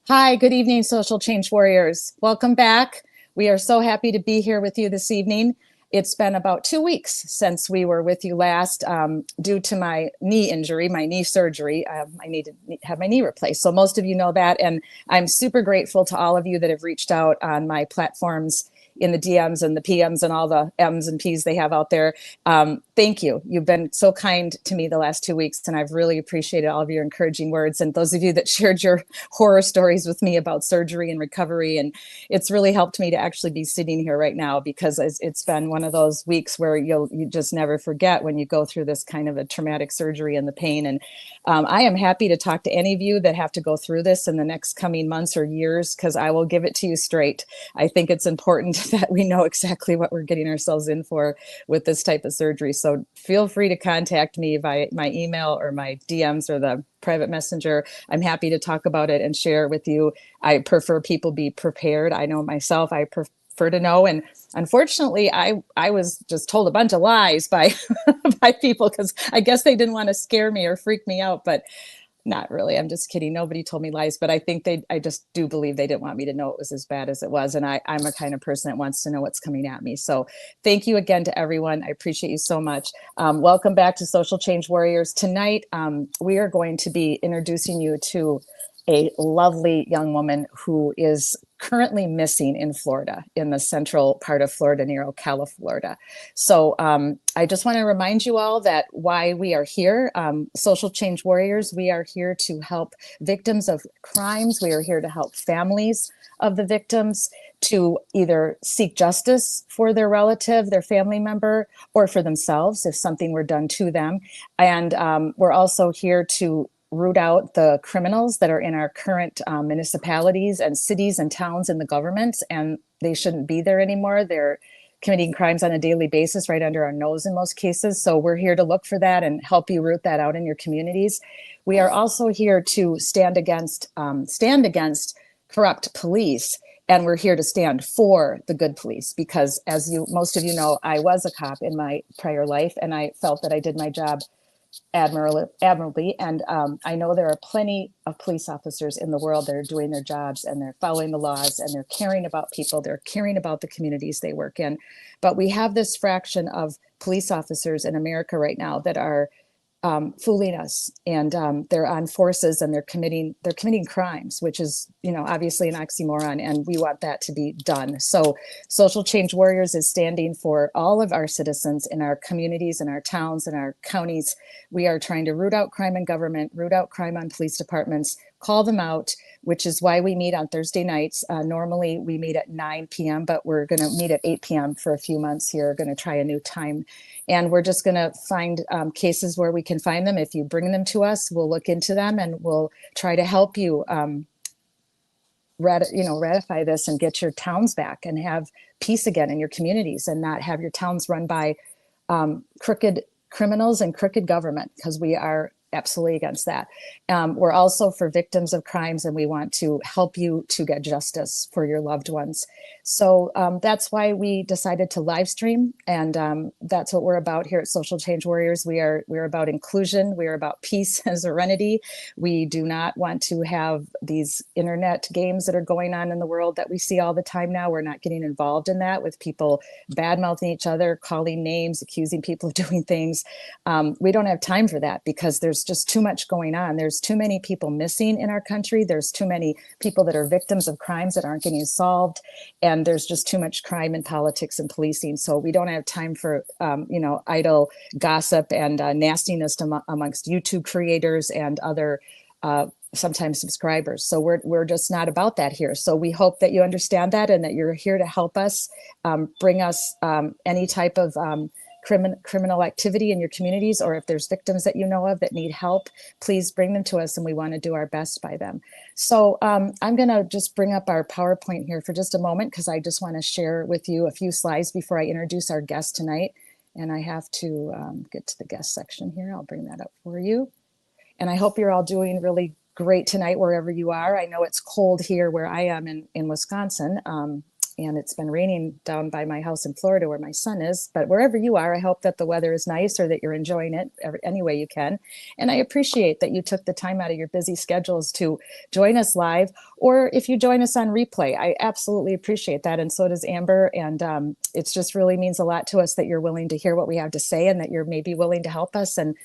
Hi, good evening, social change warriors. Welcome back. We are so happy to be here with you this evening. It's been about 2 weeks since we were with you last due to my knee injury, my knee surgery. I need to have my knee replaced. So most of you know that. And I'm super grateful to all of you that have reached out on my platforms in the DMs and the PMs and all the M's and P's they have out there. Thank you. You've been so kind to me the last 2 weeks, and I've really appreciated all of your encouraging words. And those of you that shared your horror stories with me about surgery and recovery. And it's really helped me to actually be sitting here right now, because it's been one of those weeks where you just never forget when you go through this kind of a traumatic surgery and the pain. And I am happy to talk to any of you that have to go through this in the next coming months or years, because I will give it to you straight. I think it's important that we know exactly what we're getting ourselves in for with this type of surgery. So feel free to contact me via my email or my DMs or the private messenger. I'm happy to talk about it and share with you. I prefer people be prepared. I know myself, I prefer to know. And unfortunately, I was just told a bunch of lies by by people, because I guess they didn't want to scare me or freak me out. But not really. I'm just kidding. Nobody told me lies, but I just do believe they didn't want me to know it was as bad as it was. And I'm a kind of person that wants to know what's coming at me. So thank you again to everyone. I appreciate you so much. Welcome back to Social Change Warriors. Tonight, we are going to be introducing you to a lovely young woman who is currently missing in Florida, in the central part of Florida near Ocala, Florida. So I just want to remind you all that why we are here. Social Change Warriors, we are here to help victims of crimes. We are here to help families of the victims to either seek justice for their relative, their family member, or for themselves if something were done to them. And we're also here to root out the criminals that are in our current municipalities and cities and towns in the government, and they shouldn't be there anymore. They're committing crimes on a daily basis right under our nose in most cases. So we're here to look for that and help you root that out in your communities. We are also here to stand against corrupt police. And we're here to stand for the good police, because as most of you know, I was a cop in my prior life, and I felt that I did my job admirably. And I know there are plenty of police officers in the world that are doing their jobs, and they're following the laws, and they're caring about people. They're caring about the communities they work in. But we have this fraction of police officers in America right now that are fooling us, and they're on forces, and they're committing crimes, which is, obviously an oxymoron, and we want that to be done. So Social Change Warriors is standing for all of our citizens in our communities, in our towns, in our counties. We are trying to root out crime in government, root out crime on police departments, call them out, which is why we meet on Thursday nights. Normally we meet at 9 p.m., but we're going to meet at 8 p.m. for a few months here. We're going to try a new time. And we're just going to find cases where we can find them. If you bring them to us, we'll look into them, and we'll try to help you ratify this and get your towns back and have peace again in your communities, and not have your towns run by crooked criminals and crooked government, because we are absolutely against that. We're also for victims of crimes, and we want to help you to get justice for your loved ones. So that's why we decided to live stream, and that's what we're about here at Social Change Warriors. We're about inclusion. We're about peace and serenity. We do not want to have these internet games that are going on in the world that we see all the time now. We're not getting involved in that, with people bad mouthing each other, calling names, accusing people of doing things. We don't have time for that, because there's just too much going on. There's too many people missing in our country. There's too many people that are victims of crimes that aren't getting solved. And there's just too much crime in politics and policing. So we don't have time for, idle gossip and nastiness amongst YouTube creators and other sometimes subscribers. So we're just not about that here. So we hope that you understand that, and that you're here to help us, bring us any type of criminal activity in your communities, or if there's victims that you know of that need help, please bring them to us, and we want to do our best by them. So I'm going to just bring up our PowerPoint here for just a moment, because I just want to share with you a few slides before I introduce our guest tonight. And I have to get to the guest section here. I'll bring that up for you. And I hope you're all doing really great tonight, wherever you are. I know it's cold here where I am in Wisconsin. and it's been raining down by my house in Florida where my son is. But wherever you are, I hope that the weather is nice or that you're enjoying it any way you can. And I appreciate that you took the time out of your busy schedules to join us live, or if you join us on replay. I absolutely appreciate that, and so does Amber. And it's just really means a lot to us that you're willing to hear what we have to say, and that you're maybe willing to help us and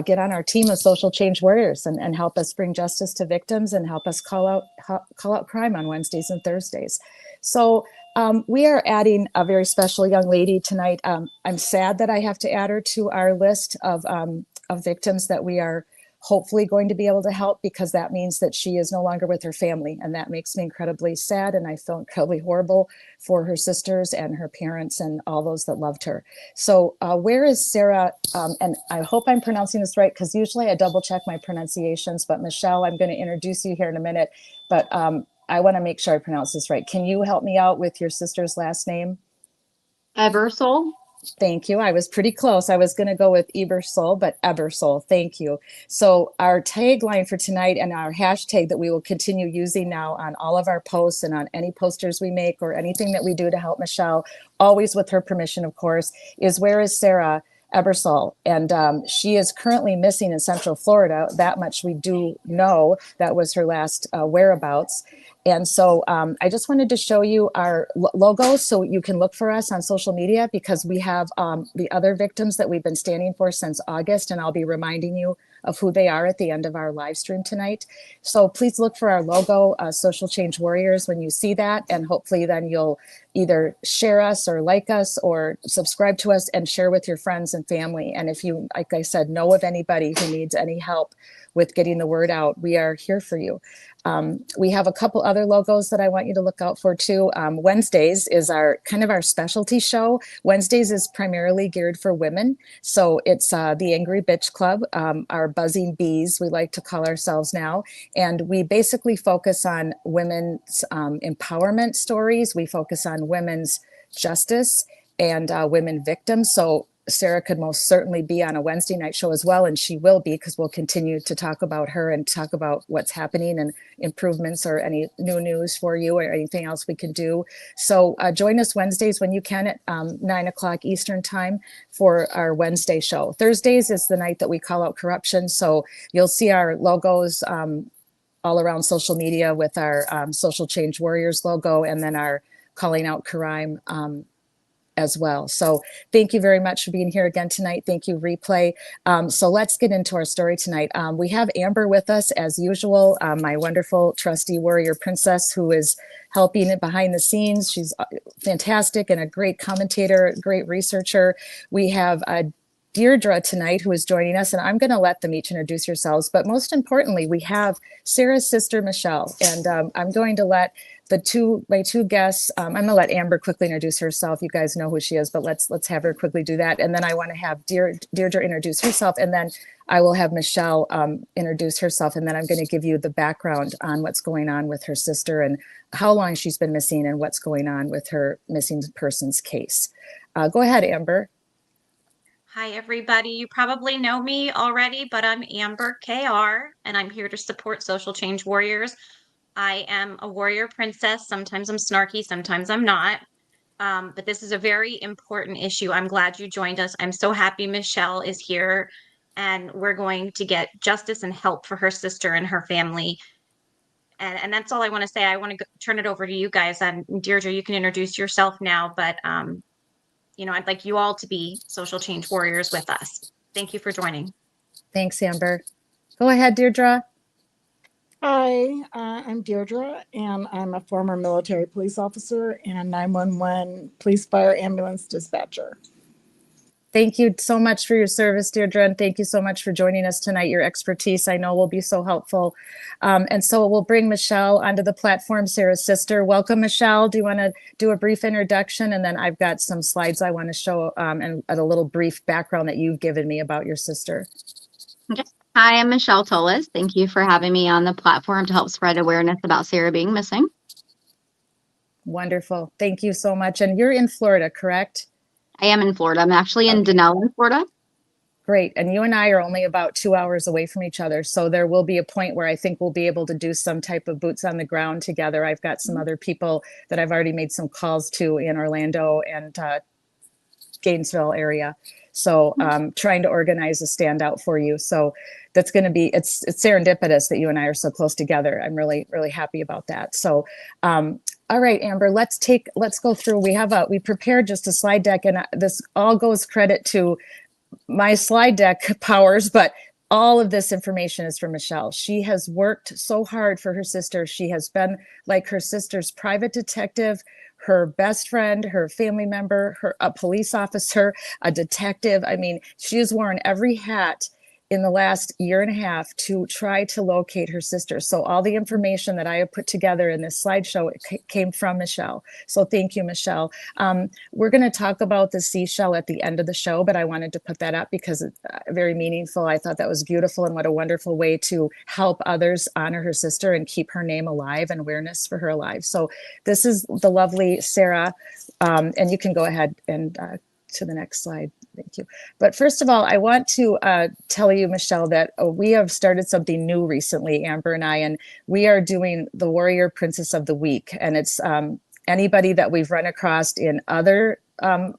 get on our team of social change warriors and help us bring justice to victims and help us call out crime on Wednesdays and Thursdays. So we are adding a very special young lady tonight. I'm sad that I have to add her to our list of victims that we are hopefully going to be able to help, because that means that she is no longer with her family. And that makes me incredibly sad. And I feel incredibly horrible for her sisters and her parents and all those that loved her. So where is Sara? And I hope I'm pronouncing this right, because usually I double check my pronunciations. But Michelle, I'm going to introduce you here in a minute. But I want to make sure I pronounce this right. Can you help me out with your sister's last name? Ebersole. Thank you. I was pretty close. I was going to go with Ebersole, but Ebersole. Thank you. So our tagline for tonight, and our hashtag that we will continue using now on all of our posts and on any posters we make or anything that we do to help Michelle, always with her permission, of course, is "Where is Sara Ebersole?" And she is currently missing in Central Florida. That much we do know. That was her last whereabouts. And so I just wanted to show you our logo so you can look for us on social media, because we have the other victims that we've been standing for since August, and I'll be reminding you of who they are at the end of our live stream tonight. So please look for our logo, Social Change Warriors, when you see that, and hopefully then you'll either share us or like us or subscribe to us and share with your friends and family. And if you, like I said, know of anybody who needs any help with getting the word out, we are here for you. We have a couple other logos that I want you to look out for too. Wednesdays is our kind of our specialty show. Wednesdays is primarily geared for women. So it's the Angry Bitch Club, our buzzing bees, we like to call ourselves now. And we basically focus on women's empowerment stories. We focus on women's justice and women victims. So Sara could most certainly be on a Wednesday night show as well, and she will be, because we'll continue to talk about her and talk about what's happening and improvements or any new news for you or anything else we can do. So join us Wednesdays when you can at 9 o'clock Eastern time for our Wednesday show. Thursdays is the night that we call out corruption. So you'll see our logos all around social media with our Social Change Warriors logo, and then our calling out crime as well. So thank you very much for being here again tonight. Thank you, replay. So let's get into our story tonight. We have Amber with us as usual, my wonderful trusty warrior princess who is helping it behind the scenes. She's fantastic and a great commentator, great researcher. We have Deirdre tonight, who is joining us, and I'm going to let them each introduce yourselves. But most importantly, we have Sara's sister, Michelle, and I'm going to let my two guests. I'm going to let Amber quickly introduce herself. You guys know who she is, but let's have her quickly do that. And then I want to have Deirdre introduce herself, and then I will have Michelle introduce herself, and then I'm going to give you the background on what's going on with her sister and how long she's been missing and what's going on with her missing persons case. Go ahead, Amber. Hi, everybody. You probably know me already, but I'm Amber KR, and I'm here to support Social Change Warriors. I am a warrior princess. Sometimes I'm snarky, sometimes I'm not. But this is a very important issue. I'm glad you joined us. I'm so happy Michelle is here, and we're going to get justice and help for her sister and her family. And that's all I want to say. I want to turn it over to you guys. And Deirdre, you can introduce yourself now, but I'd like you all to be social change warriors with us. Thank you for joining. Thanks, Amber. Go ahead, Deirdre. Hi, I'm Deirdre, and I'm a former military police officer and 911 police fire ambulance dispatcher. Thank you so much for your service, Deirdre, and thank you so much for joining us tonight. Your expertise, I know, will be so helpful. And so we'll bring Michelle onto the platform, Sara's sister. Welcome, Michelle. Do you want to do a brief introduction? And then I've got some slides I want to show and a little brief background that you've given me about your sister. Okay. Hi, I'm Michelle Toles. Thank you for having me on the platform to help spread awareness about Sara being missing. Wonderful. Thank you so much. And you're in Florida, correct? I am in Florida. I'm actually in Denellen, Florida. Great. And you and I are only about 2 hours away from each other. So there will be a point where I think we'll be able to do some type of boots on the ground together. I've got some other people that I've already made some calls to in Orlando and Gainesville area. So trying to organize a standout for you. So that's going to be, it's serendipitous that you and I are so close together. I'm really, really happy about that. So, all right, Amber, let's go through. We prepared just a slide deck, and this all goes credit to my slide deck powers, but all of this information is from Michelle. She has worked so hard for her sister. She has been like her sister's private detective, her best friend, her family member, a police officer, a detective. I mean, she has worn every hat in the last year and a half to try to locate her sister. So all the information that I have put together in this slideshow came from Michelle. So thank you, Michelle. We're going to talk about the seashell at the end of the show, but I wanted to put that up because it's very meaningful. I thought that was beautiful, and what a wonderful way to help others honor her sister and keep her name alive and awareness for her alive. So this is the lovely Sara, and you can go ahead and to the next slide. Thank you. But first of all, I want to tell you, Michelle, that we have started something new recently, Amber and I, and we are doing the Warrior Princess of the Week. And it's anybody that we've run across in other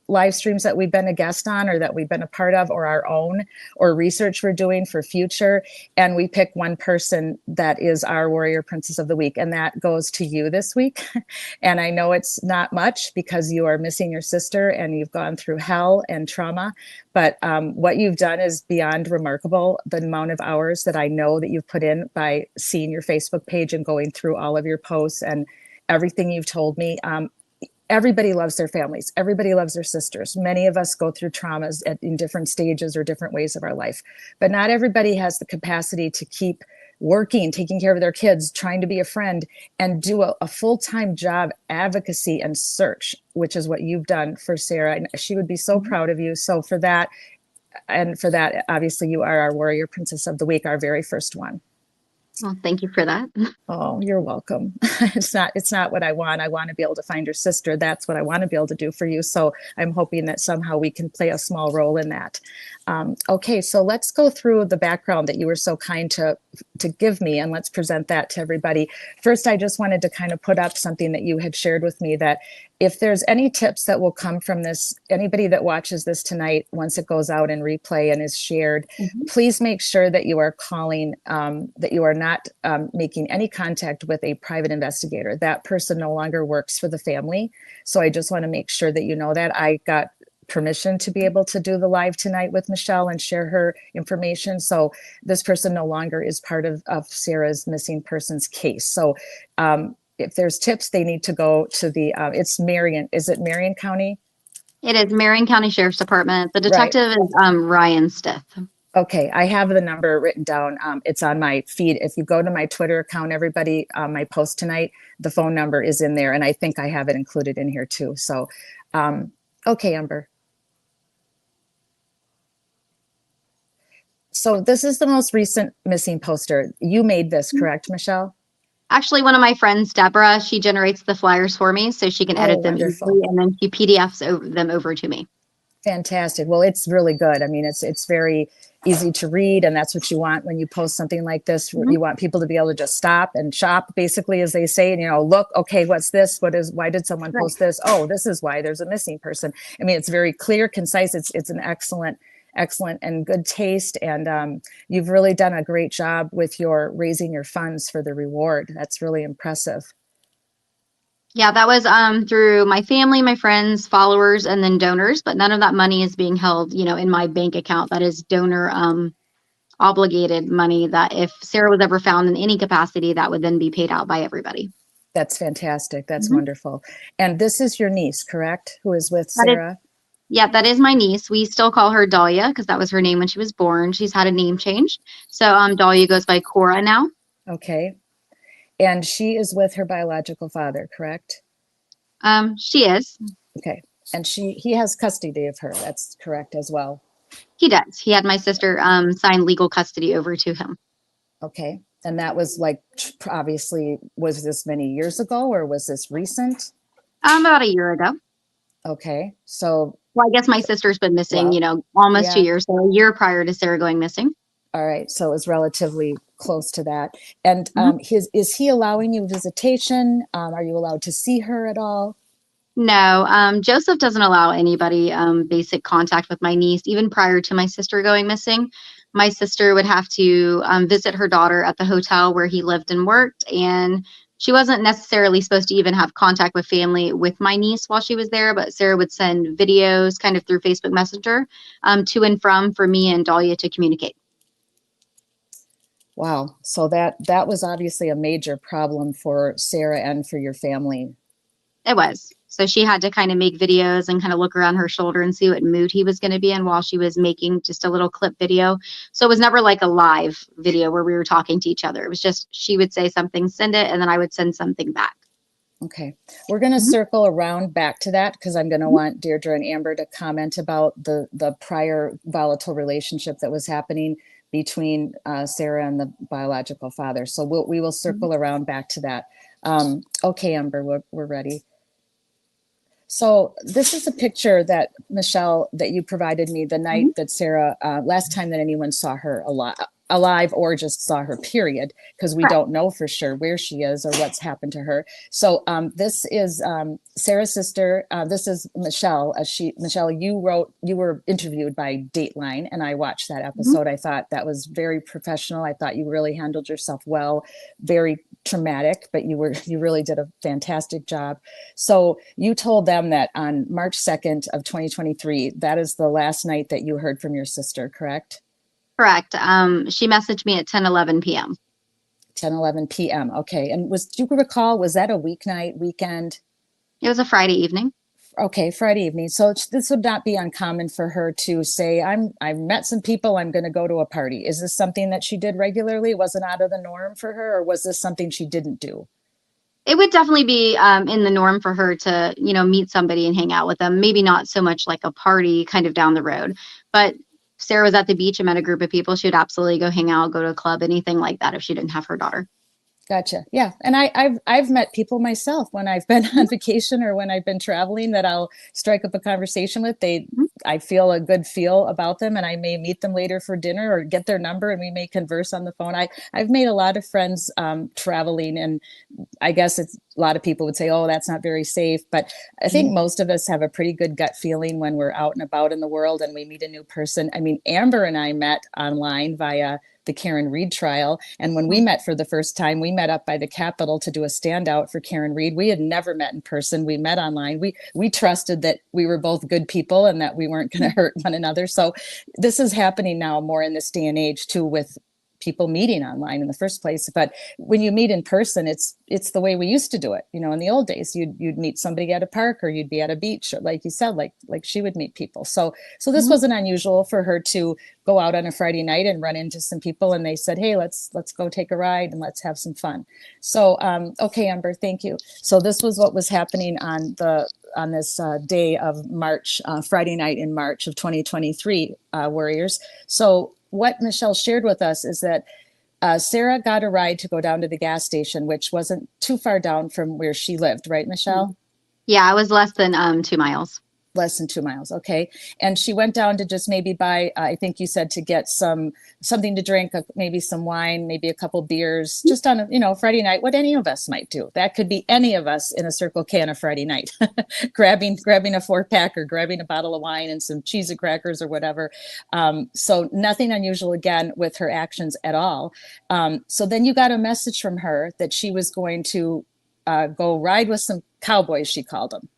live streams that we've been a guest on or that we've been a part of, or our own, or research we're doing for future. And we pick one person that is our Warrior Princess of the Week, and that goes to you this week. And I know it's not much because you are missing your sister and you've gone through hell and trauma, but what you've done is beyond remarkable. The amount of hours that I know that you've put in by seeing your Facebook page and going through all of your posts and everything you've told me. Everybody loves their families. Everybody loves their sisters. Many of us go through traumas in different stages or different ways of our life, but not everybody has the capacity to keep working, taking care of their kids, trying to be a friend, and do a full-time job advocacy and search, which is what you've done for Sara. And she would be so proud of you. So for that, obviously you are our Warrior Princess of the Week, our very first one. Well, thank you for that. Oh, you're welcome. It's not what I want. I want to be able to find your sister. That's what I want to be able to do for you. So I'm hoping that somehow we can play a small role in that. Okay, so let's go through the background that you were so kind to give me, and let's present that to everybody. First, I just wanted to kind of put up something that you had shared with me, that if there's any tips that will come from this, anybody that watches this tonight, once it goes out in replay and is shared, please make sure that you are calling, that you are not making any contact with a private investigator. That person no longer works for the family. So I just want to make sure that you know that. I got permission to be able to do the live tonight with Michelle and share her information. So this person no longer is part of Sara's missing persons case. So if there's tips, they need to go to the, it's Marion, is it Marion County? It is Marion County Sheriff's Department. The detective is Ryan Stith. Okay, I have the number written down. It's on my feed. If you go to my Twitter account, everybody, my post tonight, the phone number is in there, and I think I have it included in here too. So, okay, Amber. So this is the most recent missing poster. You made this, correct, Michelle? Actually, one of my friends, Deborah, she generates the flyers for me so she can edit them easily, and then she PDFs them over to me. Fantastic. Well, it's really good. I mean, it's very easy to read, and that's what you want when you post something like this. You want people to be able to just stop and shop, basically, as they say, and, you know, look, okay, what's this? Why did someone post this? Oh, this is why there's a missing person. I mean, it's very clear, concise. It's an excellent and good taste. And you've really done a great job with raising your funds for the reward. That's really impressive. Yeah, that was through my family, my friends, followers, and then donors, but none of that money is being held, in my bank account. That is donor obligated money that if Sara was ever found in any capacity, that would then be paid out by everybody. That's fantastic. That's wonderful. And this is your niece, correct? Who is with Sara? Yeah, that is my niece. We still call her Dahlia because that was her name when she was born. She's had a name change. So Dahlia goes by Cora now. Okay. And she is with her biological father, correct? She is. Okay. And he has custody of her. That's correct as well. He does. He had my sister sign legal custody over to him. Okay. And that was obviously, was this many years ago or was this recent? About a year ago. Okay. So Well, I guess my sister's been missing, Well, almost yeah. 2 years, so a year prior to Sarah going missing. All right. So it was relatively close to that. And Mhm. is he allowing you visitation? Are you allowed to see her at all? No, Joseph doesn't allow anybody basic contact with my niece, even prior to my sister going missing. My sister would have to visit her daughter at the hotel where he lived and worked, and she wasn't necessarily supposed to even have contact with family with my niece while she was there, but Sarah would send videos kind of through Facebook Messenger to and from for me and Dahlia to communicate. Wow. So that was obviously a major problem for Sarah and for your family. It was. So she had to kind of make videos and kind of look around her shoulder and see what mood he was going to be in while she was making just a little clip video. So it was never like a live video where we were talking to each other. It was just she would say something, send it, and then I would send something back. Okay. We're going to Mhm. circle around back to that because I'm going to Mhm. want Deirdre and Amber to comment about the prior volatile relationship that was happening between Sarah and the biological father. So we will circle around back to that. Okay, Amber, we're ready. So this is a picture that Michelle, that you provided me the night that Sarah, last time that anyone saw her alive or just saw her, period, because we Correct. don't know for sure where she is or what's happened to her. So this is Sarah's sister. This is Michelle. Michelle, you were interviewed by Dateline, and I watched that Mhm. episode. I thought that was very professional. I thought you really handled yourself well. Very traumatic, but you really did a fantastic job. So you told them that on March 2nd of 2023, that is the last night that you heard from your sister, correct? Correct. She messaged me at 10:11 p.m. 10:11 p.m. Okay. And do you recall, was that a weeknight, weekend? It was a Friday evening. Okay, Friday evening. So this would not be uncommon for her to say, I met some people, I'm going to go to a party. Is this something that she did regularly? Was it out of the norm for her, or was this something she didn't do? It would definitely be in the norm for her to, meet somebody and hang out with them. Maybe not so much like a party kind of down the road, but Sarah was at the beach and met a group of people. She would absolutely go hang out, go to a club, anything like that if she didn't have her daughter. Gotcha. Yeah. And I've met people myself when I've been on vacation or when I've been traveling that I'll strike up a conversation with. Mhm. I feel a good feel about them, and I may meet them later for dinner or get their number and we may converse on the phone. I've made a lot of friends traveling, and I guess a lot of people would say, oh, that's not very safe. But I think most of us have a pretty good gut feeling when we're out and about in the world and we meet a new person. I mean, Amber and I met online via the Karen Reed trial. And when we met for the first time, we met up by the Capitol to do a standout for Karen Reed. We had never met in person. We met online. We trusted that we were both good people and that we weren't going to hurt one another. So this is happening now more in this day and age too, with people meeting online in the first place. But when you meet in person, it's the way we used to do it. In the old days, you'd meet somebody at a park, or you'd be at a beach, or like you said, like she would meet people. So this wasn't unusual for her to go out on a Friday night and run into some people, and they said, hey, let's go take a ride and let's have some fun. So okay, Amber, thank you. So this was what was happening on this day of March, Friday night in March of 2023, Warriors. So what Michelle shared with us is that Sarah got a ride to go down to the gas station, which wasn't too far down from where she lived, right, Michelle? Yeah, it was less than 2 miles. Less than 2 miles. Okay. And she went down to just maybe buy, I think you said, to get something to drink, maybe some wine, maybe a couple beers, just on a, Friday night, what any of us might do. That could be any of us in a Circle K on a Friday night, grabbing a 4-pack or grabbing a bottle of wine and some cheese and crackers or whatever. So nothing unusual again with her actions at all. So then you got a message from her that she was going to go ride with some cowboys, she called them.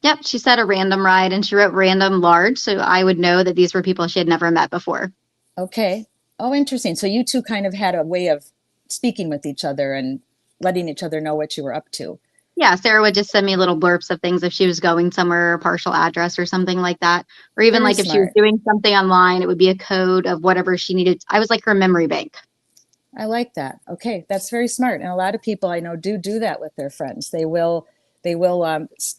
Yep, she said a random ride, and she wrote random large, so I would know that these were people she had never met before. Okay. Oh, interesting. So you two kind of had a way of speaking with each other and letting each other know what you were up to. Yeah, Sarah would just send me little blurbs of things if she was going somewhere, a partial address or something like that. Or even Very like if she was smart. doing something online, it would be a code of whatever she needed. I was like her memory bank. I like that. Okay, that's very smart. And a lot of people I know do that with their friends. They will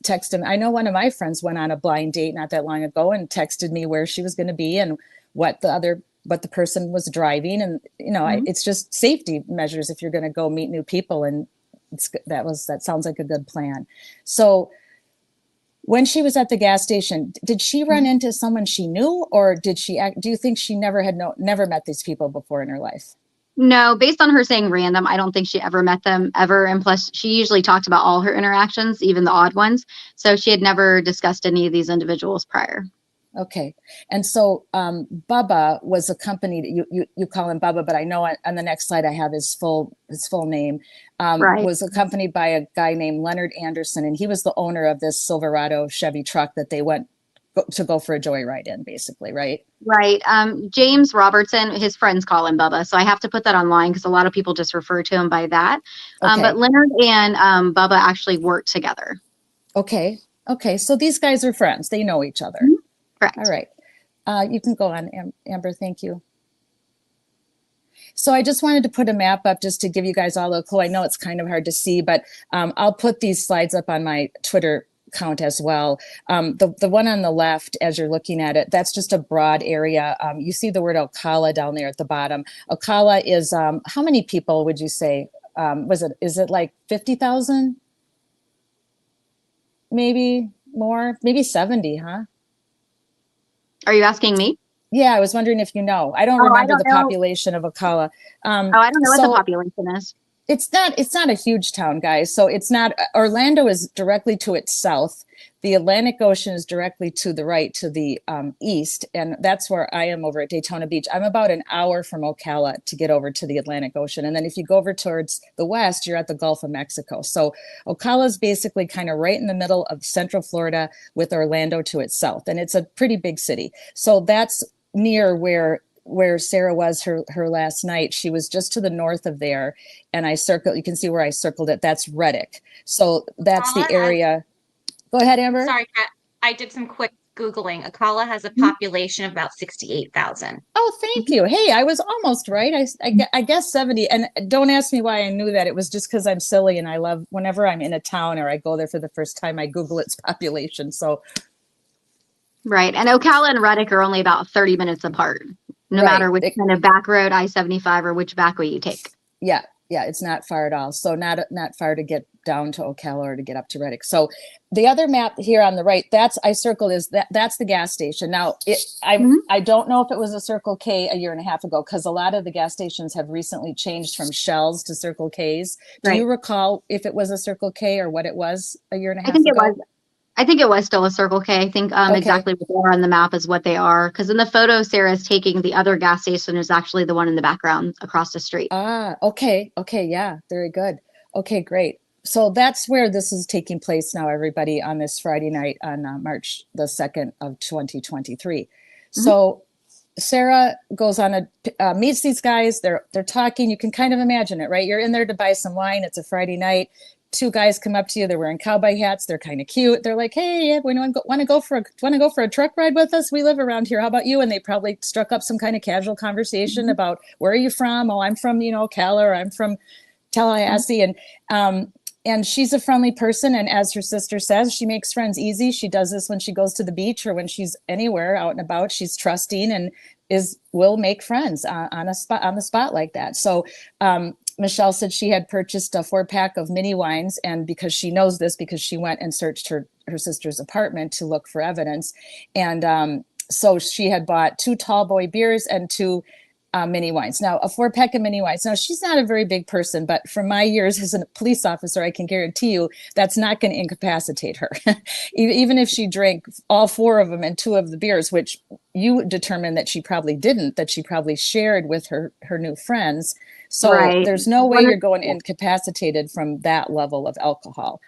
text them. I know one of my friends went on a blind date not that long ago and texted me where she was going to be and what the person was driving. And it's just safety measures if you're going to go meet new people. And that sounds like a good plan. So When she was at the gas station, did she run into someone she knew, or did she do you think she never met these people before in her life? No, based on her saying random, I don't think she ever met them ever. And plus, she usually talked about all her interactions, even the odd ones. So she had never discussed any of these individuals prior. Okay. And so Bubba was a company that you call him Bubba, but I know on the next slide I have his full name, Right. was accompanied by a guy named Leonard Anderson, and he was the owner of this Silverado Chevy truck that they went to go for a joyride in, basically, right? Right. James Robertson, his friends call him Bubba. So I have to put that online because a lot of people just refer to him by that. Okay. But Leonard and Bubba actually worked together. Okay. Okay. So these guys are friends. They know each other. Correct. All right. You can go on, Amber. Thank you. So I just wanted to put a map up just to give you guys all a clue. I know it's kind of hard to see, but I'll put these slides up on my Twitter account as well. The one on the left, as you're looking at it, that's just a broad area. You see the word Ocala down there at the bottom. Ocala is, how many people would you say? Is it like 50,000? Maybe more, maybe 70, huh? Are you asking me? Yeah, I was wondering if you know. I don't remember the population of Ocala. I don't know what the population is. It's not a huge town, guys. So it's not, Orlando is directly to its south. The Atlantic Ocean is directly to the right, to the east. And that's where I am over at Daytona Beach. I'm about an hour from Ocala to get over to the Atlantic Ocean. And then if you go over towards the west, you're at the Gulf of Mexico. So Ocala is basically kind of right in the middle of Central Florida with Orlando to its south. And it's a pretty big city. So that's near where Sara was her last night. She was just to the north of there, and you can see where I circled it. That's Reddick. So that's the area. Go ahead, Amber. Sorry, Kat. I did some quick Googling. Ocala has a population of about 68,000. Oh, thank you. Hey, I was almost right. I guess 70. And don't ask me why I knew that. It was just because I'm silly and I love, whenever I'm in a town or I go there for the first time, I Google its population. So. Right. And Ocala and Reddick are only about 30 minutes apart, no matter which kind of back road, I-75, or which back way you take. Yeah. Yeah. It's not far at all. So not far to get down to Ocala or to get up to Reddick. So the other map here on the right, I circled that's the gas station. Now I don't know if it was a Circle K a year and a half ago, because a lot of the gas stations have recently changed from Shells to Circle Ks. Do you recall if it was a Circle K or what it was a year and a half ago? I think it was still a Circle K. I think exactly what they are on the map is what they are. Because in the photo Sara is taking, the other gas station is actually the one in the background across the street. Ah, okay. Okay. Yeah. Very good. Okay, great. So that's where this is taking place now, everybody, on this Friday night on March the 2nd of 2023. So Sara goes on meets these guys. They're talking. You can kind of imagine it, right? You're in there to buy some wine. It's a Friday night. Two guys come up to you. They're wearing cowboy hats. They're kind of cute. They're like, "Hey, want to go for a truck ride with us? We live around here. How about you?" And they probably struck up some kind of casual conversation about, where are you from? Oh, I'm from Ocala, or I'm from Tallahassee, and she's a friendly person. And as her sister says, she makes friends easy. She does this when she goes to the beach or when she's anywhere out and about. She's trusting and will make friends on the spot like that. So Michelle said she had purchased a 4-pack of mini wines, and because she knows this, because she went and searched her sister's apartment to look for evidence. And so she had bought 2 tall boy beers and 2 mini wines. Now, a 4-pack of mini wines. Now, she's not a very big person, but from my years as a police officer, I can guarantee you that's not going to incapacitate her. Even if she drank all 4 of them and 2 of the beers, which you determined that she probably didn't, that she probably shared with her new friends. So there's no way you're going incapacitated from that level of alcohol.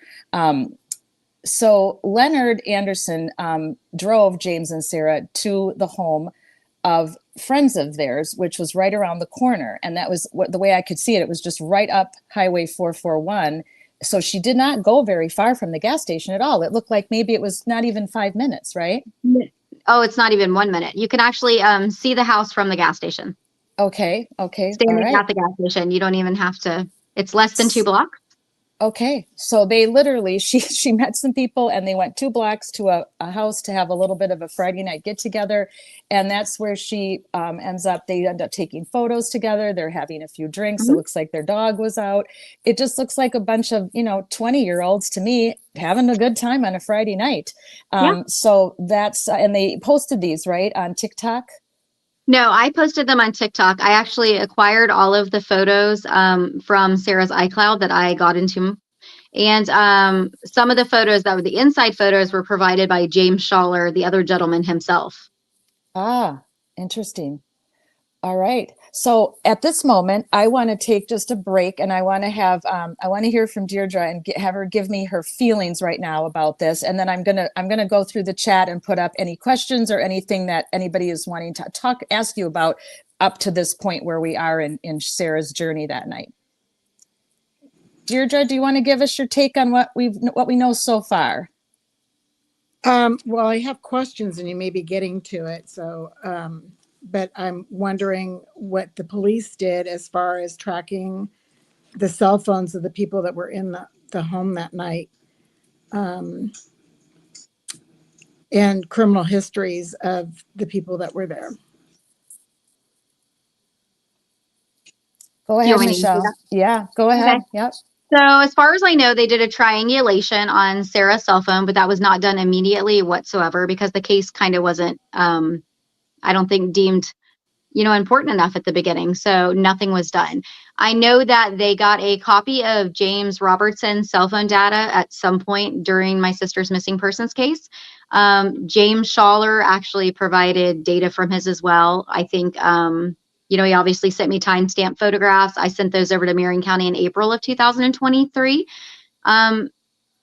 So Leonard Anderson drove James and Sara to the home of friends of theirs, which was right around the corner. And that was the way I could see it. It was just right up Highway 441. So she did not go very far from the gas station at all. It looked like maybe it was not even 5 minutes, right? Oh, it's not even 1 minute. You can actually see the house from the gas station. Okay. Standing at the gas station. You don't even have to, it's less than 2 blocks. Okay, so they literally, she met some people and they went 2 blocks to a house to have a little bit of a Friday night get together, and that's where she they end up taking photos together. They're having a few drinks. It Mhm. looks like their dog was out. It just looks like a bunch of 20-year-olds to me having a good time on a Friday night. Yeah. So that's and they posted these right on TikTok. No, I posted them on TikTok. I actually acquired all of the photos from Sarah's iCloud that I got into. And some of the photos that were the inside photos were provided by James Schaller, the other gentleman himself. Ah, interesting. All right. So at this moment, I want to take just a break, and I want to hear from Deirdre and have her give me her feelings right now about this, and then I'm gonna go through the chat and put up any questions or anything that anybody is wanting to ask you about up to this point where we are in Sarah's journey that night. Deirdre, do you want to give us your take on what we know so far? Well, I have questions, and you may be getting to it. So, but I'm wondering what the police did as far as tracking the cell phones of the people that were in the home that night, and criminal histories of the people that were there. Go Do you ahead, want me to do Michelle. that? Yeah, go Okay. ahead. Yep. So as far as I know, they did a triangulation on Sarah's cell phone, but that was not done immediately whatsoever because the case kind of wasn't, I don't think, deemed important enough at the beginning. So nothing was done. I know that they got a copy of James Robertson's cell phone data at some point during my sister's missing persons case. James Schaller actually provided data from his as well. I think, he obviously sent me timestamp photographs. I sent those over to Marion County in April of 2023.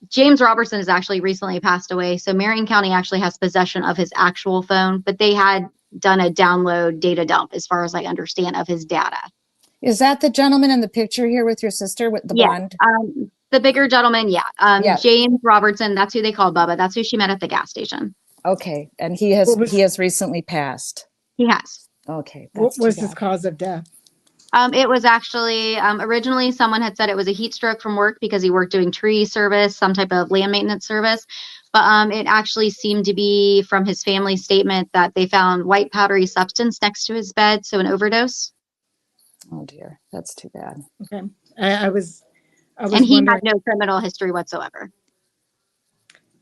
James Robertson has actually recently passed away. So Marion County actually has possession of his actual phone, but they had done a download data dump, as far as I understand, of his data. Is that the gentleman in the picture here with your sister with the blonde? The bigger gentleman, yeah. Yeah. James Robertson, that's who they call Bubba. That's who she met at the gas station. Okay, and he has recently passed. He has. Okay, What that's was too his bad. cause of death? It was actually originally someone had said it was a heat stroke from work because he worked doing tree service, some type of land maintenance service. But it actually seemed to be from his family statement that they found white powdery substance next to his bed, so an overdose. Oh dear, that's too bad. Okay, I was And he had wondering. no criminal history whatsoever.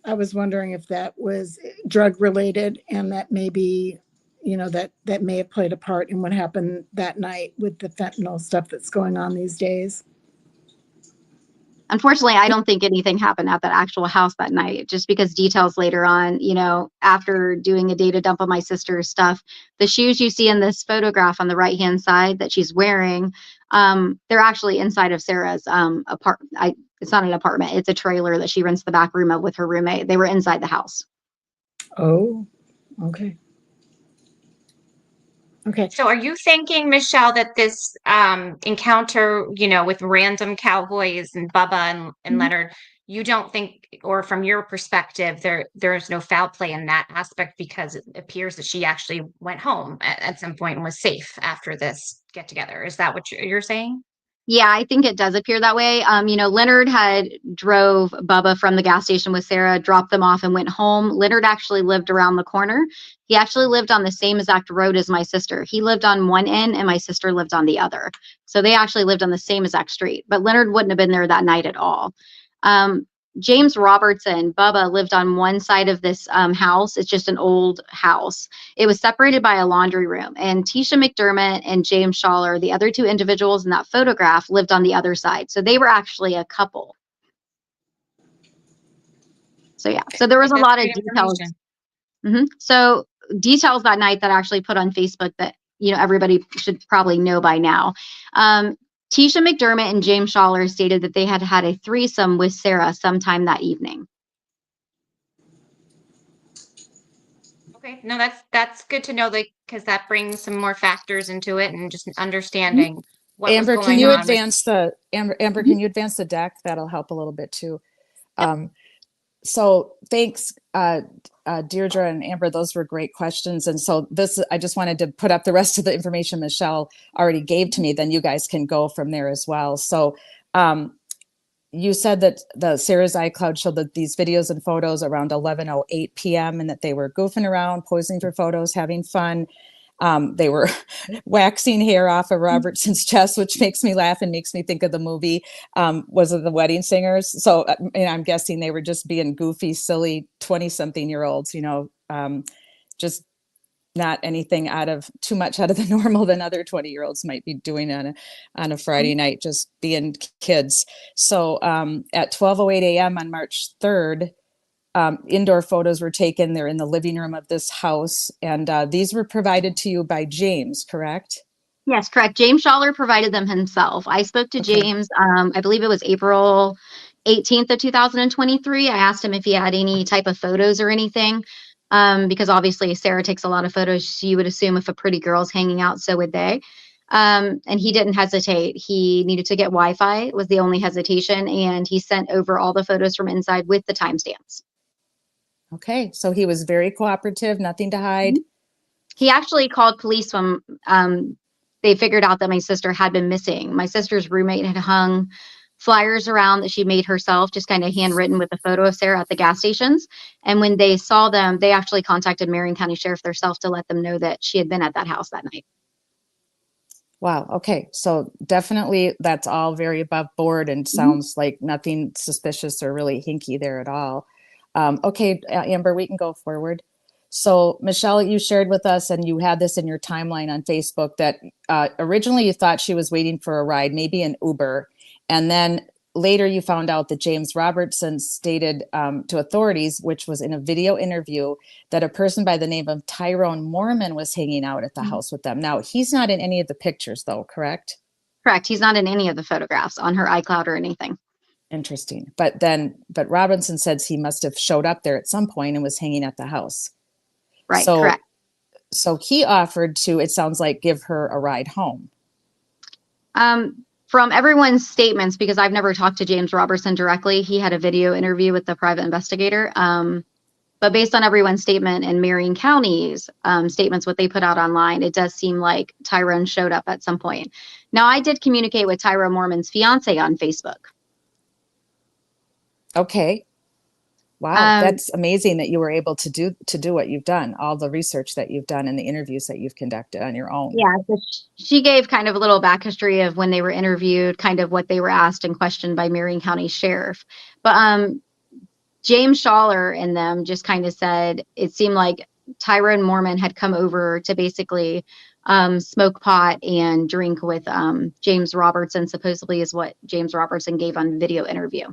I was wondering if that was drug related, and that maybe, that may have played a part in what happened that night with the fentanyl stuff that's going on these days. Unfortunately, I don't think anything happened at that actual house that night, just because details later on, after doing a data dump of my sister's stuff, the shoes you see in this photograph on the right-hand side that she's wearing, they're actually inside of Sarah's apartment. It's not an apartment. It's a trailer that she rents the back room of with her roommate. They were inside the house. Oh, okay. Okay. So are you thinking, Michelle, that this encounter, with random cowboys and Bubba and Leonard, you don't think, or from your perspective, there's no foul play in that aspect because it appears that she actually went home at some point and was safe after this get together? Is that what you're saying? Yeah, I think it does appear that way. Leonard had drove Bubba from the gas station with Sarah, dropped them off, and went home. Leonard actually lived around the corner. He actually lived on the same exact road as my sister. He lived on one end and my sister lived on the other. So they actually lived on the same exact street, but Leonard wouldn't have been there that night at all. James Robertson, Bubba, lived on one side of this house. It's just an old house. It was separated by a laundry room. And Tisha McDermott and James Schaller, the other two individuals in that photograph, lived on the other side. So they were actually a couple. So yeah, so there was a lot of details. So details that night that I actually put on Facebook that, everybody should probably know by now. Tisha McDermott and James Schaller stated that they had had a threesome with Sarah sometime that evening. Okay, no, that's good to know, because that brings some more factors into it and just understanding what Amber, was can going you on. advance the Amber? Can you advance the deck? That'll help a little bit too. So thanks, Deirdre and Amber. Those were great questions. And so I just wanted to put up the rest of the information Michelle already gave to me. Then you guys can go from there as well. So you said that the Sarah's iCloud showed that these videos and photos around 11:08 p.m. and that they were goofing around, posing for photos, having fun. They were waxing hair off of Robertson's chest, which makes me laugh and makes me think of the movie. Was it The Wedding Singers? So I'm guessing they were just being goofy, silly 20-something-year-olds, just not anything too much out of the normal than other 20-year-olds might be doing on a Friday night, just being kids. So at 12:08 a.m. on March 3rd, indoor photos were taken. They're in the living room of this house, and these were provided to you by James, correct? Yes, correct. James Schaller provided them himself. I spoke to Okay. James, I believe it was April 18th of 2023. I asked him if he had any type of photos or anything, because obviously Sarah takes a lot of photos. You would assume if a pretty girl's hanging out, so would they. And he didn't hesitate. He needed to get Wi-Fi, was the only hesitation, and he sent over all the photos from inside with the timestamps. Okay, so he was very cooperative, nothing to hide. He actually called police when they figured out that my sister had been missing. My sister's roommate had hung flyers around that she made herself, just kind of handwritten with a photo of Sarah at the gas stations. And when they saw them, they actually contacted Marion County Sheriff themselves to let them know that she had been at that house that night. Wow. Okay. So definitely that's all very above board and sounds like nothing suspicious or really hinky there at all. Okay, Amber, we can go forward. So Michelle, you shared with us, and you had this in your timeline on Facebook, that originally you thought she was waiting for a ride, maybe an Uber. And then later you found out that James Robertson stated to authorities, which was in a video interview, that a person by the name of Tyrone Mormon was hanging out at the house with them. Now, he's not in any of the pictures though, correct? Correct. He's not in any of the photographs on her iCloud or anything. Interesting. But Robinson says he must have showed up there at some point and was hanging at the house. Right. So, correct. So he offered to, it sounds like, give her a ride home. From everyone's statements, because I've never talked to James Robertson directly, he had a video interview with the Private Investigator. But based on everyone's statement and Marion County's statements, what they put out online, it does seem like Tyrone showed up at some point. Now, I did communicate with Tyrone Mormon's fiance on Facebook. Okay. Wow, that's amazing that you were able to do what you've done, all the research that you've done and the interviews that you've conducted on your own. Yeah, so she gave kind of a little back history of when they were interviewed, kind of what they were asked and questioned by Marion County Sheriff. But James Schaller and them just kind of said it seemed like Tyrone Mormon had come over to basically smoke pot and drink with James Robertson, supposedly is what James Robertson gave on video interview.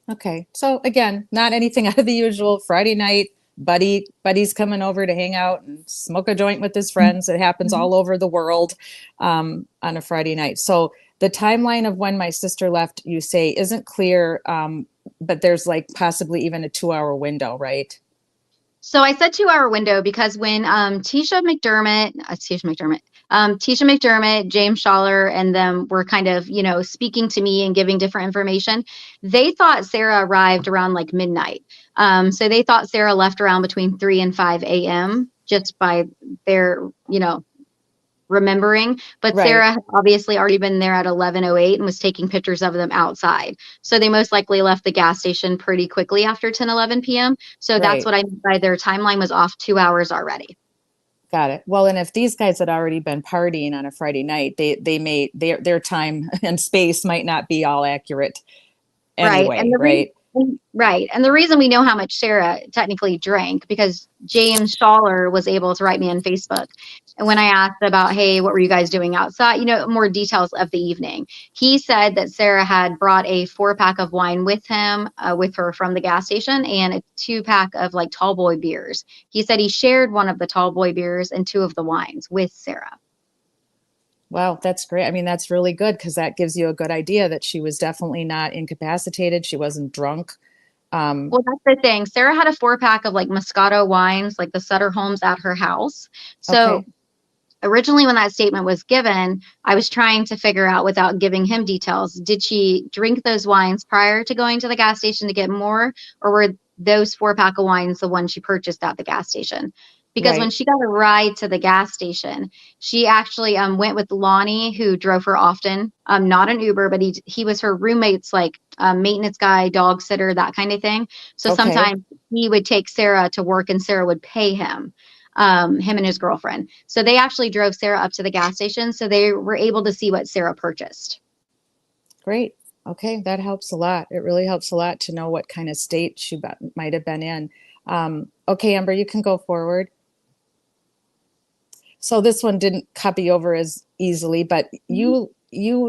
Okay. So again, not anything out of the usual. Friday night, buddy's coming over to hang out and smoke a joint with his friends. It happens all over the world on a Friday night. So the timeline of when my sister left, you say, isn't clear, but there's like possibly even a 2-hour window, right? So I said 2-hour window because when Tisha McDermott, James Schaller, and them were kind of, speaking to me and giving different information, they thought Sarah arrived around like midnight. So they thought Sarah left around between 3 and 5 a.m. just by their, remembering. But Right. Sarah had obviously already been there at 11:08 and was taking pictures of them outside. So they most likely left the gas station pretty quickly after 10:11 p.m. So that's Right. what I meant by their timeline was off 2 hours already. Got it. Well, and if these guys had already been partying on a Friday night, they may their time and space might not be all accurate anyway, Right. And the reason we know how much Sarah technically drank, because James Schaller was able to write me on Facebook. And when I asked about, hey, what were you guys doing outside? More details of the evening. He said that Sarah had brought a 4-pack of wine with her from the gas station, and a 2-pack of like tall boy beers. He said he shared one of the tall boy beers and 2 of the wines with Sarah. Wow, that's great. I mean, that's really good because that gives you a good idea that she was definitely not incapacitated. She wasn't drunk. Well, that's the thing. Sarah had a 4-pack of like Moscato wines, like the Sutter Homes at her house. So Okay. Originally when that statement was given, I was trying to figure out without giving him details, did she drink those wines prior to going to the gas station to get more? Or were those 4-pack of wines the ones she purchased at the gas station? Because when Right. she got a ride to the gas station, she actually went with Lonnie, who drove her often. Not an Uber, but he was her roommate's like maintenance guy, dog sitter, that kind of thing. So Okay. sometimes he would take Sarah to work, and Sarah would pay him, him and his girlfriend. So they actually drove Sarah up to the gas station, so they were able to see what Sarah purchased. Great. Okay, that helps a lot. It really helps a lot to know what kind of state she might have been in. Okay, Amber, you can go forward. So this one didn't copy over as easily, but you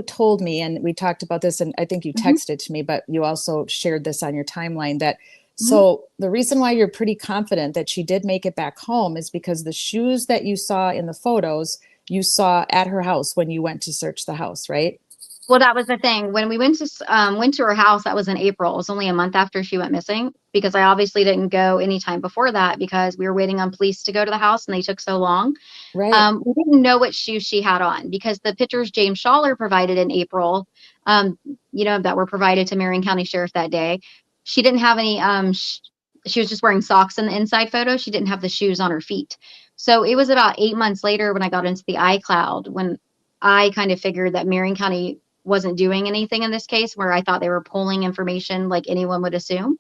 told me, and we talked about this, and I think you Mhm. texted to me, but you also shared this on your timeline that Mhm. so the reason why you're pretty confident that she did make it back home is because the shoes that you saw in the photos you saw at her house when you went to search the house, right? Well, that was the thing. When we went to her house, that was in April. It was only a month after she went missing, because I obviously didn't go anytime before that because we were waiting on police to go to the house and they took so long. Right. We didn't know what shoes she had on because the pictures James Schaller provided in April, that were provided to Marion County Sheriff that day. She didn't have any. She was just wearing socks in the inside photo. She didn't have the shoes on her feet. So it was about 8 months later when I got into the iCloud, when I kind of figured that Marion County wasn't doing anything in this case, where I thought they were pulling information like anyone would assume.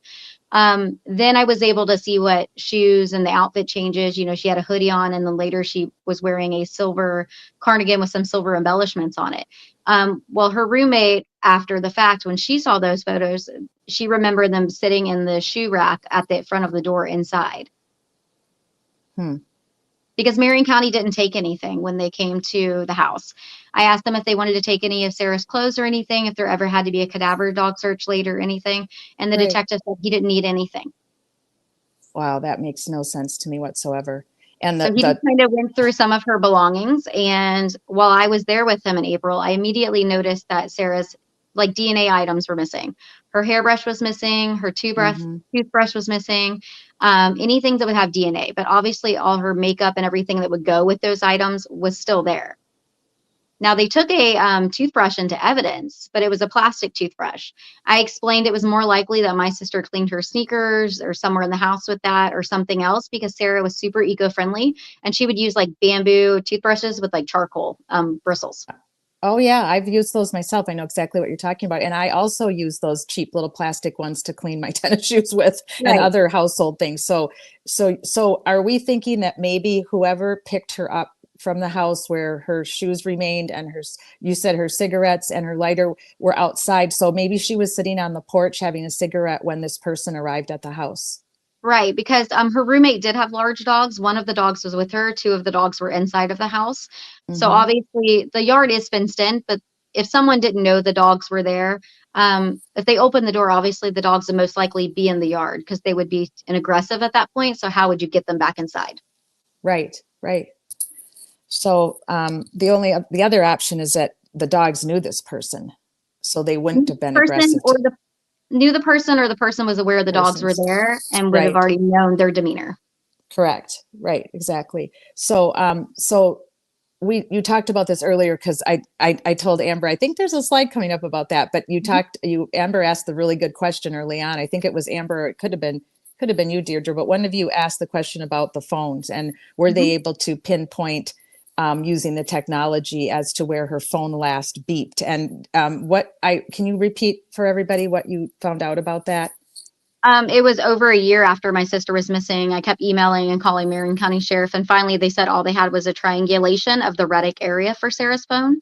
Then I was able to see what shoes and the outfit changes. She had a hoodie on, and then later she was wearing a silver cardigan with some silver embellishments on it. Well, her roommate, after the fact, when she saw those photos, she remembered them sitting in the shoe rack at the front of the door inside. Hmm. Because Marion County didn't take anything when they came to the house. I asked them if they wanted to take any of Sarah's clothes or anything, if there ever had to be a cadaver dog search later or anything. And the Right. detective said he didn't need anything. Wow, that makes no sense to me whatsoever. And So he just kind of went through some of her belongings. And while I was there with him in April, I immediately noticed that Sarah's like DNA items were missing. Her hairbrush was missing. Her toothbrush was missing. Anything that would have DNA. But obviously all her makeup and everything that would go with those items was still there. Now, they took a toothbrush into evidence, but it was a plastic toothbrush. I explained it was more likely that my sister cleaned her sneakers or somewhere in the house with that or something else, because Sarah was super eco-friendly and she would use like bamboo toothbrushes with like charcoal bristles. Oh yeah, I've used those myself. I know exactly what you're talking about. And I also use those cheap little plastic ones to clean my tennis shoes with and Right. other household things. So are we thinking that maybe whoever picked her up from the house where her shoes remained and you said her cigarettes and her lighter were outside. So maybe she was sitting on the porch having a cigarette when this person arrived at the house. Right, because her roommate did have large dogs. One of the dogs was with her. Two of the dogs were inside of the house. So Mhm. obviously the yard is fenced in, but if someone didn't know the dogs were there, if they opened the door, obviously the dogs would most likely be in the yard because they would be aggressive at that point. So how would you get them back inside? Right, right. So the other option is that the dogs knew this person, so they wouldn't have been Person aggressive or to knew the person, or the person was aware the dogs were persons. there and would have Right. already known their demeanor. Correct. Right. Exactly. So you talked about this earlier because I told Amber, I think there's a slide coming up about that, but Amber asked the really good question early on. I think it was Amber, it could have been you, Deirdre, but one of you asked the question about the phones and were they able to pinpoint using the technology as to where her phone last beeped. And can you repeat for everybody what you found out about that? It was over a year after my sister was missing. I kept emailing and calling Marion County Sheriff, and finally they said all they had was a triangulation of the Reddick area for Sarah's phone.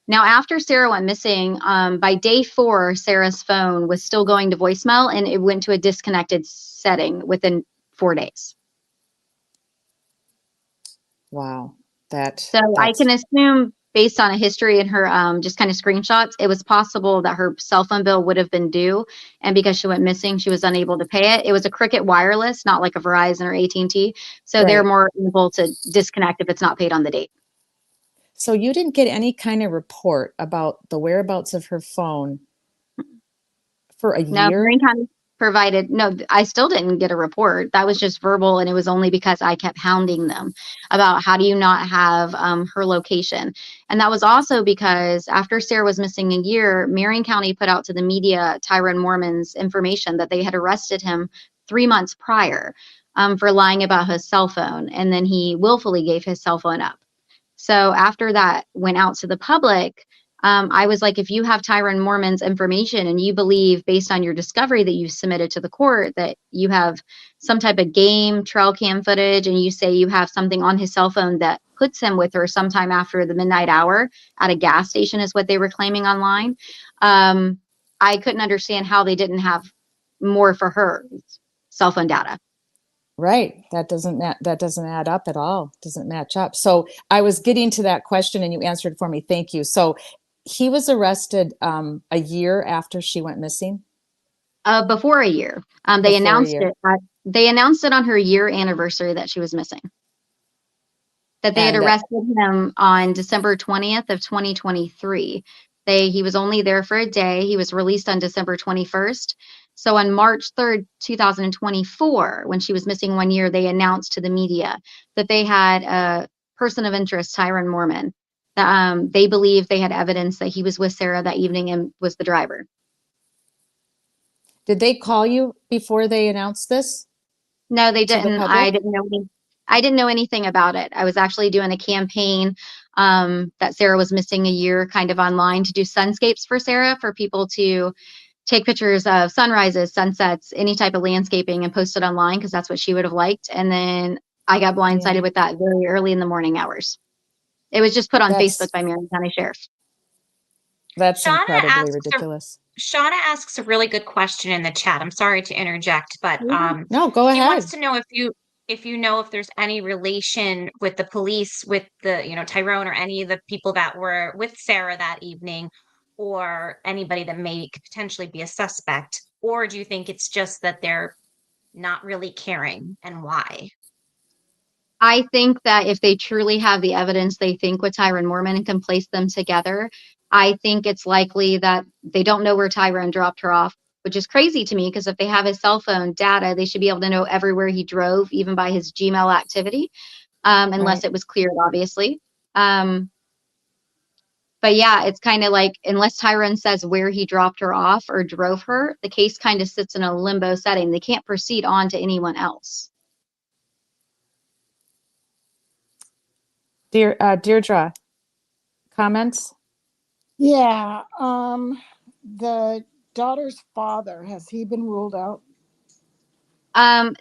Now, after Sarah went missing, by day 4, Sarah's phone was still going to voicemail, and it went to a disconnected setting within 4 days. Wow. So I can assume, based on a history in her just kind of screenshots, it was possible that her cell phone bill would have been due, and because she went missing, she was unable to pay it. It was a Cricket Wireless, not like a Verizon or AT&T, so they're more able to disconnect if it's not paid on the date. So you didn't get any kind of report about the whereabouts of her phone for a year? No, Marion County provided, no, I still didn't get a report. That was just verbal, and it was only because I kept hounding them about how do you not have her location. And that was also because after Sarah was missing a year, Marion County put out to the media Tyrone Mormon's information that they had arrested him 3 months prior. for lying about his cell phone. And then he willfully gave his cell phone up. So after that went out to the public, I was like, if you have Tyrone Mormon's information and you believe based on your discovery that you've submitted to the court that you have some type of game trail cam footage, and you say you have something on his cell phone that puts him with her sometime after the midnight hour at a gas station is what they were claiming online. I couldn't understand how they didn't have more for her cell phone data. Right. That doesn't add up at all. Doesn't match up. So I was getting to that question and you answered for me. Thank you. So he was arrested a year after she went missing? Before a year. They announced it. They announced it on her year anniversary that she was missing. That they had arrested him on December 20th of 2023. He was only there for a day. He was released on December 21st. So on March 3rd, 2024, when she was missing 1 year, they announced to the media that they had a person of interest, Tyrone Mormon. They believed they had evidence that he was with Sara that evening and was the driver. Did they call you before they announced this? No, they didn't. I didn't know anything about it. I was actually doing a campaign that Sara was missing a year kind of online to do sunscapes for Sara, for people to take pictures of sunrises, sunsets, any type of landscaping and post it online because that's what she would have liked. And then I got blindsided with that very early in the morning hours. It was just put on Facebook by Marion County Sheriff. That's incredibly ridiculous. Shauna asks a really good question in the chat. I'm sorry to interject, but no, go ahead. He wants to know if you know if there's any relation with the police, with the Tyrone or any of the people that were with Sara that evening, or anybody that may potentially be a suspect, or do you think it's just that they're not really caring, and why? I think that if they truly have the evidence they think with Tyrone Mormon and can place them together, I think it's likely that they don't know where Tyrone dropped her off, which is crazy to me because if they have his cell phone data, they should be able to know everywhere he drove, even by his Gmail activity, unless it was cleared, obviously. But yeah, it's kind of like, unless Tyrone says where he dropped her off or drove her, the case kind of sits in a limbo setting. They can't proceed on to anyone else. Deirdre, comments? Yeah. The daughter's father, has he been ruled out?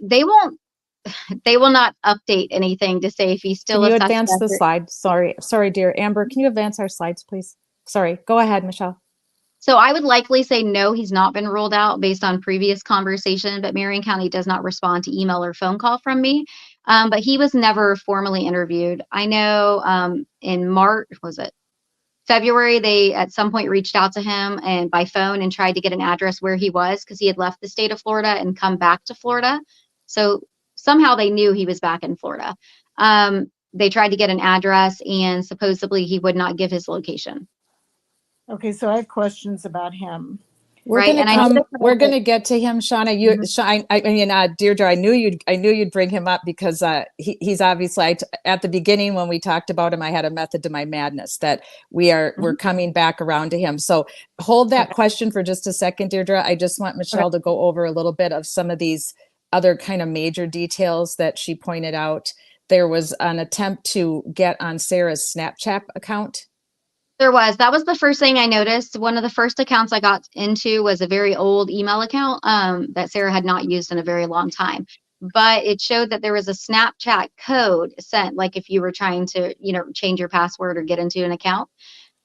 They will not update anything to say if he's still. Can you advance the slide? Sorry, dear Amber. Can you advance our slides, please? Sorry. Go ahead, Michelle. So I would likely say no, he's not been ruled out based on previous conversation, but Marion County does not respond to email or phone call from me. But he was never formally interviewed. I know in March, February, they at some point reached out to him and by phone and tried to get an address where he was because he had left the state of Florida and come back to Florida. So somehow they knew he was back in Florida. They tried to get an address and supposedly he would not give his location. Okay, so I have questions about him. We're going to get to him, Shauna. Deirdre, I knew you'd bring him up because he's obviously, at the beginning when we talked about him, I had a method to my madness that we're coming back around to him. So hold that question for just a second, Deirdre. I just want Michelle to go over a little bit of some of these other kind of major details that she pointed out. There was an attempt to get on Sara's Snapchat account. That was the first thing I noticed. One of the first accounts I got into was a very old email account that Sara had not used in a very long time. But it showed that there was a Snapchat code sent, like if you were trying to, change your password or get into an account.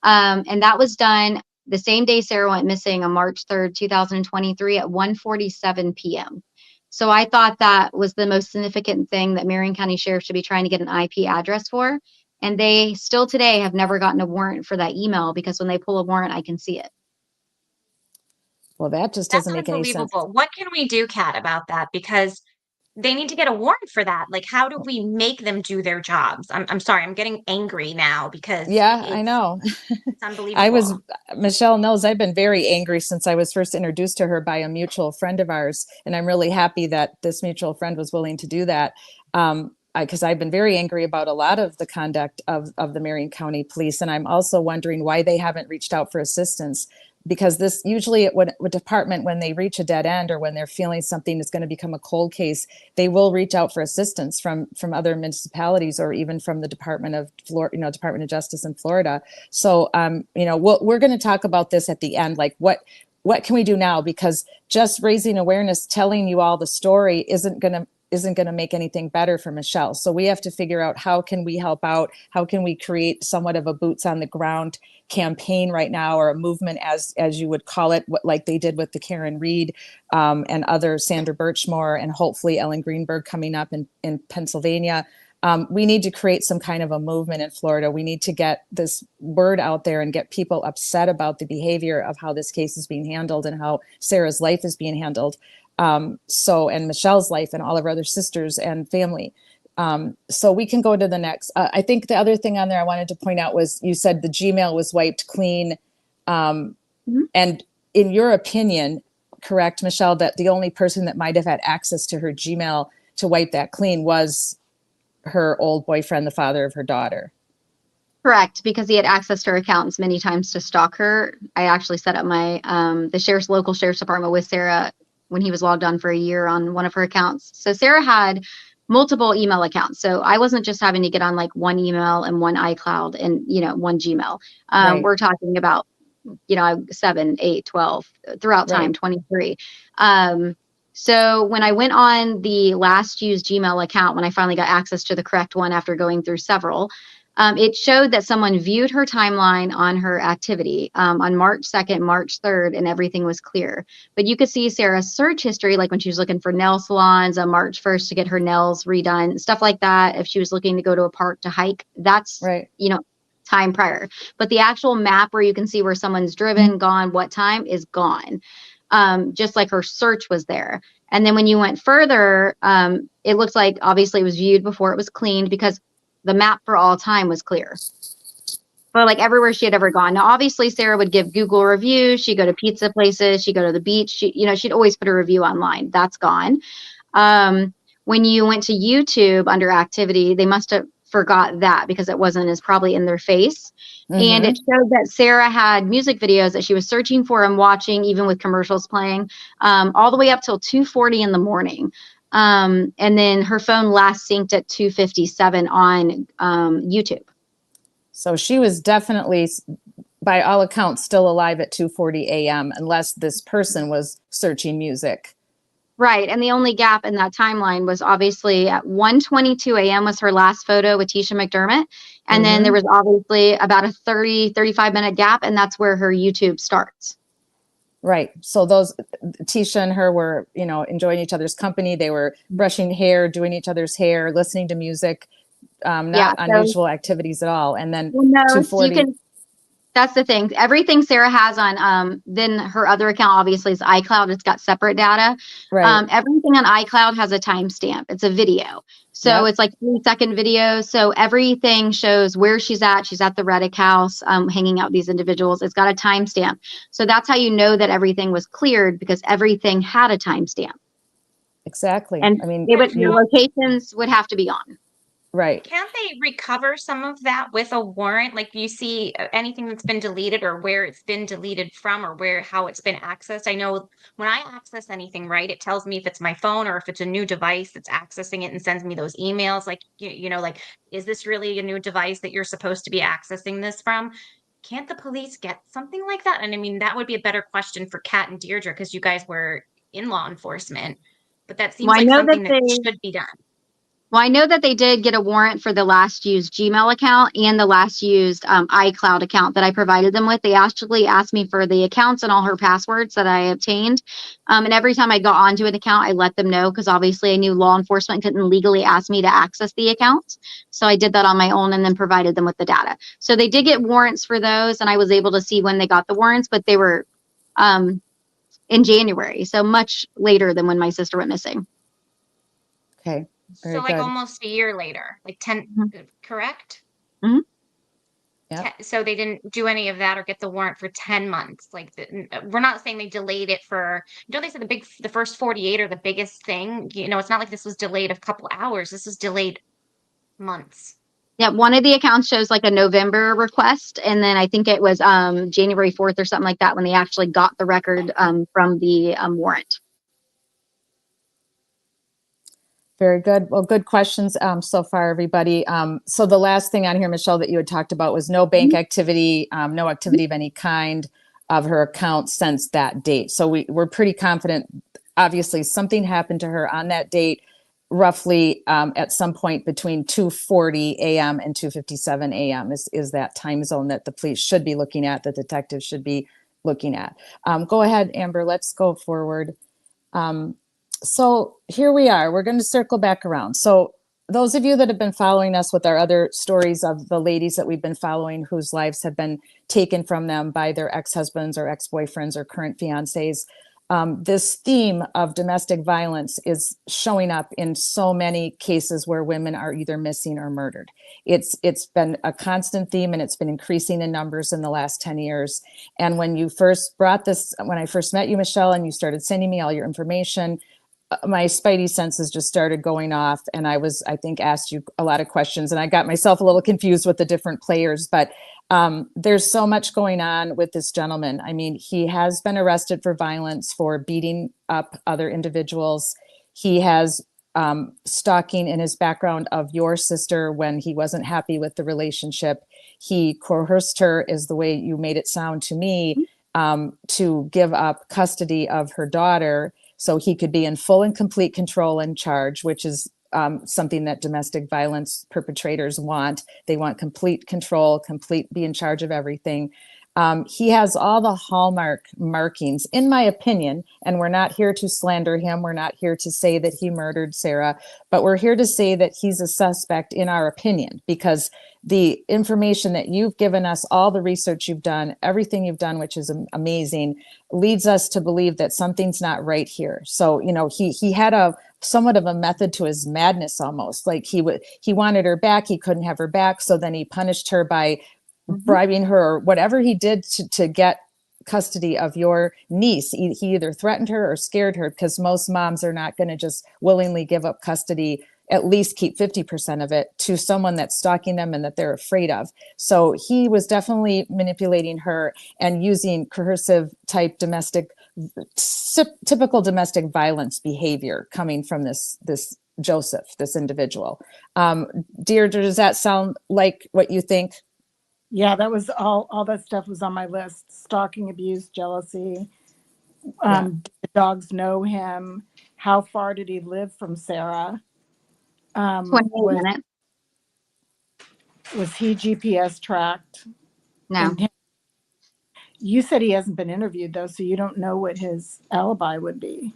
And that was done the same day Sara went missing on March 3rd, 2023 at 1:47 p.m. So I thought that was the most significant thing that Marion County Sheriff should be trying to get an IP address for. And they still today have never gotten a warrant for that email because when they pull a warrant, I can see it. Well, that just doesn't make any sense. What can we do, Kat, about that? Because they need to get a warrant for that. Like, how do we make them do their jobs? I'm sorry, I'm getting angry now because I know. It's unbelievable. Michelle knows I've been very angry since I was first introduced to her by a mutual friend of ours. And I'm really happy that this mutual friend was willing to do that. Because I've been very angry about a lot of the conduct of the Marion County Police. And I'm also wondering why they haven't reached out for assistance. because this usually when a department, when they reach a dead end or when they're feeling something is going to become a cold case, they will reach out for assistance from other municipalities or even from the Department of Florida, Department of Justice in Florida. So we're going to talk about this at the end, like what can we do now? Because just raising awareness, telling you all the story isn't going to make anything better for Michelle. So we have to figure out, how can we help out? How can we create somewhat of a boots on the ground campaign right now, or a movement, as you would call it, like they did with the Karen Reed and other Sandra Birchmore, and hopefully Ellen Greenberg coming up in Pennsylvania. We need to create some kind of a movement in Florida. We need to get this word out there and get people upset about the behavior of how this case is being handled and how Sarah's life is being handled. And Michelle's life and all of our other sisters and family. So we can go to the next. I think the other thing on there I wanted to point out was, you said the Gmail was wiped clean. And in your opinion, correct, Michelle, that the only person that might have had access to her Gmail to wipe that clean was her old boyfriend, the father of her daughter. Correct, because he had access to her accounts many times to stalk her. I actually set up my the local sheriff's department with Sarah when he was logged on for a year on one of her accounts. So Sarah had multiple email accounts. So I wasn't just having to get on like one email and one iCloud and, one Gmail. Right. We're talking about, 7, 8, 12 throughout time, Right. 23. So when I went on the last used Gmail account, when I finally got access to the correct one after going through several, it showed that someone viewed her timeline on her activity on March 2nd, March 3rd, and everything was clear. But you could see Sarah's search history, like when she was looking for nail salons on March 1st to get her nails redone, stuff like that. If she was looking to go to a park to hike, that's, Right. Time prior. But the actual map where you can see where someone's driven, gone, what time is gone. Just like her search was there. And then when you went further, it looks like obviously it was viewed before it was cleaned, because the map for all time was clear. But like everywhere she had ever gone. Now, obviously, Sarah would give Google reviews. She'd go to pizza places. She'd go to the beach. She'd always put a review online. That's gone. When you went to YouTube under activity, they must have forgot that, because it wasn't as probably in their face. And it showed that Sarah had music videos that she was searching for and watching, even with commercials playing, all the way up till 2:40 in the morning. And then her phone last synced at 2:57 on YouTube. So she was definitely, by all accounts, still alive at 2:40 a.m. unless this person was searching music. Right. And the only gap in that timeline was obviously at 1:22 a.m. was her last photo with Tisha McDermott. And then there was obviously about a 35 minute gap, and that's where her YouTube starts. Right. So those, Tisha and her were, enjoying each other's company. They were brushing hair, doing each other's hair, listening to music, not unusual activities at all. And then 2:40. That's the thing. Everything Sarah has on, then her other account obviously is iCloud. It's got separate data. Right. Everything on iCloud has a timestamp. It's a video. So it's like 3-second video. So everything shows where she's at. She's at the Reddick house, hanging out with these individuals. It's got a timestamp. So that's how you know that everything was cleared, because everything had a timestamp. Exactly. And the locations would have to be on. Right. Can't they recover some of that with a warrant? Like, you see anything that's been deleted, or where it's been deleted from, or how it's been accessed? I know when I access anything, right, it tells me if it's my phone or if it's a new device that's accessing it and sends me those emails. Like, like, is this really a new device that you're supposed to be accessing this from? Can't the police get something like that? And I mean, that would be a better question for Kat and Deirdre, because you guys were in law enforcement. But that seems like something that should be done. Well, I know that they did get a warrant for the last used Gmail account and the last used iCloud account that I provided them with. They actually asked me for the accounts and all her passwords that I obtained. And every time I got onto an account, I let them know, because obviously I knew law enforcement couldn't legally ask me to access the accounts. So I did that on my own and then provided them with the data. So they did get warrants for those, and I was able to see when they got the warrants, but they were in January, so much later than when my sister went missing. Okay. Very so like good. almost a year later, like 10, correct? Yeah. So they didn't do any of that or get the warrant for 10 months. Like, we're not saying they delayed it for, they said the first 48 are the biggest thing. It's not like this was delayed a couple hours. This was delayed months. Yeah, one of the accounts shows like a November request, and then I think it was January 4th or something like that when they actually got the record from the warrant. Very good. Well, good questions so far, everybody. So the last thing on here, Michelle, that you had talked about was no bank activity, no activity of any kind of her account since that date. So we're pretty confident, obviously, something happened to her on that date, roughly at some point between 2:40 a.m. and 2:57 a.m. is that time zone that the police should be looking at, the detectives should be looking at. Go ahead, Amber, let's go forward. So here we are. We're going to circle back around. So those of you that have been following us with our other stories of the ladies that we've been following whose lives have been taken from them by their ex-husbands or ex-boyfriends or current fiancés, this theme of domestic violence is showing up in so many cases where women are either missing or murdered. It's been a constant theme, and it's been increasing in numbers in the last 10 years. And when you first brought this, when I first met you, Michelle, and you started sending me all your information, my spidey senses just started going off, and I think, asked you a lot of questions, and I got myself a little confused with the different players. But there's so much going on with this gentleman. I mean, he has been arrested for violence, for beating up other individuals. He has stalking in his background of your sister when he wasn't happy with the relationship. He coerced her, is the way you made it sound to me, to give up custody of her daughter so he could be in full and complete control and charge, which is something that domestic violence perpetrators want. They want complete control, be in charge of everything. He has all the hallmark markings, in my opinion, and we're not here to slander him. We're not here to say that he murdered Sara, but we're here to say that he's a suspect in our opinion, because the information that you've given us, all the research you've done, everything you've done, which is amazing, leads us to believe that something's not right here. So, he had somewhat of a method to his madness, almost like he wanted her back. He couldn't have her back. So then he punished her by bribing her, or whatever he did to get custody of your niece. He either threatened her or scared her, because most moms are not going to just willingly give up custody, at least keep 50% of it, to someone that's stalking them and that they're afraid of. So he was definitely manipulating her and using coercive type typical domestic violence behavior coming from this Joseph, this individual. Deirdre, does that sound like what you think? Yeah, that was all that stuff was on my list. Stalking, abuse, jealousy. Did the dogs know him? How far did he live from Sara? 28 minutes. Was he GPS tracked? No. And you said he hasn't been interviewed, though, so you don't know what his alibi would be.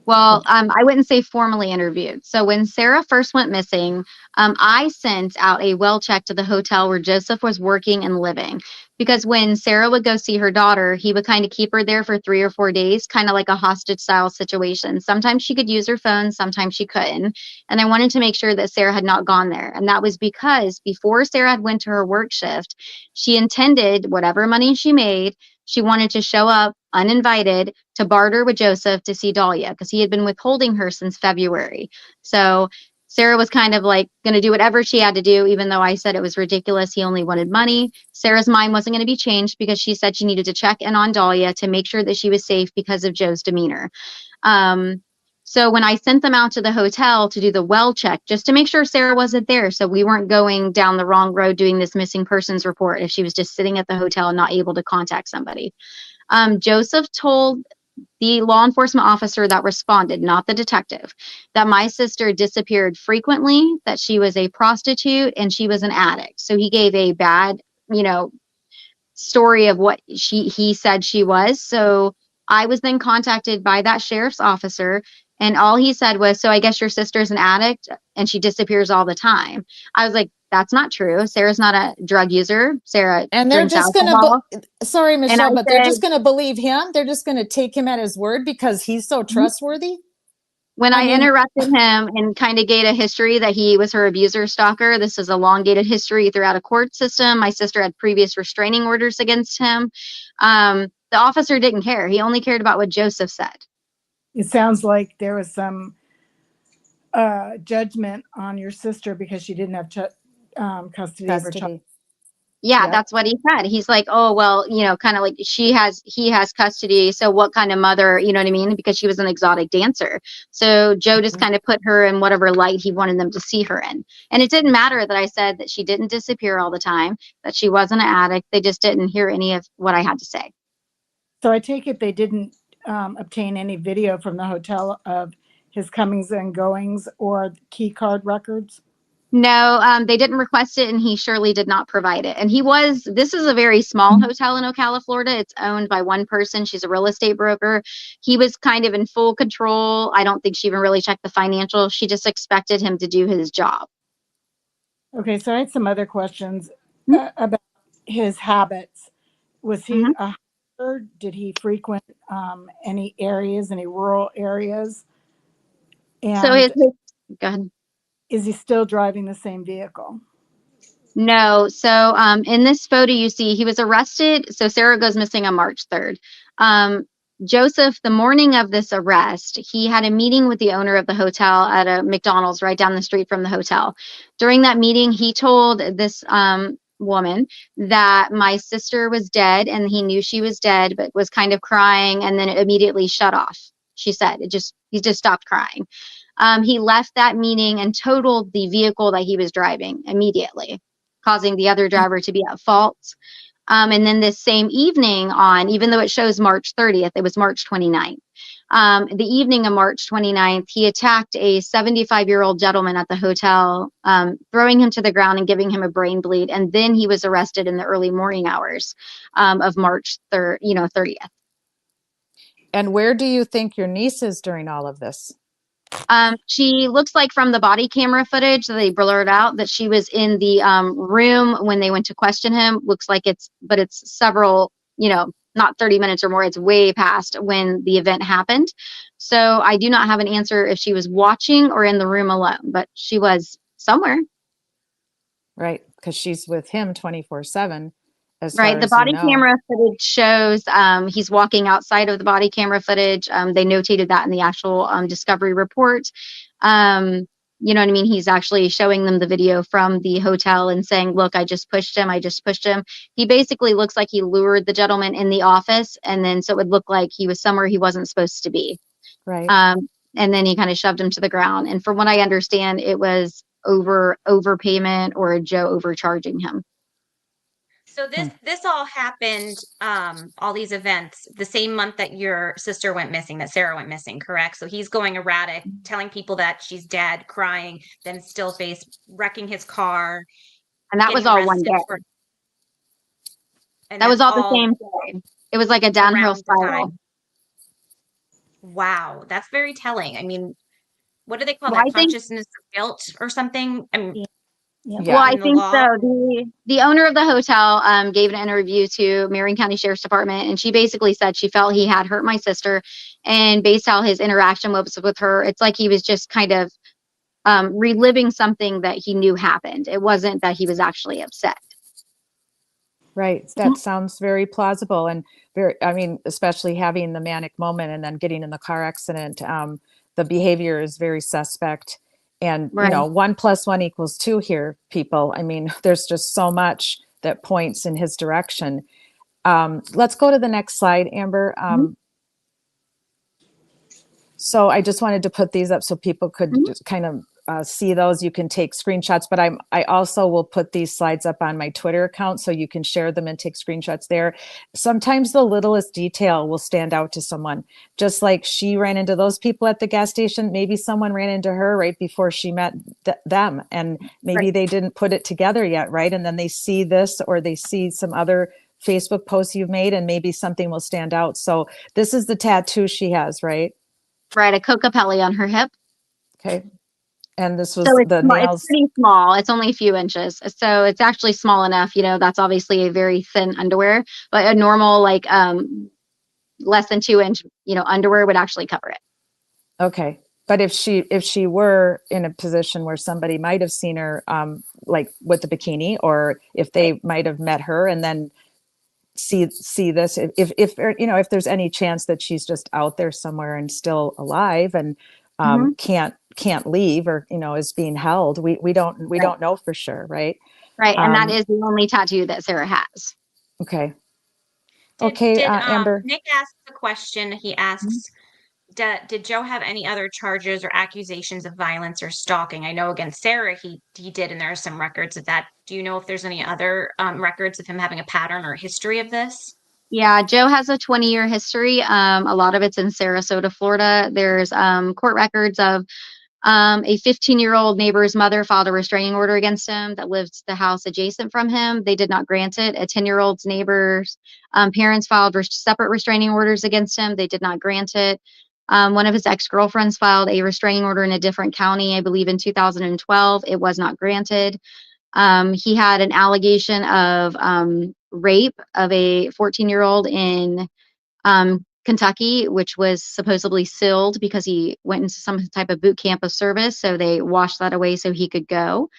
Well, I wouldn't say formally interviewed. So when Sara first went missing, I sent out a well check to the hotel where Joseph was working and living. Because when Sara would go see her daughter, he would kind of keep her there for 3 or 4 days, kind of like a hostage style situation. Sometimes she could use her phone, sometimes she couldn't. And I wanted to make sure that Sara had not gone there. And that was because before Sara had went to her work shift, she intended whatever money she made, she wanted to show up uninvited to barter with Joseph to see Dahlia, because he had been withholding her since February. So Sara was kind of like going to do whatever she had to do, even though I said it was ridiculous. He only wanted money. Sara's mind wasn't going to be changed, because she said she needed to check in on Dahlia to make sure that she was safe because of Joe's demeanor. So when I sent them out to the hotel to do the well check, just to make sure Sara wasn't there, so we weren't going down the wrong road doing this missing persons report if she was just sitting at the hotel and not able to contact somebody. Joseph told the law enforcement officer that responded, not the detective, that my sister disappeared frequently, that she was a prostitute, and she was an addict. So he gave a bad, story of what he said she was. So I was then contacted by that sheriff's officer, and all he said was, so I guess your sister's an addict and she disappears all the time. I was like, that's not true. Sara's not a drug user. Sara and they're drinks just alcohol. Sorry, Michelle, but they're said, just going to believe him. They're just going to take him at his word because he's so trustworthy. When I interrupted him and kind of gave a history that he was her abuser stalker, this is a elongated history throughout a court system. My sister had previous restraining orders against him. The officer didn't care. He only cared about what Joseph said. It sounds like there was some judgment on your sister because she didn't have custody of her child. Custody. Yeah, Yep. that's what he said. He's like, oh, well, kind of like he has custody. So what kind of mother, you know what I mean? Because she was an exotic dancer. So Joe just kind of put her in whatever light he wanted them to see her in. And it didn't matter that I said that she didn't disappear all the time, that she wasn't an addict. They just didn't hear any of what I had to say. So I take it they didn't obtain any video from the hotel of his comings and goings or key card records? No, they didn't request it, and he surely did not provide it. And this is a very small hotel in Ocala, Florida. It's owned by one person. She's a real estate broker. He was kind of in full control. I don't think she even really checked the financials. She just expected him to do his job. Okay, so I had some other questions about his habits. Was he a hiker? Did he frequent any rural areas? And So go ahead. is he still driving the same vehicle? No. So in this photo you see, he was arrested. So Sarah goes missing on March 3rd. Joseph, the morning of this arrest, he had a meeting with the owner of the hotel at a McDonald's right down the street from the hotel. During that meeting, he told this woman that my sister was dead, and he knew she was dead, but was kind of crying, and then it immediately shut off. She said he just stopped crying. He left that meeting and totaled the vehicle that he was driving immediately, causing the other driver to be at fault. And then this same evening even though it shows March 30th, it was March 29th. The evening of March 29th, he attacked a 75-year-old gentleman at the hotel, throwing him to the ground and giving him a brain bleed. And then he was arrested in the early morning hours of March 30th. And where do you think your niece is during all of this? She looks like from the body camera footage that they blurred out that she was in the room when they went to question him. Looks like it's several, not 30 minutes or more. It's way past when the event happened. So I do not have an answer if she was watching or in the room alone, but she was somewhere. Right, because she's with him 24/7. Right. The body camera footage shows he's walking outside of the body camera footage. They notated that in the actual discovery report. You know what I mean? He's actually showing them the video from the hotel and saying, look, I just pushed him. He basically looks like he lured the gentleman in the office. And then so it would look like he was somewhere he wasn't supposed to be. Right. And then he kind of shoved him to the ground. And from what I understand, it was overpayment or Joe overcharging him. So this all happened, all these events, the same month that your sister went missing, that Sarah went missing, correct? So he's going erratic, telling people that she's dead, crying, then still wrecking his car. And that was all one day. That was all the same day. It was like a downhill spiral. Wow, that's very telling. I mean, what do they call that? Consciousness of guilt or something? I mean, Yeah. Well, I think so. The owner of the hotel gave an interview to Marion County Sheriff's Department, and she basically said she felt he had hurt my sister, and based how his interaction was with her, it's like he was just kind of reliving something that he knew happened. It wasn't that he was actually upset. Right. That sounds very plausible and especially having the manic moment and then getting in the car accident. The behavior is very suspect. And, 1 + 1 = 2 here, people. I mean, there's just so much that points in his direction. Let's go to the next slide, Amber. So I just wanted to put these up so people could just kind of see those. You can take screenshots, but I also will put these slides up on my Twitter account so you can share them and take screenshots there. Sometimes the littlest detail will stand out to someone. Just like she ran into those people at the gas station, maybe someone ran into her right before she met them, and maybe they didn't put it together yet, right? And then they see this or they see some other Facebook posts you've made, and maybe something will stand out. So this is the tattoo she has, right? Right, a Coca-Pelli on her hip. Okay. And this was the nails. It's pretty small. It's only a few inches. So it's actually small enough, that's obviously a very thin underwear, but a normal, like less than 2-inch, underwear would actually cover it. Okay. But if she were in a position where somebody might have seen her, like with the bikini, or if they might have met her and then see this, if there's any chance that she's just out there somewhere and still alive and can't can't leave or, is being held. We don't know for sure, right? Right. And that is the only tattoo that Sarah has. Okay. Did Amber. Nick ask the question? He asks, did Joe have any other charges or accusations of violence or stalking? I know against Sarah he did, and there are some records of that. Do you know if there's any other records of him having a pattern or history of this? Yeah, Joe has a 20-year history. A lot of it's in Sarasota, Florida. There's court records of a 15-year-old neighbor's mother filed a restraining order against him that lived the house adjacent from him. They did not grant it. A 10-year-old's neighbor's parents filed separate restraining orders against him. They did not grant it. One of his ex-girlfriends filed a restraining order in a different county, I believe in 2012. It was not granted. He had an allegation of rape of a 14-year-old in Kentucky, which was supposedly sealed because he went into some type of boot camp of service. So they washed that away so he could go.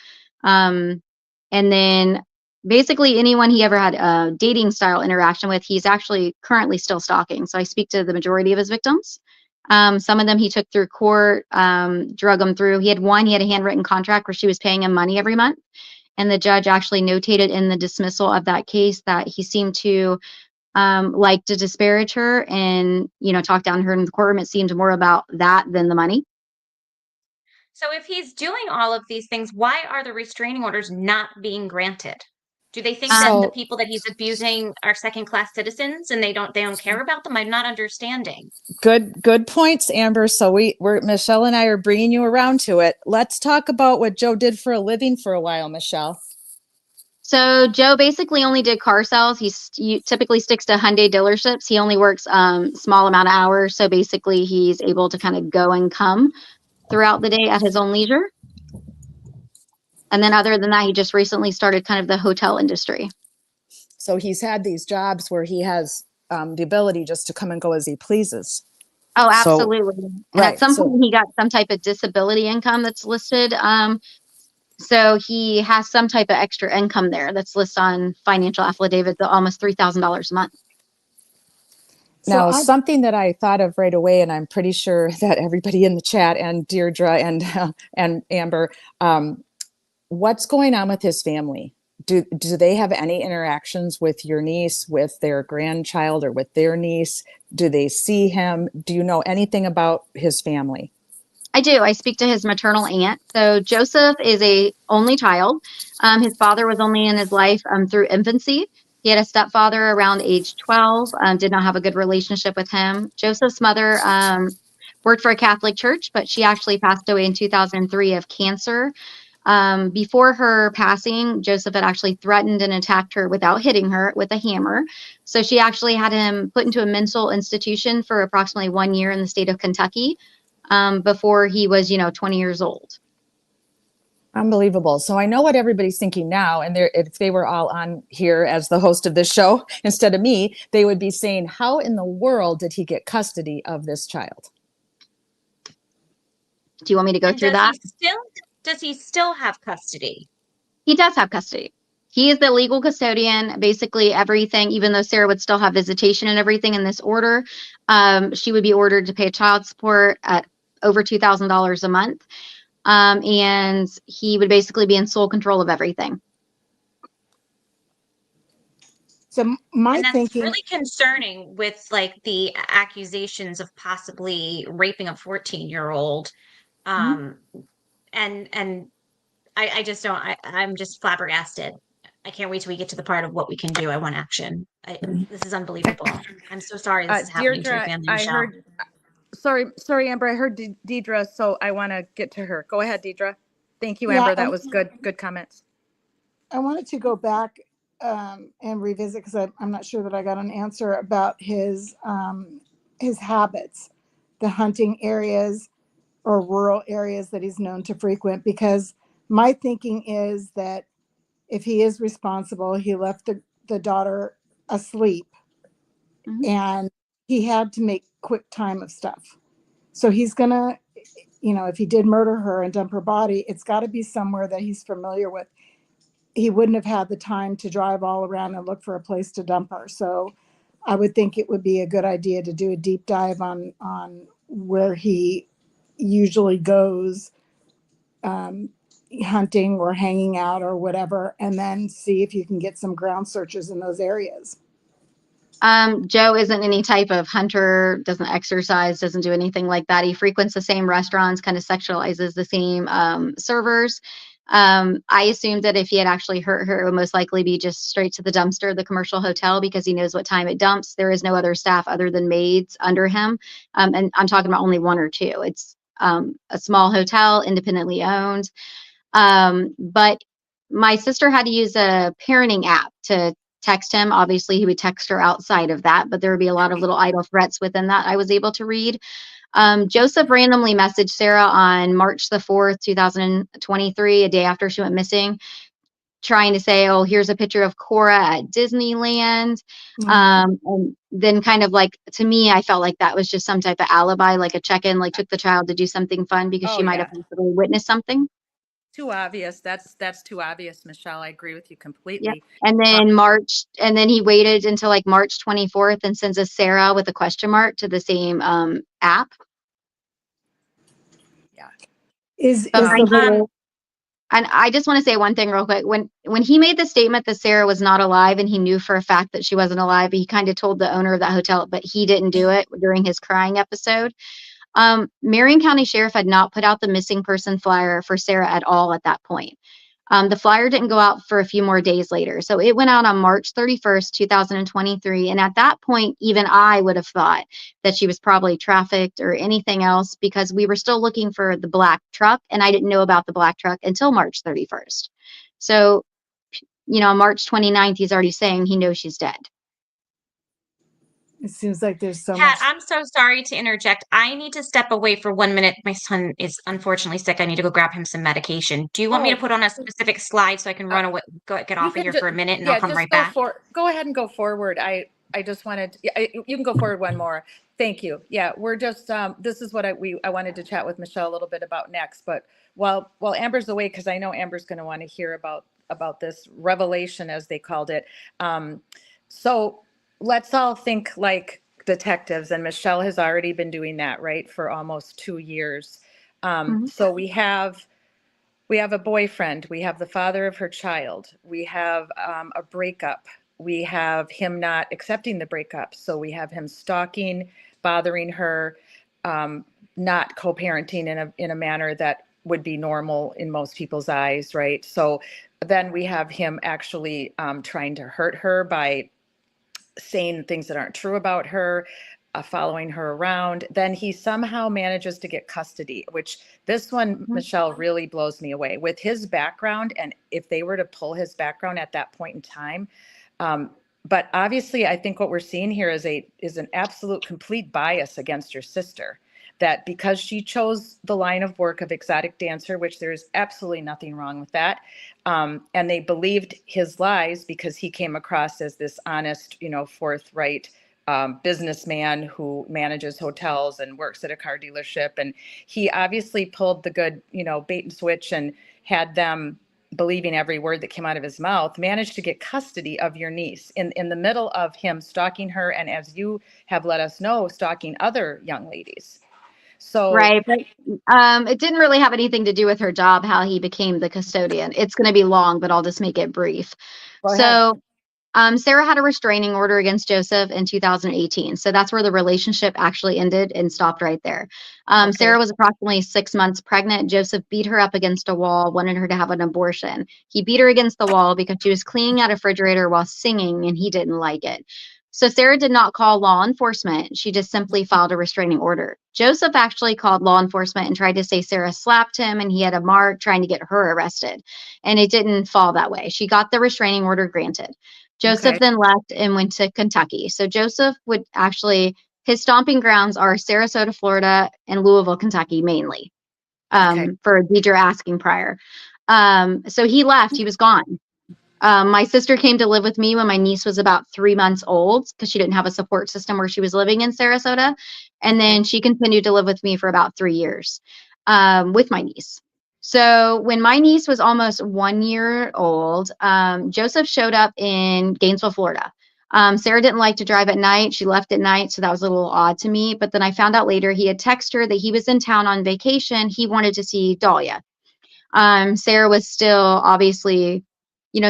And then basically anyone he ever had a dating style interaction with, he's actually currently still stalking. So I speak to the majority of his victims. Some of them he took through court, drug them through. He had a handwritten contract where she was paying him money every month. And the judge actually notated in the dismissal of that case that he seemed to like to disparage her and, talk down to her in the courtroom. It seemed more about that than the money. So if he's doing all of these things, why are the restraining orders not being granted? Do they think that the people that he's abusing are second-class citizens and they don't care about them? I'm not understanding. Good points, Amber. So we're Michelle and I are bringing you around to it. Let's talk about what Joe did for a living for a while, Michelle. So Joe basically only did car sales. He typically sticks to Hyundai dealerships. He only works small amount of hours. So basically he's able to kind of go and come throughout the day at his own leisure. And then other than that, he just recently started kind of the hotel industry. So he's had these jobs where he has the ability just to come and go as he pleases. Oh, absolutely. So, and at some point he got some type of disability income that's listed. So he has some type of extra income there that's listed on financial affidavits of almost $3,000 a month. Now, something that I thought of right away, and I'm pretty sure that everybody in the chat and Deirdre and Amber, what's going on with his family? Do they have any interactions with your niece, with their grandchild, or with their niece? Do they see him? Do you know anything about his family? I do. I speak to his maternal aunt. So Joseph is a only child. His father was only in his life through infancy. He had a stepfather around age 12, did not have a good relationship with him. Joseph's mother worked for a Catholic church, but she actually passed away in 2003 of cancer. Before her passing, Joseph had actually threatened and attacked her without hitting her with a hammer. So she actually had him put into a mental institution for approximately 1 year in the state of Kentucky. Before he was, 20 years old. Unbelievable. So I know what everybody's thinking now, and if they were all on here as the host of this show instead of me, they would be saying, how in the world did he get custody of this child? Do you want me to go through that? Does he still have custody? He does have custody. He is the legal custodian, basically everything, even though Sarah would still have visitation and everything in this order. She would be ordered to pay child support at over $2,000 a month. And he would basically be in sole control of everything. So that's really concerning with like the accusations of possibly raping a 14-year-old. And I just don't, I'm just flabbergasted. I can't wait till we get to the part of what we can do. I want action. This is unbelievable. I'm so sorry this is happening to your family, Michelle. Sorry, Amber, I heard Deidre, so I want to get to her. Go ahead, Deidre. Thank you, Amber. That was good comments. I wanted to go back and revisit because I'm not sure that I got an answer about his habits, the hunting areas or rural areas that he's known to frequent, because my thinking is that if he is responsible, he left the daughter asleep and he had to make quick time of stuff. So he's gonna, if he did murder her and dump her body, it's got to be somewhere that he's familiar with. He wouldn't have had the time to drive all around and look for a place to dump her. So I would think it would be a good idea to do a deep dive on where he usually goes hunting or hanging out or whatever, and then see if you can get some ground searches in those areas. Joe isn't any type of hunter, doesn't exercise, doesn't do anything like that. He frequents the same restaurants, kind of sexualizes the same servers. I assumed that if he had actually hurt her, it would most likely be just straight to the dumpster, the commercial hotel, because he knows what time it dumps. There is no other staff other than maids under him. And I'm talking about only one or two. It's a small hotel, independently owned. But my sister had to use a parenting app to text him. Obviously, he would text her outside of that, but there would be a lot of little idle threats within that I was able to read. Joseph randomly messaged Sarah on March the 4th, 2023, a day after she went missing, trying to say, oh, here's a picture of Cora at Disneyland. And then kind of like, to me, I felt like that was just some type of alibi, like a check-in, like took the child to do something fun because she might have possibly witnessed something. Too obvious. That's too obvious, Michelle. I agree with you completely. Yep. And then he waited until like March 24th and sends a Sarah with a question mark to the same app. Yeah. And I just want to say one thing real quick. When he made the statement that Sarah was not alive and he knew for a fact that she wasn't alive, he kind of told the owner of that hotel, but he didn't do it during his crying episode. Marion County Sheriff had not put out the missing person flyer for Sarah at all at that point. The flyer didn't go out for a few more days later. So it went out on March 31st, 2023. And at that point, even I would have thought that she was probably trafficked or anything else because we were still looking for the black truck. And I didn't know about the black truck until March 31st. So, on March 29th, he's already saying he knows she's dead. It seems like there's so Pat, much. I'm so sorry to interject. I need to step away for 1 minute. My son is unfortunately sick. I need to go grab him some medication. Do you want me to put on a specific slide so I can run away, get off of here for a minute, and I'll come right back? Go ahead and go forward. I just wanted, you can go forward one more. Thank you. Yeah, we're just, this is what I wanted to chat with Michelle a little bit about next. But while Amber's away, because I know Amber's going to want to hear about this revelation, as they called it. So let's all think like detectives, and Michelle has already been doing that, right, for almost 2 years. So we have a boyfriend, we have the father of her child, we have a breakup, we have him not accepting the breakup, so we have him stalking, bothering her, not co-parenting in a manner that would be normal in most people's eyes, right? So then we have him actually trying to hurt her by saying things that aren't true about her, following her around. Then he somehow manages to get custody, which this one, Michelle, really blows me away with his background. And if they were to pull his background at that point in time, but obviously I think what we're seeing here is an absolute complete bias against your sister, that because she chose the line of work of exotic dancer, which there's absolutely nothing wrong with that. And they believed his lies because he came across as this honest, forthright businessman who manages hotels and works at a car dealership. And he obviously pulled the good, bait and switch and had them believing every word that came out of his mouth, managed to get custody of your niece in the middle of him stalking her. And as you have let us know, stalking other young ladies. So, right. But it didn't really have anything to do with her job, how he became the custodian. It's going to be long, but I'll just make it brief. So Sarah had a restraining order against Joseph in 2018. So that's where the relationship actually ended and stopped right there. Sarah was approximately 6 months pregnant. Joseph beat her up against a wall, wanted her to have an abortion. He beat her against the wall because she was cleaning out a refrigerator while singing and he didn't like it. So Sarah did not call law enforcement. She just simply filed a restraining order. Joseph actually called law enforcement and tried to say Sarah slapped him and he had a mark trying to get her arrested. And it didn't fall that way. She got the restraining order granted. Joseph then left and went to Kentucky. So Joseph would actually, his stomping grounds are Sarasota, Florida, and Louisville, Kentucky, mainly, for Deidre asking prior. So he left, he was gone. My sister came to live with me when my niece was about 3 months old because she didn't have a support system where she was living in Sarasota. And then she continued to live with me for about 3 years with my niece. So when my niece was almost 1 year old, Joseph showed up in Gainesville, Florida. Sarah didn't like to drive at night. She left at night, so that was a little odd to me. But then I found out later he had texted her that he was in town on vacation. He wanted to see Dahlia. Sarah was still obviously,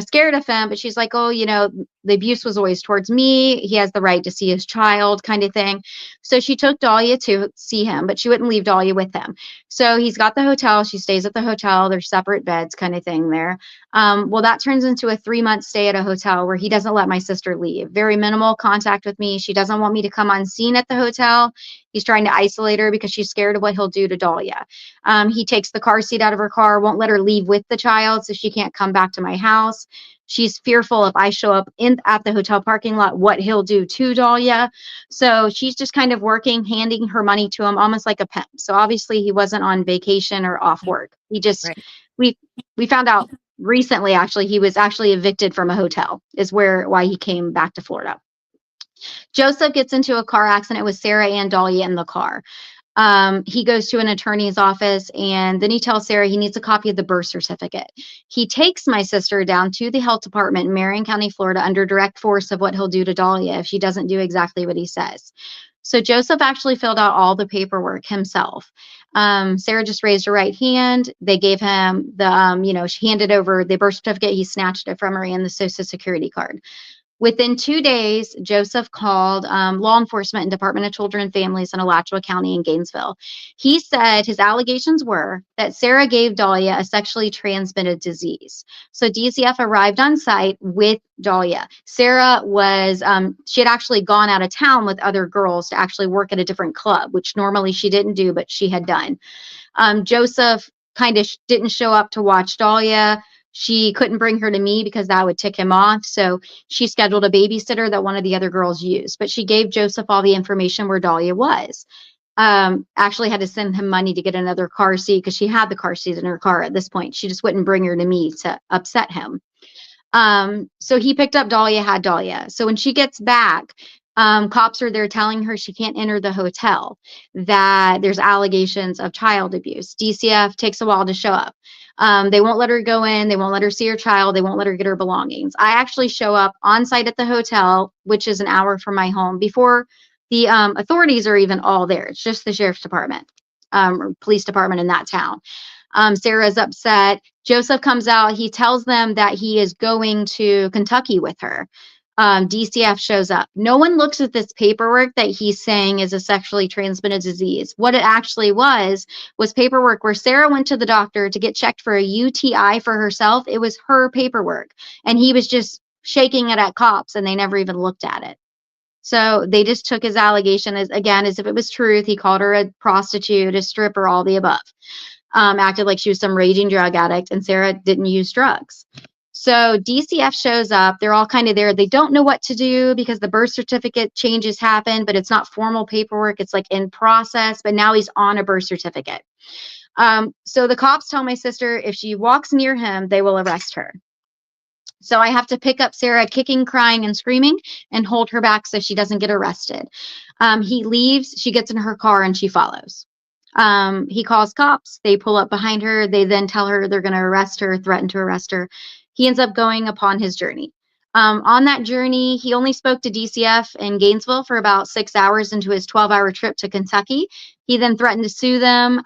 scared of him, but she's like, oh, the abuse was always towards me. He has the right to see his child, kind of thing. So she took Dahlia to see him, but she wouldn't leave Dahlia with him. So he's got the hotel. She stays at the hotel. There's separate beds, kind of thing there. Well, that turns into a 3-month stay at a hotel where he doesn't let my sister leave. Very minimal contact with me. She doesn't want me to come on scene at the hotel. He's trying to isolate her because she's scared of what he'll do to Dahlia. He takes the car seat out of her car, won't let her leave with the child so she can't come back to my house. She's fearful if I show up at the hotel parking lot, what he'll do to Dahlia. So she's just kind of working, handing her money to him, almost like a pimp. So obviously he wasn't on vacation or off work. He just, Right. we found out recently, actually, he was actually evicted from a hotel is why he came back to Florida. Joseph gets into a car accident with Sarah and Dahlia in the car. He goes to an attorney's office and then he tells Sarah he needs a copy of the birth certificate. He takes my sister down to the health department in Marion County, Florida, under direct force of what he'll do to Dahlia if she doesn't do exactly what he says. So Joseph actually filled out all the paperwork himself. Sarah just raised her right hand. They gave him she handed over the birth certificate. He snatched it from her and the Social Security card. Within 2 days, Joseph called law enforcement and Department of Children and Families in Alachua County in Gainesville. He said his allegations were that Sarah gave Dahlia a sexually transmitted disease. So DCF arrived on site with Dahlia. Sarah was, she had actually gone out of town with other girls to actually work at a different club, which normally she didn't do, but she had done. Joseph kind of didn't show up to watch Dahlia. She couldn't bring her to me because that would tick him off. So she scheduled a babysitter that one of the other girls used. But she gave Joseph all the information where Dahlia was. Actually had to send him money to get another car seat because she had the car seat in her car at this point. She just wouldn't bring her to me to upset him. So he picked up Dahlia, had Dahlia. So when she gets back, cops are there telling her she can't enter the hotel, that there's allegations of child abuse. DCF takes a while to show up. They won't let her go in. They won't let her see her child. They won't let her get her belongings. I actually show up on site at the hotel, which is an hour from my home, before the authorities are even all there. It's just the sheriff's department or police department in that town. Sarah's upset. Joseph comes out. He tells them that he is going to Kentucky with her. DCF shows up. No one looks at this paperwork that he's saying is a sexually transmitted disease. What it actually was paperwork where Sarah went to the doctor to get checked for a UTI for herself. It was her paperwork. And he was just shaking it at cops and they never even looked at it. So they just took his allegation as if it was truth. He called her a prostitute, a stripper, all the above. Acted like she was some raging drug addict and Sarah didn't use drugs. So DCF shows up. They're all kind of there. They don't know what to do because the birth certificate changes happen, but it's not formal paperwork. It's like in process, but now he's on a birth certificate. So the cops tell my sister if she walks near him, they will arrest her. So I have to pick up Sarah kicking, crying, and screaming and hold her back so she doesn't get arrested. He leaves. She gets in her car and she follows. He calls cops. They pull up behind her. They then tell her they're going to arrest her, threaten to arrest her. He ends up going upon his journey. On that journey, he only spoke to DCF in Gainesville for about 6 hours into his 12-hour trip to Kentucky. He then threatened to sue them,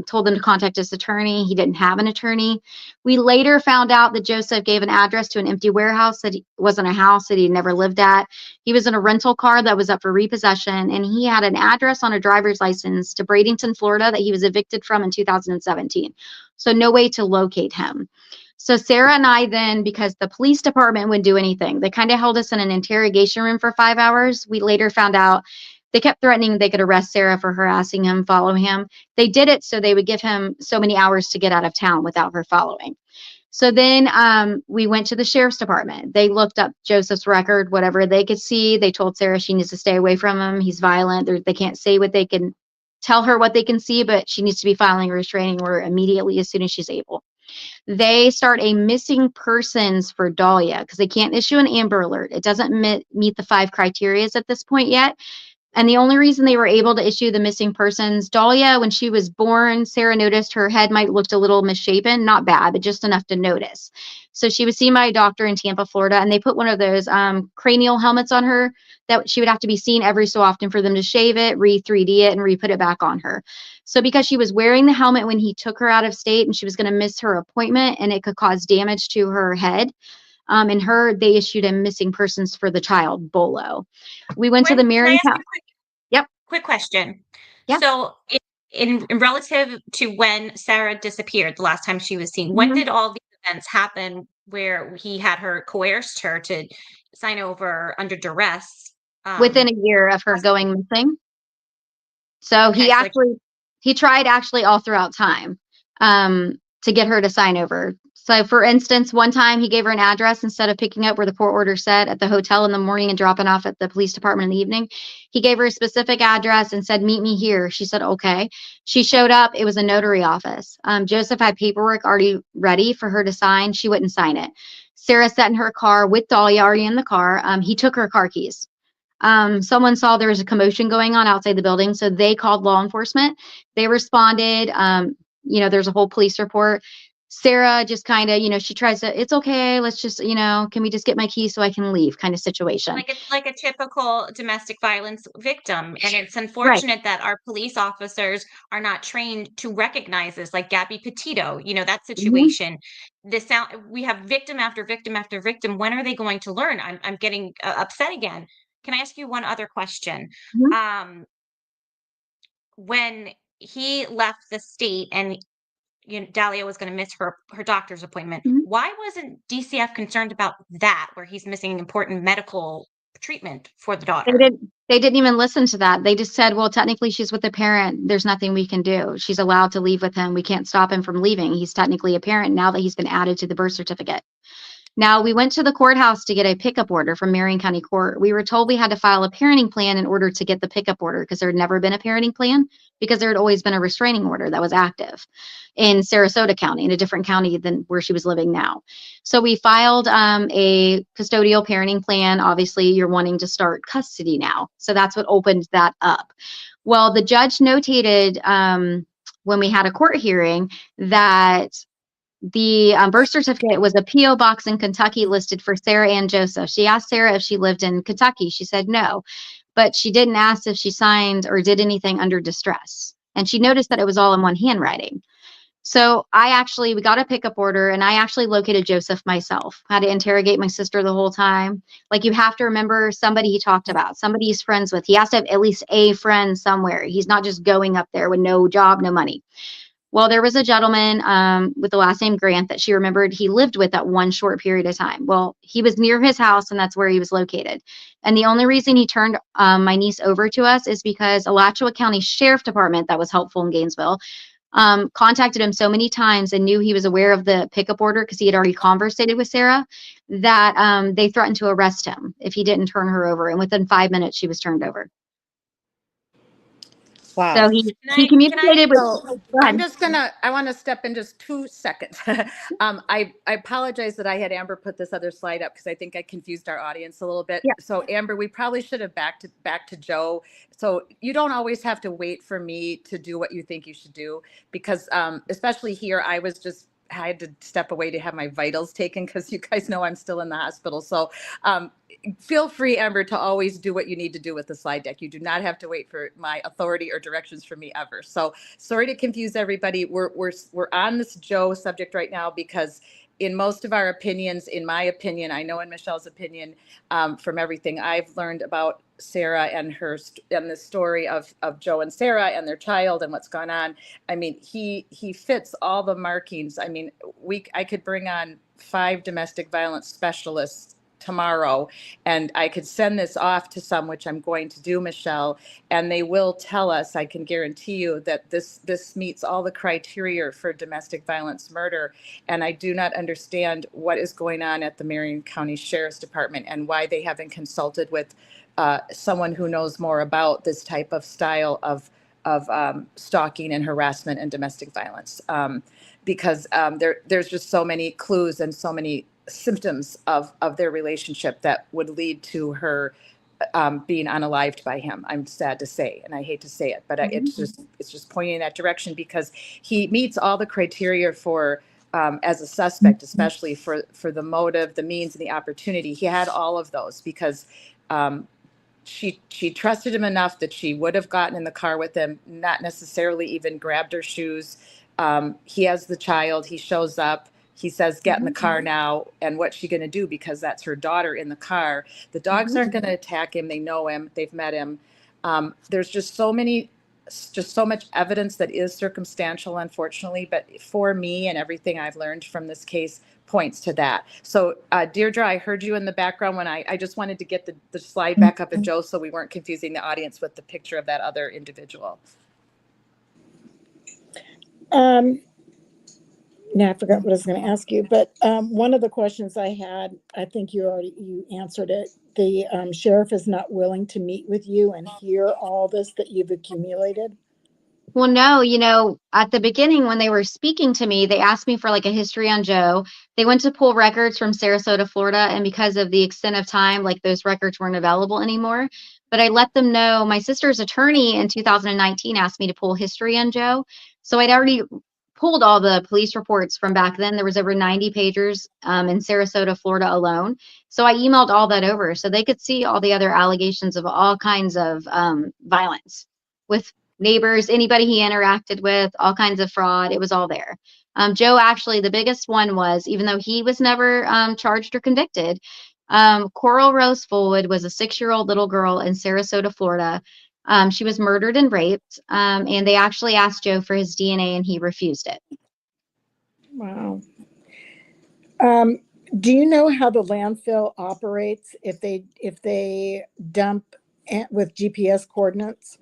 told them to contact his attorney. He didn't have an attorney. We later found out that Joseph gave an address to an empty warehouse that wasn't a house that he never lived at. He was in a rental car that was up for repossession, and he had an address on a driver's license to Bradenton, Florida that he was evicted from in 2017. So no way to locate him. So Sarah and I then, because the police department wouldn't do anything, they kind of held us in an interrogation room for 5 hours. We later found out they kept threatening they could arrest Sarah for harassing him, following him. They did it so they would give him so many hours to get out of town without her following. So then we went to the sheriff's department. They looked up Joseph's record, whatever they could see. They told Sarah she needs to stay away from him. He's violent. They can't say what they can, tell her what they can see, but she needs to be filing a restraining order immediately as soon as she's able. They start a missing persons for Dahlia because they can't issue an Amber Alert. It doesn't meet the 5 criteria at this point yet. And the only reason they were able to issue the missing persons, Dahlia, when she was born, Sarah noticed her head might looked a little misshapen, not bad, but just enough to notice. So she was seen by a doctor in Tampa, Florida, and they put one of those cranial helmets on her that she would have to be seen every so often for them to shave it, re-3D it, and re-put it back on her. So because she was wearing the helmet when he took her out of state and she was going to miss her appointment and it could cause damage to her head, they issued a missing persons for the child, BOLO. We went to the Can I Marion ask County. a Yep. quick question? Yeah. So in relative to when Sarah disappeared, the last time she was seen, when Mhm. did all these events happen where he had her coerced her to sign over under duress? Within a year of her going missing. So Okay, so he tried actually all throughout time to get her to sign over. So for instance, one time he gave her an address instead of picking up where the court order said at the hotel in the morning and dropping off at the police department in the evening. He gave her a specific address and said, meet me here. She said, okay. She showed up. It was a notary office. Joseph had paperwork already ready for her to sign. She wouldn't sign it. Sarah sat in her car with Dahlia already in the car. He took her car keys. Someone saw there was a commotion going on outside the building, so they called law enforcement. They responded. There's a whole police report. Sarah just kind of, she tries to, it's okay, let's just, can we just get my keys so I can leave kind of situation. like a typical domestic violence victim. And it's Right. unfortunate that our police officers are not trained to recognize this, like Gabby Petito, that situation. We have victim after victim after victim. When are they going to learn? I'm getting upset again. Can I ask you one other question? Mhm. When he left the state and Dahlia was going to miss her doctor's appointment, Mhm. why wasn't DCF concerned about that, where he's missing important medical treatment for the daughter? They didn't even listen to that. They just said, well, technically she's with a parent. There's nothing we can do. She's allowed to leave with him. We can't stop him from leaving. He's technically a parent now that he's been added to the birth certificate. Now, we went to the courthouse to get a pickup order from Marion County Court. We were told we had to file a parenting plan in order to get the pickup order because there had never been a parenting plan, because there had always been a restraining order that was active in Sarasota County, in a different county than where she was living now. So we filed a custodial parenting plan. Obviously, you're wanting to start custody now. So that's what opened that up. Well, the judge notated when we had a court hearing that the birth certificate was a P.O. box in Kentucky listed for Sarah and Joseph. She asked Sarah if she lived in Kentucky. She said no, but she didn't ask if she signed or did anything under distress. And she noticed that it was all in one handwriting. So we got a pickup order, and I actually located Joseph myself. I had to interrogate my sister the whole time. Like, you have to remember somebody he talked about, somebody he's friends with. He has to have at least a friend somewhere. He's not just going up there with no job, no money. Well, there was a gentleman with the last name Grant that she remembered he lived with at one short period of time. Well, he was near his house, and that's where he was located. And the only reason he turned my niece over to us is because Alachua County Sheriff Department, that was helpful in Gainesville, contacted him so many times and knew he was aware of the pickup order because he had already conversated with Sarah, that they threatened to arrest him if he didn't turn her over. And within 5 minutes, she was turned over. Wow. So he communicated with. So I want to step in just 2 seconds. I apologize that I had Amber put this other slide up because I think I confused our audience a little bit. Yeah. So Amber, we probably should have back to Joe. So you don't always have to wait for me to do what you think you should do, because especially here, I had to step away to have my vitals taken because you guys know I'm still in the hospital. So feel free, Amber, to always do what you need to do with the slide deck. You do not have to wait for my authority or directions from me ever. So sorry to confuse everybody. We're on this Joe subject right now because in most of our opinions, in my opinion, I know in Michelle's opinion, from everything I've learned about Sarah and the story of Joe and Sarah and their child and what's gone on. I mean, he fits all the markings. I mean, I could bring on 5 domestic violence specialists tomorrow, and I could send this off to some, which I'm going to do, Michelle, and they will tell us, I can guarantee you, that this meets all the criteria for domestic violence murder. And I do not understand what is going on at the Marion County Sheriff's Department and why they haven't consulted with someone who knows more about this type of style of stalking and harassment and domestic violence, because there's just so many clues and so many symptoms of their relationship that would lead to her being unalived by him. I'm sad to say, and I hate to say it, but it's just pointing in that direction because he meets all the criteria for as a suspect, especially for the motive, the means, and the opportunity. He had all of those because she trusted him enough that she would have gotten in the car with him, not necessarily even grabbed her shoes. He has the child. He shows up. He says, "Get in the car now." And what's she going to do? Because that's her daughter in the car. The dogs aren't going to attack him. They know him. They've met him. There's just so much evidence that is circumstantial, unfortunately. But for me and everything I've learned from this case points to that. So, Deirdre, I heard you in the background when I just wanted to get the slide back up, and Joe, so we weren't confusing the audience with the picture of that other individual. Now I forgot what I was going to ask you, but one of the questions I had, I think you answered it. The sheriff is not willing to meet with you and hear all this that you've accumulated. Well, no, at the beginning when they were speaking to me, they asked me for like a history on Joe. They went to pull records from Sarasota, Florida, and because of the extent of time, like those records weren't available anymore. But I let them know my sister's attorney in 2019 asked me to pull history on Joe. So I'd already pulled all the police reports from back then. There was over 90 pagers in Sarasota, Florida alone. So I emailed all that over so they could see all the other allegations of all kinds of violence with neighbors, anybody he interacted with, all kinds of fraud. It was all there. Joe, actually, the biggest one was, even though he was never charged or convicted, Coral Rose Fullwood was a 6-year-old little girl in Sarasota, Florida. She was murdered and raped, and they actually asked Joe for his DNA, and he refused it. Wow. Do you know how the landfill operates if they dump with GPS coordinates?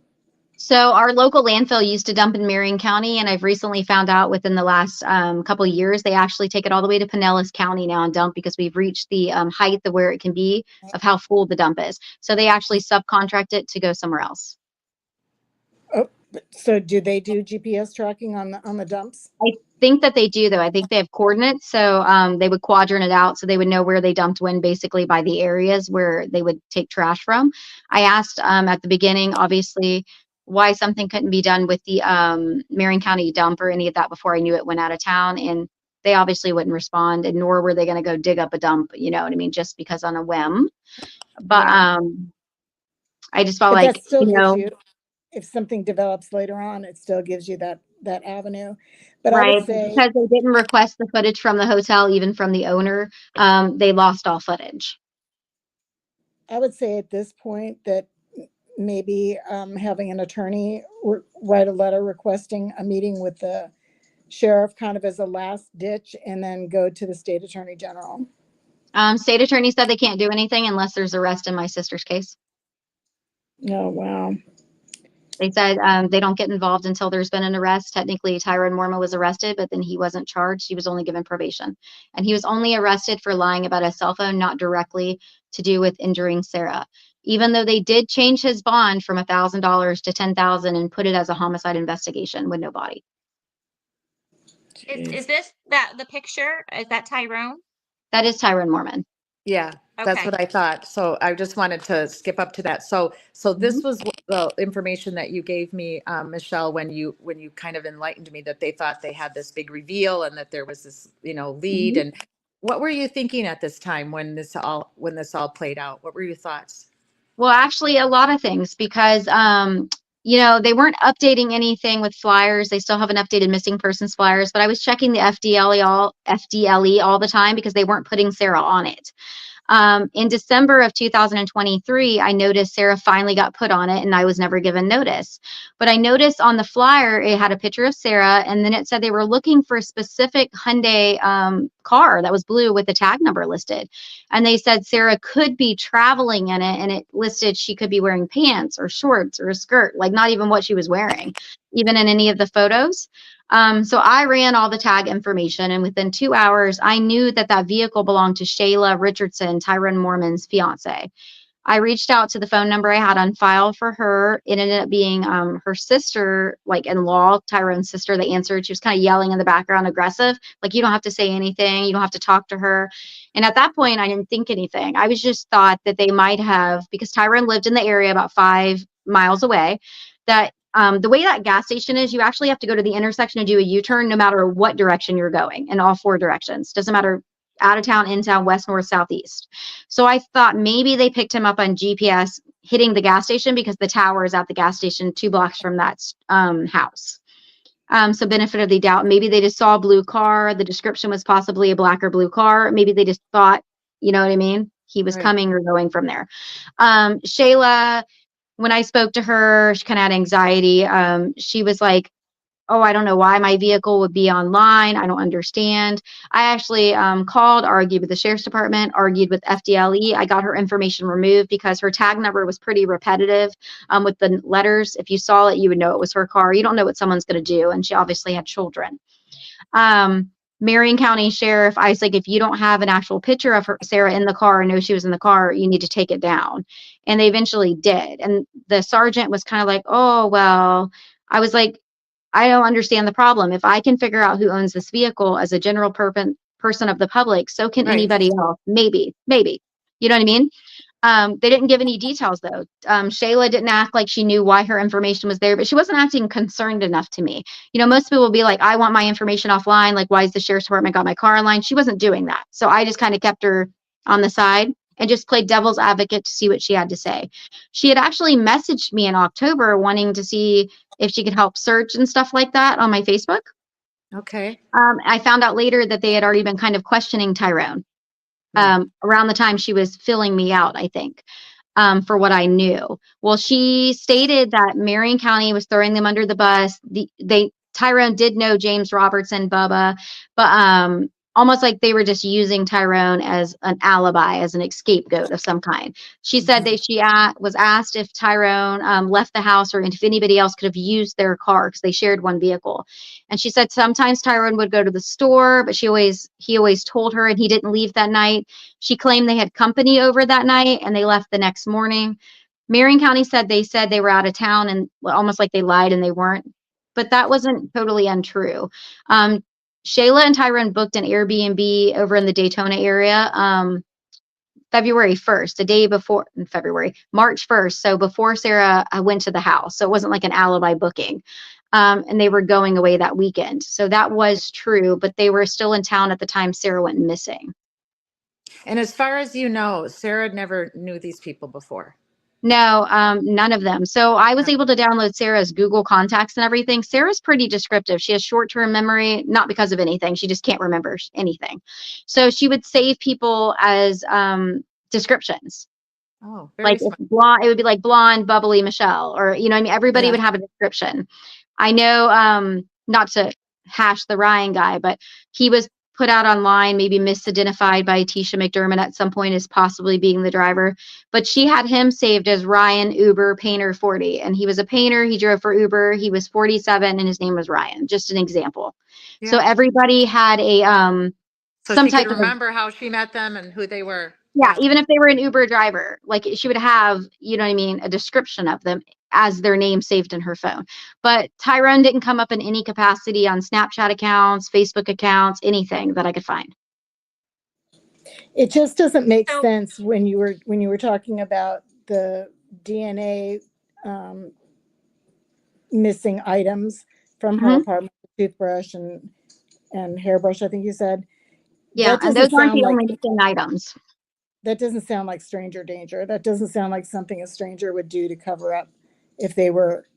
So our local landfill used to dump in Marion County, and I've recently found out within the last couple of years, they actually take it all the way to Pinellas County now and dump because we've reached the height of where it can be of how full the dump is. So they actually subcontract it to go somewhere else. Oh, so do they do GPS tracking on the dumps? I think that they do, though. I think they have coordinates, so they would quadrant it out so they would know where they dumped when, basically by the areas where they would take trash from. I asked at the beginning, obviously, why something couldn't be done with the Marion County dump or any of that before I knew it went out of town, and they obviously wouldn't respond, and nor were they going to go dig up a dump, you know what I mean, just because on a whim. But I just felt like, that still gives you, if something develops later on, it still gives you that avenue. But right, I would say, because they didn't request the footage from the hotel, even from the owner, they lost all footage. I would say at this point that maybe having an attorney write a letter requesting a meeting with the sheriff kind of as a last ditch, and then go to the state attorney general. State attorney said they can't do anything unless there's arrest in my sister's case. Oh, wow. They said they don't get involved until there's been an arrest. Technically, Tyrone Morma was arrested, but then he wasn't charged. He was only given probation. And he was only arrested for lying about a cell phone, not directly to do with injuring Sarah. Even though they did change his bond from $1,000 to $10,000 and put it as a homicide investigation with no body. Is this the picture? Is that Tyrone? That is Tyrone Mormon. Yeah, that's Okay. what I thought. So I just wanted to skip up to that. So this was the information that you gave me, Michelle, when you kind of enlightened me that they thought they had this big reveal and that there was this, lead. And what were you thinking at this time when this all played out? What were your thoughts? Well, actually, a lot of things, because they weren't updating anything with flyers. They still haven't updated missing persons flyers, but I was checking the FDLE all the time because they weren't putting Sarah on it. In December of 2023, I noticed Sarah finally got put on it, and I was never given notice. But I noticed on the flyer, it had a picture of Sarah, and then it said they were looking for a specific Hyundai car that was blue with the tag number listed. And they said Sarah could be traveling in it, and it listed she could be wearing pants or shorts or a skirt, like not even what she was wearing, even in any of the photos. So I ran all the tag information, and within 2 hours, I knew that vehicle belonged to Shayla Richardson, Tyrone Mormon's fiance. I reached out to the phone number I had on file for her. It ended up being her sister, like in-law, Tyrone's sister, that answered. She was kind of yelling in the background, aggressive, like, you don't have to say anything. You don't have to talk to her. And at that point, I didn't think anything. I was just thought that they might have, because Tyrone lived in the area about 5 miles away, that The way that gas station is, you actually have to go to the intersection and do a U-turn no matter what direction you're going, in all 4 directions. Doesn't matter, out of town, in town, west, north, south, east. So I thought maybe they picked him up on GPS hitting the gas station because the tower is at the gas station 2 blocks from that house. So benefit of the doubt, maybe they just saw a blue car. The description was possibly a black or blue car. Maybe they just thought, you know what I mean? He was Right. coming or going from there. Shayla, when I spoke to her, she kind of had anxiety. She was like, oh, I don't know why my vehicle would be online. I don't understand. I actually called, argued with the sheriff's department, argued with FDLE. I got her information removed because her tag number was pretty repetitive with the letters. If you saw it, you would know it was her car. You don't know what someone's going to do. And she obviously had children. Marion County Sheriff, I was like, if you don't have an actual picture of her, Sarah, in the car, or know she was in the car, you need to take it down. And they eventually did. And the sergeant was kind of like, oh, well, I was like, I don't understand the problem. If I can figure out who owns this vehicle as a general person of the public, so can Right. anybody else. Maybe. You know what I mean? They didn't give any details, though. Shayla didn't act like she knew why her information was there, but she wasn't acting concerned enough to me. You know, most people will be like, I want my information offline. Like, why is the sheriff's department got my car online? She wasn't doing that. So I just kind of kept her on the side and just played devil's advocate to see what she had to say. She had actually messaged me in October wanting to see if she could help search and stuff like that on my Facebook. Okay. I found out later that they had already been kind of questioning Tyrone around the time she was filling me out, I think, for what I knew. Well, she stated that Marion County was throwing them under the bus. Tyrone did know James Robertson, Bubba, but almost like they were just using Tyrone as an alibi, as an scapegoat of some kind. She said that she was asked if Tyrone left the house or if anybody else could have used their car because they shared one vehicle. And she said sometimes Tyrone would go to the store, but he always told her, and he didn't leave that night. She claimed they had company over that night and they left the next morning. Marion County said they were out of town, and almost like they lied and they weren't. But that wasn't totally untrue. Shayla and Tyrone booked an Airbnb over in the Daytona area February 1st, the day before March 1st. So before Sarah went to the house. So it wasn't like an alibi booking. And they were going away that weekend. So that was true, but they were still in town at the time Sarah went missing. And as far as you know, Sarah never knew these people before. No, none of them. So I was able to download Sarah's Google contacts and everything. Sarah's pretty descriptive. She has short-term memory, not because of anything. She just can't remember anything. So she would save people as descriptions. Oh, very Like smart. it would be like blonde, bubbly Michelle, or, you know, I mean, everybody would have a description. I know, not to hash the Ryan guy, but he was put out online, maybe misidentified by Tisha McDermott at some point as possibly being the driver. But she had him saved as Ryan Uber Painter 40. And he was a painter. He drove for Uber. He was 47 and his name was Ryan. Just an example. Yeah. So everybody had a So some she type could of remember how she met them and who they were. yeah, even if they were an Uber driver, like she would have, you know what I mean, a description of them as their name saved in her phone. But Tyrone didn't come up in any capacity on Snapchat accounts, Facebook accounts, anything that I could find. It just doesn't make So- sense when you were talking about the DNA missing items from her Mhm. apartment, toothbrush and hairbrush, I think you said. Yeah, That and doesn't those aren't sound the like only missing items. that doesn't sound like stranger danger. That doesn't sound like something a stranger would do to cover up if they were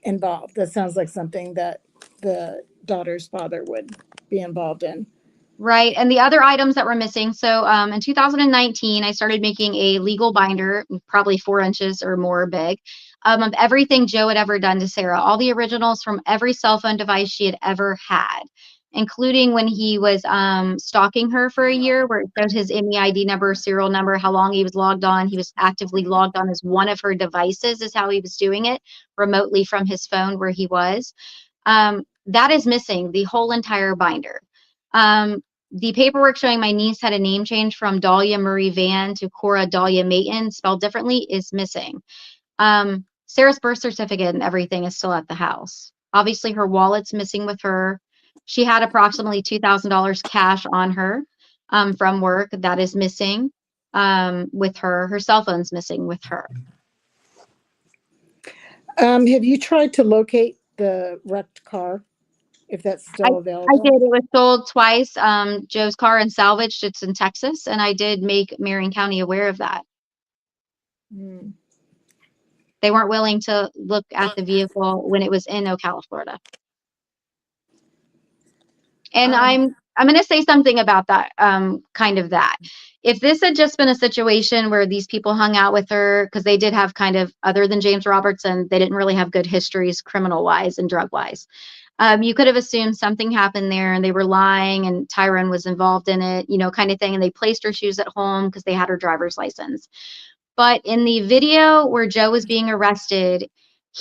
involved. That sounds like something that the daughter's father would be involved in. Right. And the other items that were missing. So in 2019, I started making a legal binder, probably 4 inches or more big, of everything Joe had ever done to Sarah, all the originals from every cell phone device she had ever had, including when he was stalking her for a year, where it showed his MEID number, serial number, how long he was logged on. He was actively logged on as one of her devices is how he was doing it, remotely from his phone where he was. That is missing, the whole entire binder. The paperwork showing my niece had a name change from Dahlia Marie Van to Cora Dahlia Mayton, spelled differently, is missing. Sarah's birth certificate and everything is still at the house. Obviously, her wallet's missing with her. She had approximately $2,000 cash on her from work. That is missing with her. Her cell phone's missing with her. Have you tried to locate the wrecked car, if that's still I available? did. It was sold twice. Joe's car and salvaged. It's in Texas, and I did make Marion County aware of that. Hmm. They weren't willing to look at the vehicle when it was in Ocala, Florida. And I'm going to say something about that, kind of that. If this had just been a situation where these people hung out with her, because they did have kind of, other than James Robertson, they didn't really have good histories criminal wise and drug wise. You could have assumed something happened there and they were lying and Tyrone was involved in it, you know, kind of thing. And they placed her shoes at home because they had her driver's license. But in the video where Joe was being arrested,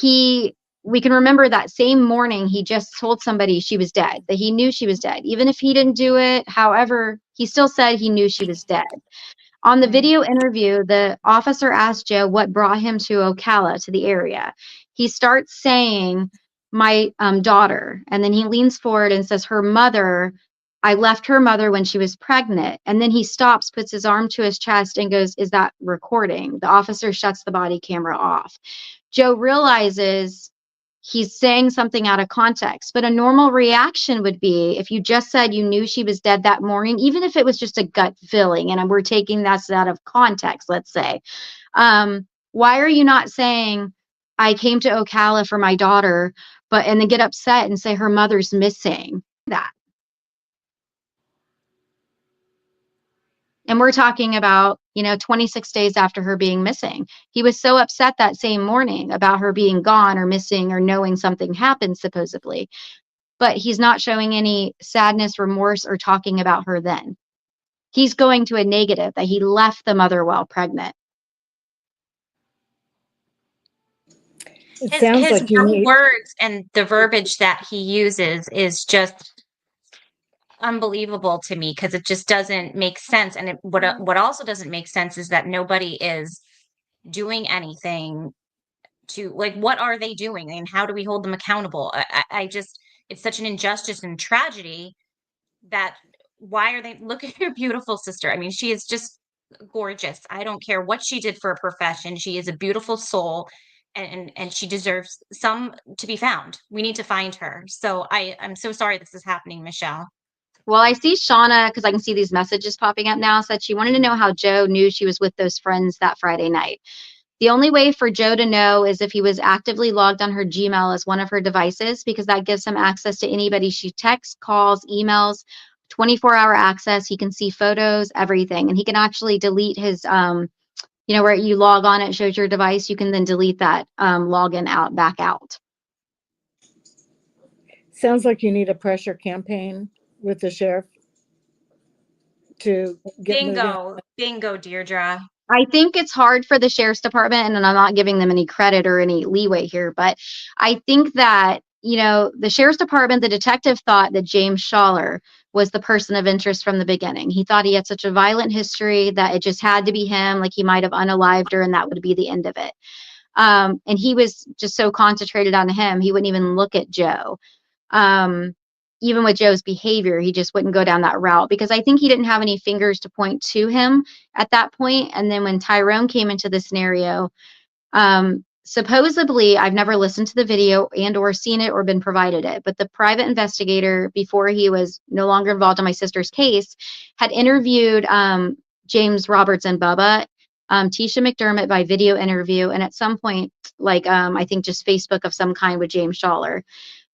we can remember that same morning he just told somebody she was dead, that he knew she was dead. Even if he didn't do it, however, he still said he knew she was dead. On the video interview, the officer asked Joe what brought him to Ocala, to the area. He starts saying, my daughter, and then he leans forward and says, her mother, I left her mother when she was pregnant. And then he stops, puts his arm to his chest and goes, is that recording? The officer shuts the body camera off. Joe realizes he's saying something out of context, but a normal reaction would be, if you just said you knew she was dead that morning, even if it was just a gut feeling, and we're taking that out of context, let's say, why are you not saying, I came to Ocala for my daughter, and then get upset and say her mother's missing? That. And we're talking about, 26 days after her being missing. He was so upset that same morning about her being gone or missing or knowing something happened, supposedly. But he's not showing any sadness, remorse, or talking about her then. He's going to a negative, that he left the mother while pregnant. It sounds His like you need. words and the verbiage that he uses is just unbelievable to me, because it just doesn't make sense. And what also doesn't make sense is that nobody is doing anything to, like, what are they doing and how do we hold them accountable? I just, it's such an injustice and tragedy that, why are they, look at your beautiful sister. I mean, she is just gorgeous. I don't care what she did for a profession. She is a beautiful soul, and she deserves some to be found. We need to find her. So I'm so sorry this is happening, Michelle. Well, I see Shauna, because I can see these messages popping up now, said she wanted to know how Joe knew she was with those friends that Friday night. The only way for Joe to know is if he was actively logged on her Gmail as one of her devices, because that gives him access to anybody she texts, calls, emails, 24-hour access. He can see photos, everything. And he can actually delete his, where you log on, it shows your device. You can then delete that login back out. Sounds like you need a pressure campaign with the sheriff to get moving. Bingo, Deirdre. I think it's hard for the sheriff's department, and I'm not giving them any credit or any leeway here, but I think that, the sheriff's department, the detective thought that James Schaller was the person of interest from the beginning. He thought he had such a violent history that it just had to be him, like he might have unalived her and that would be the end of it. And he was just so concentrated on him, he wouldn't even look at Joe. Even with Joe's behavior, he just wouldn't go down that route, because I think he didn't have any fingers to point to him at that point. And then when Tyrone came into the scenario, supposedly, I've never listened to the video and or seen it or been provided it, but the private investigator, before he was no longer involved in my sister's case, had interviewed James Roberts and Bubba, Tisha McDermott by video interview, and at some point, I think just Facebook of some kind with James Schaller.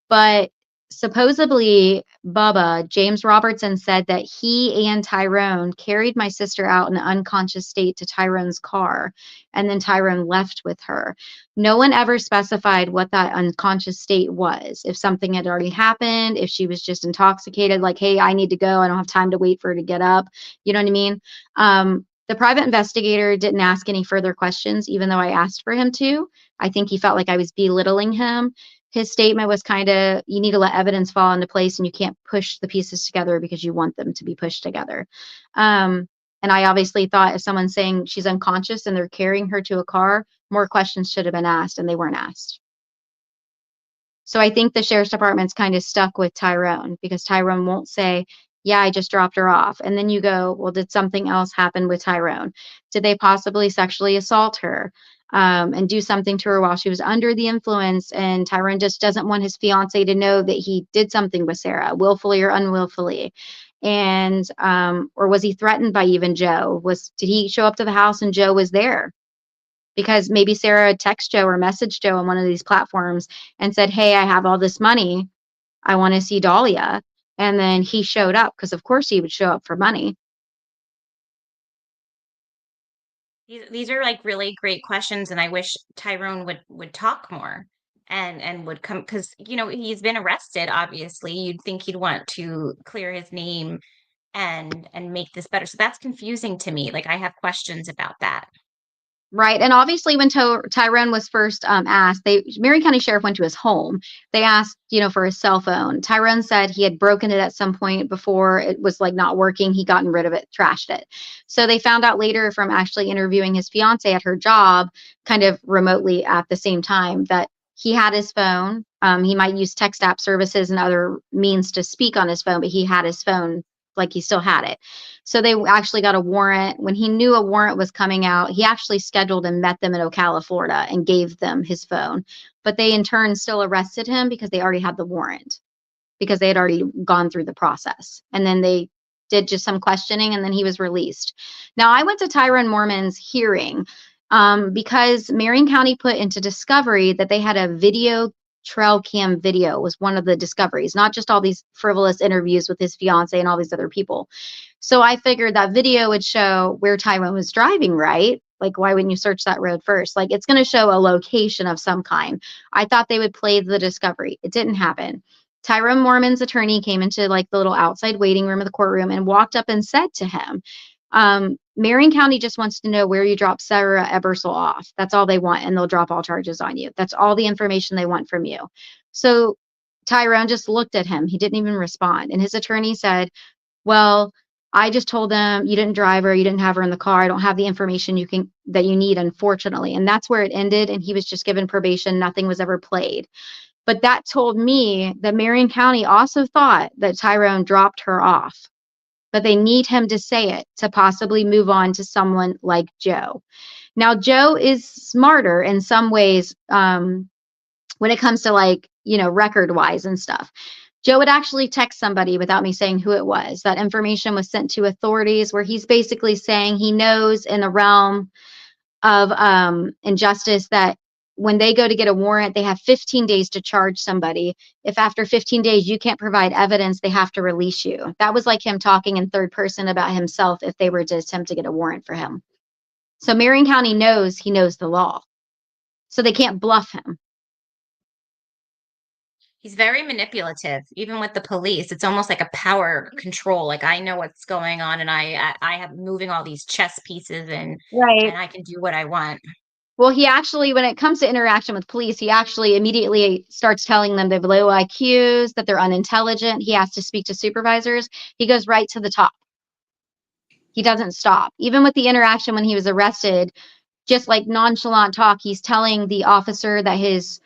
But supposedly Bubba, James Robertson, said that he and Tyrone carried my sister out in an unconscious state to Tyrone's car, and then Tyrone left with her. No one ever specified what that unconscious state was, if something had already happened, if she was just intoxicated, like, hey, I need to go, I don't have time to wait for her to get up, you know what I mean? The private investigator didn't ask any further questions, even though I asked for him to. I think he felt like I was belittling him. His statement was kind of, you need to let evidence fall into place, and you can't push the pieces together because you want them to be pushed together. And I obviously thought, if someone's saying she's unconscious and they're carrying her to a car, more questions should have been asked, and they weren't asked. So I think the sheriff's department's kind of stuck with Tyrone, because Tyrone won't say, yeah, I just dropped her off. And then you go, well, did something else happen with Tyrone? Did they possibly sexually assault her? and do something to her while she was under the influence. And Tyrone just doesn't want his fiance to know that he did something with Sarah, willfully or unwillfully. And or was he threatened by even Joe? Did he show up to the house and Joe was there? Because maybe Sarah texted Joe or messaged Joe on one of these platforms and said, hey, I have all this money. I want to see Dahlia. And then he showed up, because of course he would show up for money. These are like really great questions, and I wish Tyrone would talk more and would come, because he's been arrested. Obviously, you'd think he'd want to clear his name and make this better. So that's confusing to me. Like, I have questions about that. Right. And obviously when Tyrone was first asked, Marion County Sheriff went to his home. They asked, for his cell phone. Tyrone said he had broken it at some point before it was like not working. He gotten rid of it, trashed it. So they found out later from actually interviewing his fiance at her job, kind of remotely at the same time, that he had his phone. He might use text app services and other means to speak on his phone, but he had his phone, like he still had it. So they actually got a warrant. When he knew a warrant was coming out, he actually scheduled and met them in Ocala, Florida, and gave them his phone. But they in turn still arrested him because they already had the warrant, because they had already gone through the process. And then they did just some questioning, and then he was released. Now, I went to Tyrone Mormon's hearing because Marion County put into discovery that they had a video trail cam video was one of the discoveries, not just all these frivolous interviews with his fiance and all these other people. So I figured that video would show where Tyrone was driving, right? Like, why wouldn't you search that road first? Like, it's going to show a location of some kind. I thought they would play the discovery. It didn't happen. Tyrone Mormon's attorney came into like the little outside waiting room of the courtroom and walked up and said to him, Marion County just wants to know where you dropped Sara Ebersole off. That's all they want, and they'll drop all charges on you. That's all the information they want from you. So Tyrone just looked at him. He didn't even respond. And his attorney said, well, I just told them you didn't drive her, you didn't have her in the car. I don't have the information that you need, unfortunately. And that's where it ended. And he was just given probation. Nothing was ever played. But that told me that Marion County also thought that Tyrone dropped her off. But they need him to say it to possibly move on to someone like Joe. Now, Joe is smarter in some ways when it comes to like, record wise and stuff. Joe would actually text somebody without me saying who it was. That information was sent to authorities, where he's basically saying he knows in the realm of injustice that when they go to get a warrant, they have 15 days to charge somebody. If after 15 days you can't provide evidence, they have to release you. That was like him talking in third person about himself if they were to attempt to get a warrant for him. So Marion County knows he knows the law. So they can't bluff him. He's very manipulative, even with the police. It's almost like a power control. Like, I know what's going on, and I have moving all these chess pieces, and I can do what I want. Well, he actually, when it comes to interaction with police, he actually immediately starts telling them they're low IQs, that they're unintelligent. He has to speak to supervisors. He goes right to the top. He doesn't stop. Even with the interaction when he was arrested, just like nonchalant talk, he's telling the officer that his,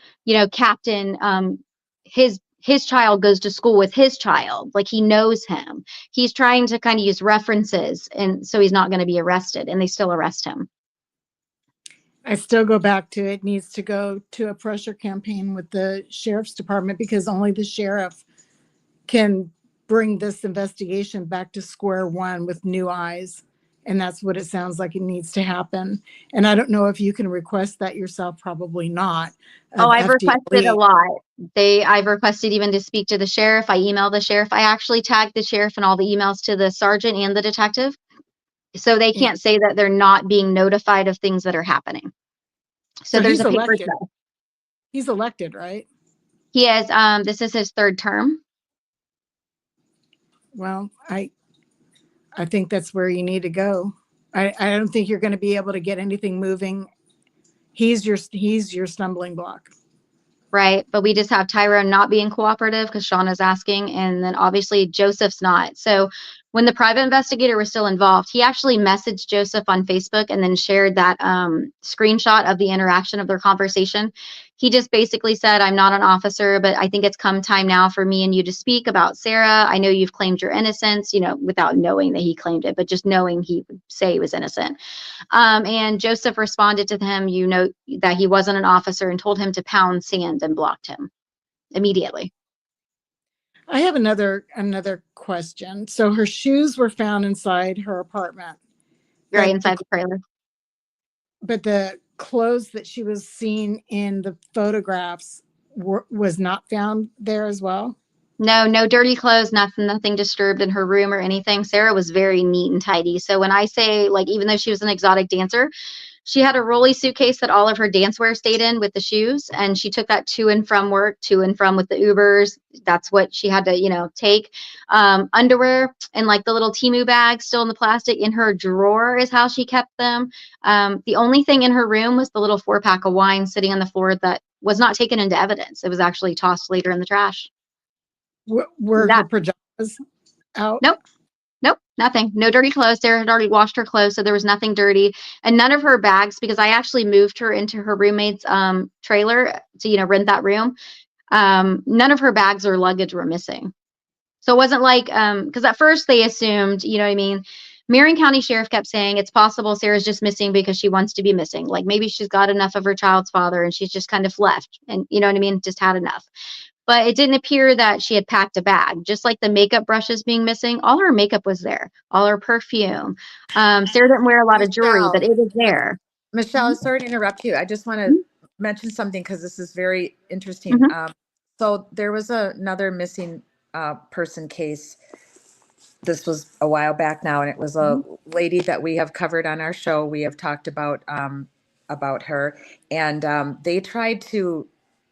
captain, his child goes to school with his child. Like, he knows him. He's trying to kind of use references, and so he's not going to be arrested, and they still arrest him. I still go back to it needs to go to a pressure campaign with the sheriff's department, because only the sheriff can bring this investigation back to square one with new eyes. And that's what it sounds like it needs to happen. And I don't know if you can request that yourself, probably not. Oh, I've requested a lot. I've requested even to speak to the sheriff. I emailed the sheriff. I actually tagged the sheriff in all the emails to the sergeant and the detective. So they can't say that they're not being notified of things that are happening. So there's a paper trail. He's elected, right? He is. This is his third term. Well, I think that's where you need to go. I don't think you're going to be able to get anything moving. He's your stumbling block. Right. But we just have Tyrone not being cooperative because Sean is asking. And then obviously Joseph's not. So when the private investigator was still involved, he actually messaged Joseph on Facebook and then shared that screenshot of the interaction of their conversation. He just basically said, I'm not an officer, but I think it's come time now for me and you to speak about Sarah. I know you've claimed your innocence, you know, without knowing that he claimed it, but just knowing he would say he was innocent. And Joseph responded to him, you know, that he wasn't an officer and told him to pound sand and blocked him immediately. I have another question. So her shoes were found inside her apartment, Right but inside the trailer. but the clothes that she was seen in the photographs was not found there as well. No dirty clothes, nothing disturbed in her room or anything. Sarah was very neat and tidy. So when I say, like, even though she was an exotic dancer, she had a rolly suitcase that all of her dance wear stayed in with the shoes, and she took that to and from work, to and from with the Ubers. That's what she had to, you know, take. Underwear and like the little Temu bag still in the plastic in her drawer is how she kept them. The only thing in her room was the little 4-pack of wine sitting on the floor that was not taken into evidence. It was actually tossed later in the trash. Were her pajamas out? Nope, nothing. No dirty clothes. Sarah had already washed her clothes, so there was nothing dirty. And none of her bags, because I actually moved her into her roommate's trailer to, you know, rent that room. None of her bags or luggage were missing. So it wasn't like, because at first they assumed, you know what I mean? Marion County Sheriff kept saying it's possible Sarah's just missing because she wants to be missing. Like maybe she's got enough of her child's father and she's just kind of left and, you know what I mean? Just had enough. But it didn't appear that she had packed a bag. Just like the makeup brushes being missing, all her makeup was there, all her perfume. Sarah didn't wear a lot of jewelry, but it was there. Michelle, sorry to interrupt you. I just want to mention something because this is very interesting. So there was another missing person case. This was a while back now, and it was a lady that we have covered on our show. We have talked about her, and they tried to,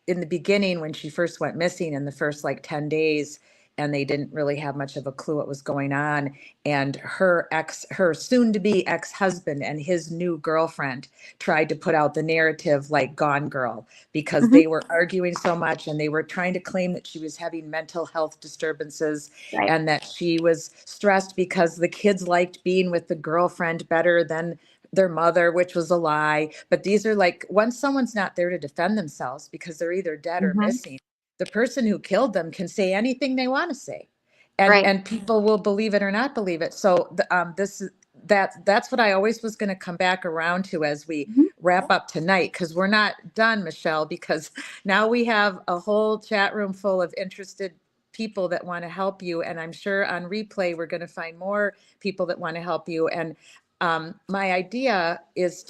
in the beginning when she first went missing in the first like 10 days, and they didn't really have much of a clue what was going on. And her soon to be ex-husband and his new girlfriend tried to put out the narrative like Gone Girl, because they were arguing so much and they were trying to claim that she was having mental health disturbances and that she was stressed because the kids liked being with the girlfriend better than their mother, which was a lie. But these are like, once someone's not there to defend themselves because they're either dead or missing, the person who killed them can say anything they want to say, and people will believe it or not believe it. So that's what I always was going to come back around to as we wrap up tonight, because we're not done, Michelle, because now we have a whole chat room full of interested people that want to help you, and I'm sure on replay we're going to find more people that want to help you. And my idea is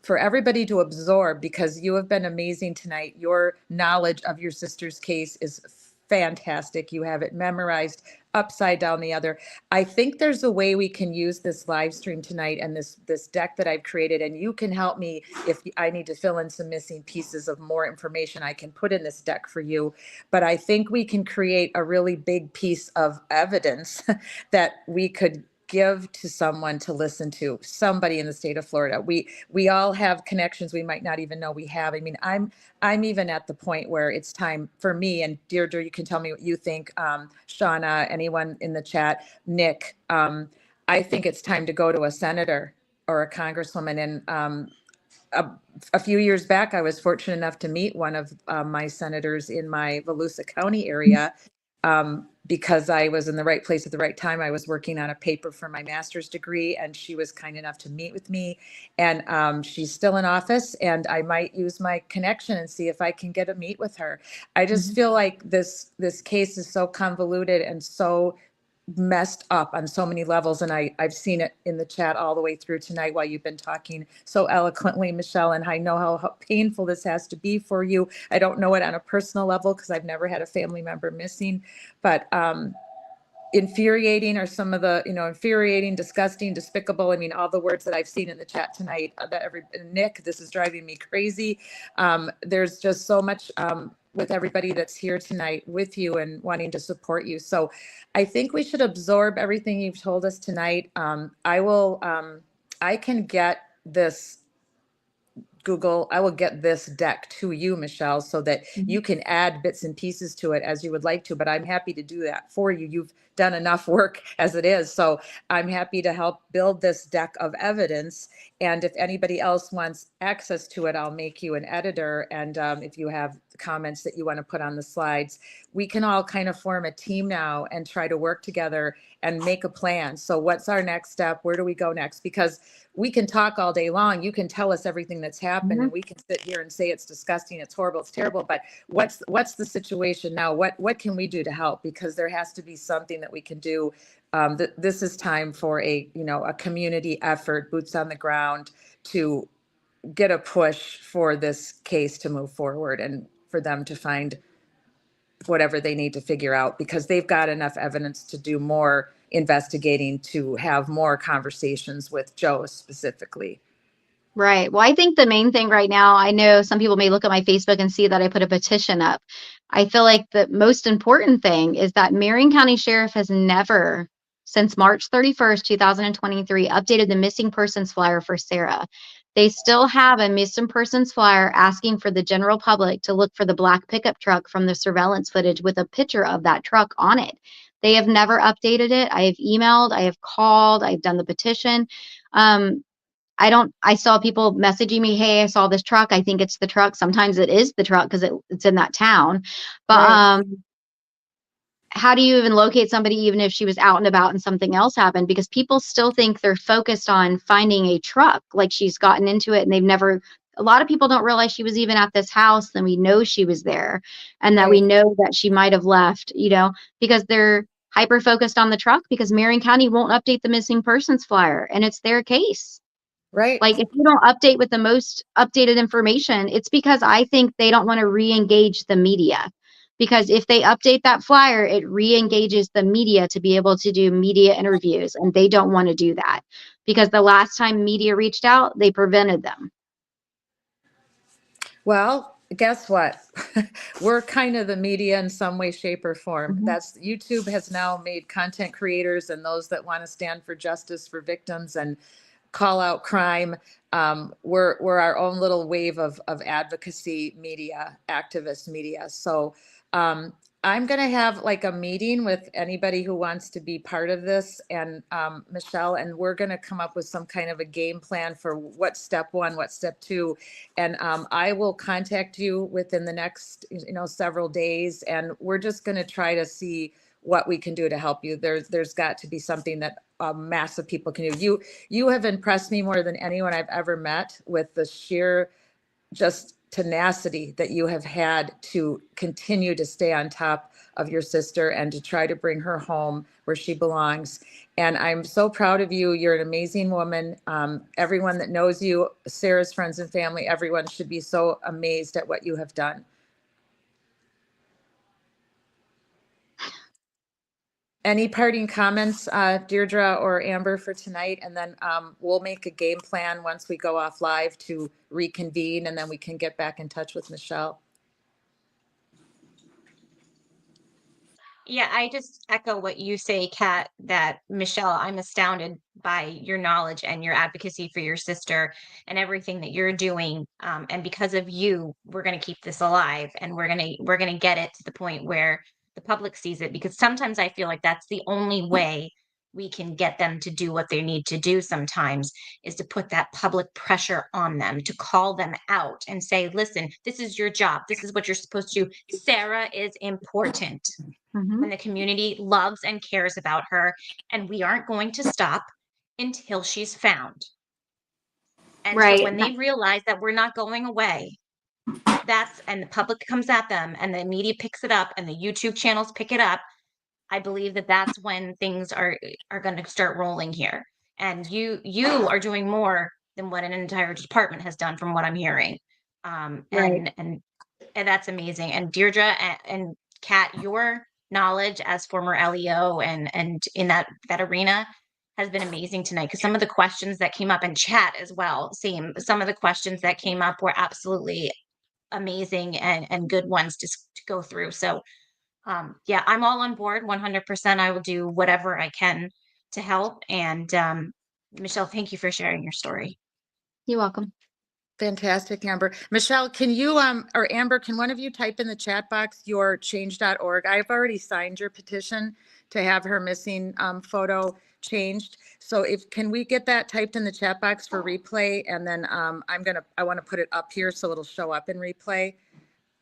for everybody to absorb, because you have been amazing tonight. Your knowledge of your sister's case is fantastic. You have it memorized upside down the other. I think there's a way we can use this live stream tonight and this deck that I've created, and you can help me if I need to fill in some missing pieces of more information I can put in this deck for you. But I think we can create a really big piece of evidence that we could give to someone to listen to, somebody in the state of Florida. We all have connections we might not even know we have. I mean, I'm even at the point where it's time for me, and Deirdre, you can tell me what you think, Shauna, anyone in the chat, Nick, I think it's time to go to a senator or a congresswoman. And a few years back, I was fortunate enough to meet one of my senators in my Volusia County area. Because I was in the right place at the right time. I was working on a paper for my master's degree, and she was kind enough to meet with me. And she's still in office, and I might use my connection and see if I can get a meet with her. I just feel like this case is so convoluted and so messed up on so many levels. And I've seen it in the chat all the way through tonight while you've been talking so eloquently, Michelle, and I know how painful this has to be for you. I don't know it on a personal level because I've never had a family member missing, but infuriating are some of the, infuriating, disgusting, despicable. I mean, all the words that I've seen in the chat tonight, Nick, this is driving me crazy. There's just so much with everybody that's here tonight with you and wanting to support you. So I think we should absorb everything you've told us tonight. I can get this Google, I will get this deck to you, Michelle, so that you can add bits and pieces to it as you would like to, but I'm happy to do that for you. You've done enough work as it is. So I'm happy to help build this deck of evidence. And if anybody else wants access to it, I'll make you an editor. And if you have comments that you want to put on the slides, we can all kind of form a team now and try to work together and make a plan. So what's our next step? Where do we go next? Because we can talk all day long. You can tell us everything that's happened, and we can sit here and say it's disgusting, it's horrible, it's terrible. But what's the situation now? What can we do to help? Because there has to be something that we can do. This is time for a community effort, boots on the ground, to get a push for this case to move forward and for them to find whatever they need to figure out, because they've got enough evidence to do more investigating, to have more conversations with Joe specifically. Right. Well, I think the main thing right now, I know some people may look at my Facebook and see that I put a petition up. I feel like the most important thing is that Marion County Sheriff has never, since March 31st, 2023, updated the missing persons flyer for Sarah. They still have a missing persons flyer asking for the general public to look for the black pickup truck from the surveillance footage with a picture of that truck on it. They have never updated it. I have emailed, I have called, I've done the petition. I saw people messaging me, hey, I saw this truck. I think it's the truck. Sometimes it is the truck because it's in that town. But Right. How do you even locate somebody even if she was out and about and something else happened? Because people still think they're focused on finding a truck, like she's gotten into it and a lot of people don't realize she was even at this house. Then we know she was there and that we Right. know that she might have left, because they're hyper focused on the truck because Marion County won't update the missing persons flyer and it's their case. Right. Like if you don't update with the most updated information, it's because I think they don't want to re-engage the media. Because if they update that flyer, it re-engages the media to be able to do media interviews. And they don't want to do that because the last time media reached out, they prevented them. Well, guess what? We're kind of the media in some way, shape, or form. Mhm. That's YouTube has now made content creators and those that want to stand for justice for victims and call out crime. We're our own little wave of advocacy media, activist media. So I'm going to have like a meeting with anybody who wants to be part of this, and Michelle, and we're going to come up with some kind of a game plan for what's step one, what's step two. And I will contact you within the next, several days, and we're just going to try to see what we can do to help you. There's got to be something that a mass of people can do. You have impressed me more than anyone I've ever met with the sheer just tenacity that you have had to continue to stay on top of your sister and to try to bring her home where she belongs. And I'm so proud of you. You're an amazing woman. Everyone that knows you, Sarah's friends and family, everyone should be so amazed at what you have done. Any parting comments, Deirdre or Amber, for tonight? And then we'll make a game plan once we go off live to reconvene, and then we can get back in touch with Michelle. Yeah, I just echo what you say, Kat, that Michelle, I'm astounded by your knowledge and your advocacy for your sister and everything that you're doing. And because of you, we're going to keep this alive, and we're going to get it to the point where the public sees it, because sometimes I feel like that's the only way we can get them to do what they need to do sometimes, is to put that public pressure on them, to call them out and say, listen, this is your job. This is what you're supposed to do. Sarah is important. Mhm. And the community loves and cares about her, and we aren't going to stop until she's found. And so Right. when they realize that we're not going away, and the public comes at them and the media picks it up and the YouTube channels pick it up, I believe that that's when things are going to start rolling here. And you are doing more than what an entire department has done, from what I'm hearing. Right. And that's amazing. And Deirdre and Kat, your knowledge as former LEO and in that arena has been amazing tonight, because some of the questions that came up in chat as well, some of the questions that came up were absolutely amazing and good ones to go through. So yeah, I'm all on board 100%. I will do whatever I can to help. And Michelle, thank you for sharing your story. You're welcome. Fantastic, Amber. Michelle, can you, or Amber, can one of you type in the chat box your change.org? I've already signed your petition to have her missing photo changed. So can we get that typed in the chat box for replay? And then I want to put it up here so it'll show up in replay,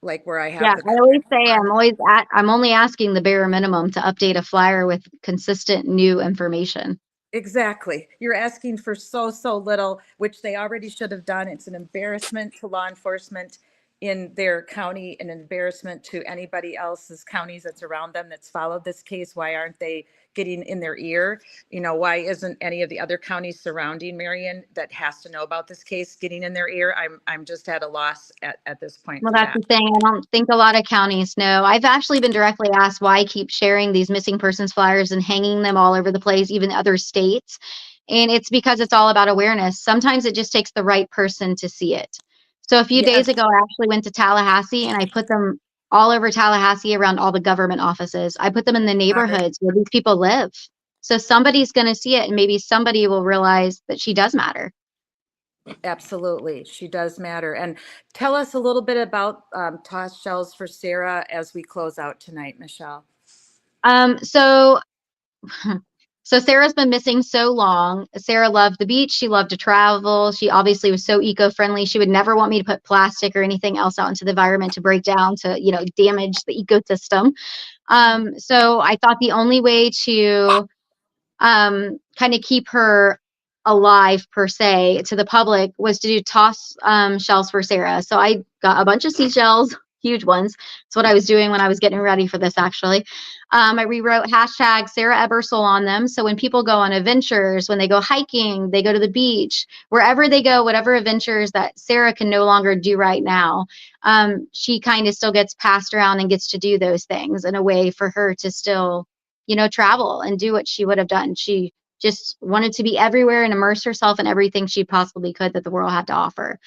like where I have Yeah, the I always correct say one. I'm only asking the bare minimum to update a flyer with consistent new information. Exactly. You're asking for so little, which they already should have done. It's an embarrassment to law enforcement in their county, an embarrassment to anybody else's counties that's around them that's followed this case. Why aren't they getting in their ear? You know, why isn't any of the other counties surrounding Marion that has to know about this case getting in their ear? I'm just at a loss at this point Well, for that's that. the thing. I don't think a lot of counties know. I've actually been directly asked why I keep sharing these missing persons flyers and hanging them all over the place, even other states. And it's because it's all about awareness. Sometimes it just takes the right person to see it. So a few days Yes, ago, I actually went to Tallahassee and I put them all over Tallahassee around all the government offices. I put them in the neighborhoods where these people live. So somebody's going to see it and maybe somebody will realize that she does matter. absolutely. She does matter. And tell us a little bit about Toss Shells for Sarah as we close out tonight, Michelle. So Sarah's been missing so long. Sarah loved the beach. She loved to travel. She obviously was so eco-friendly. She would never want me to put plastic or anything else out into the environment to break down, to, damage the ecosystem. So I thought the only way to kind of keep her alive per se to the public was to do toss shells for Sarah. So I got a bunch of seashells, huge ones. That's what I was doing when I was getting ready for this, actually. I rewrote hashtag Sara Ebersole on them. So when people go on adventures, when they go hiking, they go to the beach, wherever they go, whatever adventures that Sarah can no longer do right now, she kind of still gets passed around and gets to do those things in a way for her to still travel and do what she would have done. She just wanted to be everywhere and immerse herself in everything she possibly could that the world had to offer.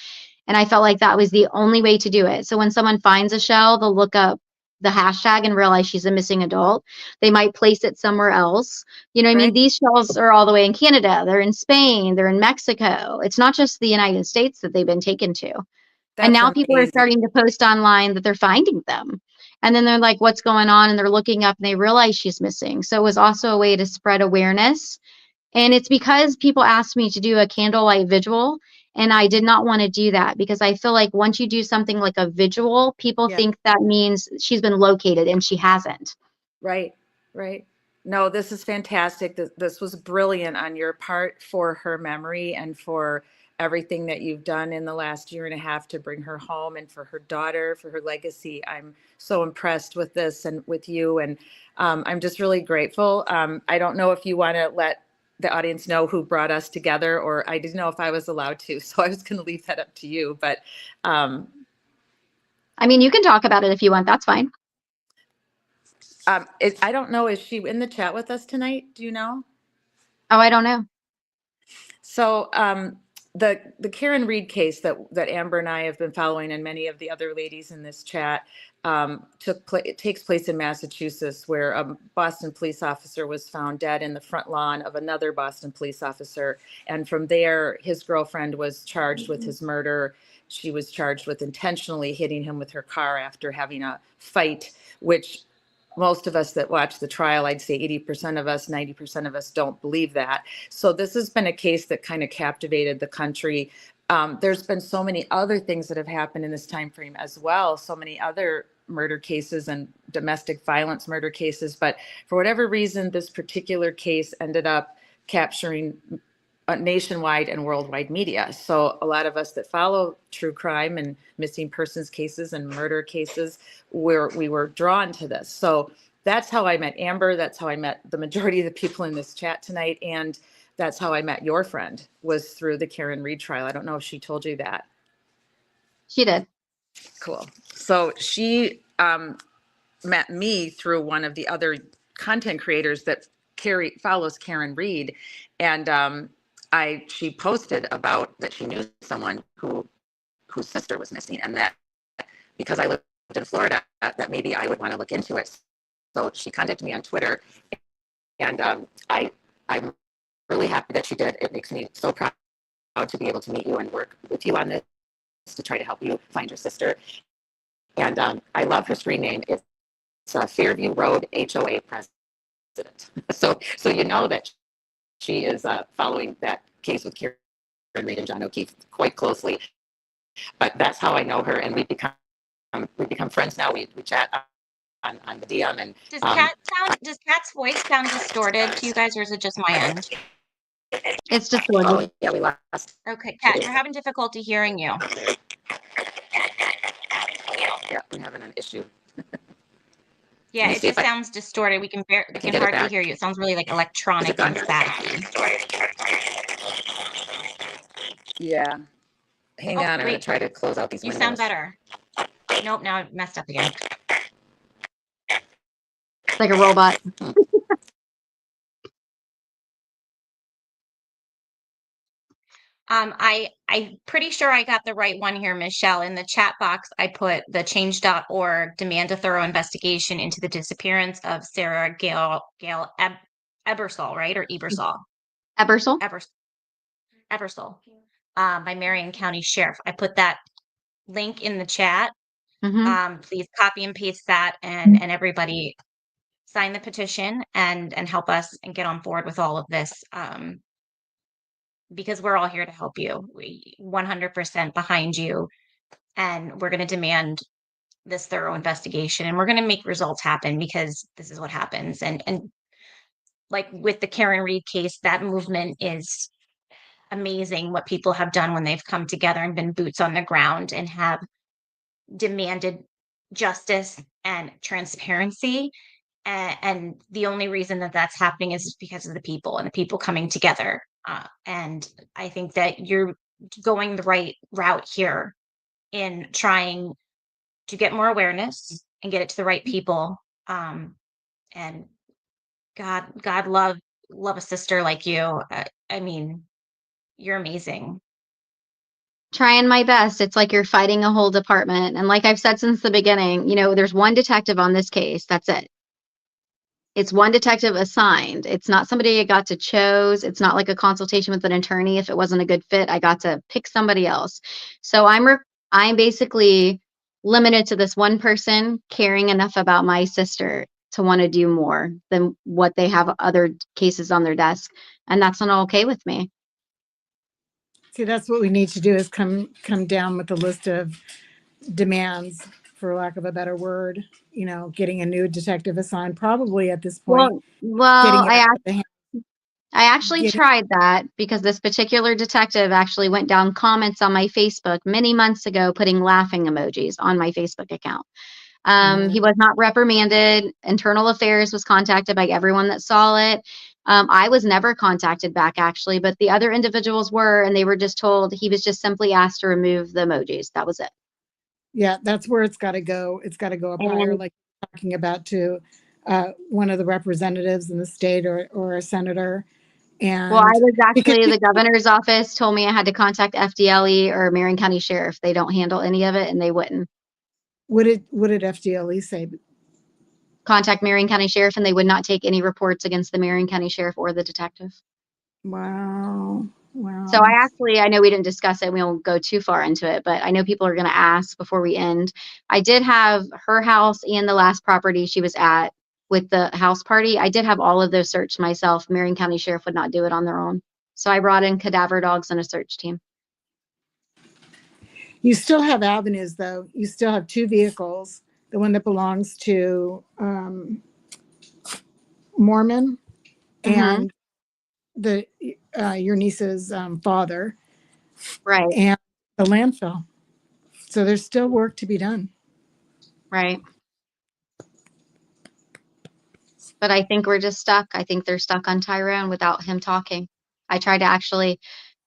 And I felt like that was the only way to do it. So when someone finds a shell, they'll look up the hashtag and realize she's a missing adult. They might place it somewhere else. I mean, Right. these shells are all the way in Canada. They're in Spain. They're in Mexico. It's not just the United States that they've been taken to. And That's now people are amazing. starting to post online that they're finding them. And then they're like, what's going on? And they're looking up and they realize she's missing. So it was also a way to spread awareness. And it's because people asked me to do a candlelight vigil. And I did not want to do that because I feel like once you do something like a vigil, people Yeah. think that means she's been located and she hasn't. Right, right. No, this is fantastic. This was brilliant on your part for her memory and for everything that you've done in the last year and a half to bring her home and for her daughter, for her legacy. I'm so impressed with this and with you. And I'm just really grateful. I don't know if you want to let the audience know who brought us together, or I didn't know if I was allowed to. So I was going to leave that up to you. But I mean, you can talk about it if you want. That's fine. I don't know. Is she in the chat with us tonight? Do you know? Oh, I don't know. So the Karen Reed case that Amber and I have been following, and many of the other ladies in this chat, it takes place in Massachusetts, where a Boston police officer was found dead in the front lawn of another Boston police officer, and from there, his girlfriend was charged with his murder. She was charged with intentionally hitting him with her car after having a fight, which most of us that watch the trial, I'd say 80% of us, 90% of us don't believe that. So this has been a case that kind of captivated the country. There's been so many other things that have happened in this time frame as well, so many other murder cases and domestic violence murder cases. But for whatever reason, this particular case ended up capturing nationwide and worldwide media. So a lot of us that follow true crime and missing persons cases and murder cases, we were drawn to this. So that's how I met Amber. That's how I met the majority of the people in this chat tonight. And that's how I met your friend, was through the Karen Reed trial. I don't know if she told you that. She did. Cool. So she met me through one of the other content creators that follows Karen Reed. And she posted about that she knew someone whose sister was missing, and that because I lived in Florida, that maybe I would want to look into it. So she contacted me on Twitter, and I'm really happy that she did. It makes me so proud to be able to meet you and work with you on this. to try to help you find your sister. And I love her screen name. It's Fairview Road HOA President. So you know that she is following that case with Karen Reed and John O'Keefe quite closely. But that's how I know her, and we've become friends now. We chat on the DM. And does Kat's voice sound distorted to you guys, or is it just my end? It's distorted. oh yeah, we lost. Okay, Kat, we're having difficulty hearing you. Yeah, we're having an issue. Yeah, it just sounds distorted. We can hardly hear you. It sounds really like electronic and staticky. Yeah. Hang on. I'm going to try to close out these windows. You sound better. Nope, now it messed up again. It's like a robot. I'm pretty sure I got the right one here, Michelle. In the chat box, I put the change.org demand a thorough investigation into the disappearance of Sara Ebersole, right? Or Ebersole? Ebersole? Ebersole. By Marion County Sheriff. I put that link in the chat. Please copy and paste that, and everybody sign the petition and help us and get on board with all of this. Because we're all here to help you. We 100% behind you, and we're going to demand this thorough investigation, and we're going to make results happen, because this is what happens. And like with the Karen Reed case, that movement is amazing, what people have done when they've come together and been boots on the ground and have demanded justice and transparency. And the only reason that that's happening is because of the people and the people coming together. And I think that you're going the right route here in trying to get more awareness and get it to the right people. And God love a sister like you. I mean, you're amazing. Trying my best. It's like you're fighting a whole department. And like I've said since the beginning, there's one detective on this case. That's it. It's one detective assigned. It's not somebody I got to choose. It's not like a consultation with an attorney. If it wasn't a good fit, I got to pick somebody else. So I'm basically limited to this one person caring enough about my sister to want to do more than what they have other cases on their desk. And that's not okay with me. See, that's what we need to do, is come down with a list of demands, for lack of a better word, getting a new detective assigned, probably at this point. Well, I actually tried that, because this particular detective actually went down comments on my Facebook many months ago, putting laughing emojis on my Facebook account. He was not reprimanded. Internal Affairs was contacted by everyone that saw it. I was never contacted back, actually, but the other individuals were, and they were just told he was just simply asked to remove the emojis. That was it. Yeah, that's where it's got to go. It's got to go up higher, like you're talking about, to one of the representatives in the state or a senator. And well, I was actually, the governor's office told me I had to contact FDLE or Marion County Sheriff. They don't handle any of it, and they wouldn't. What did FDLE say? Contact Marion County Sheriff, and they would not take any reports against the Marion County Sheriff or the detective. Wow. So I know we didn't discuss it. We won't go too far into it, but I know people are going to ask before we end. I did have her house and the last property she was at with the house party. I did have all of those searched myself. Marion County Sheriff would not do it on their own. So I brought in cadaver dogs and a search team. You still have avenues, though. You still have two vehicles. The one that belongs to Mormon and your niece's father, right? And the landfill. So there's still work to be done, right? But I think we're just stuck. I think they're stuck on Tyrone without him talking. I try to actually,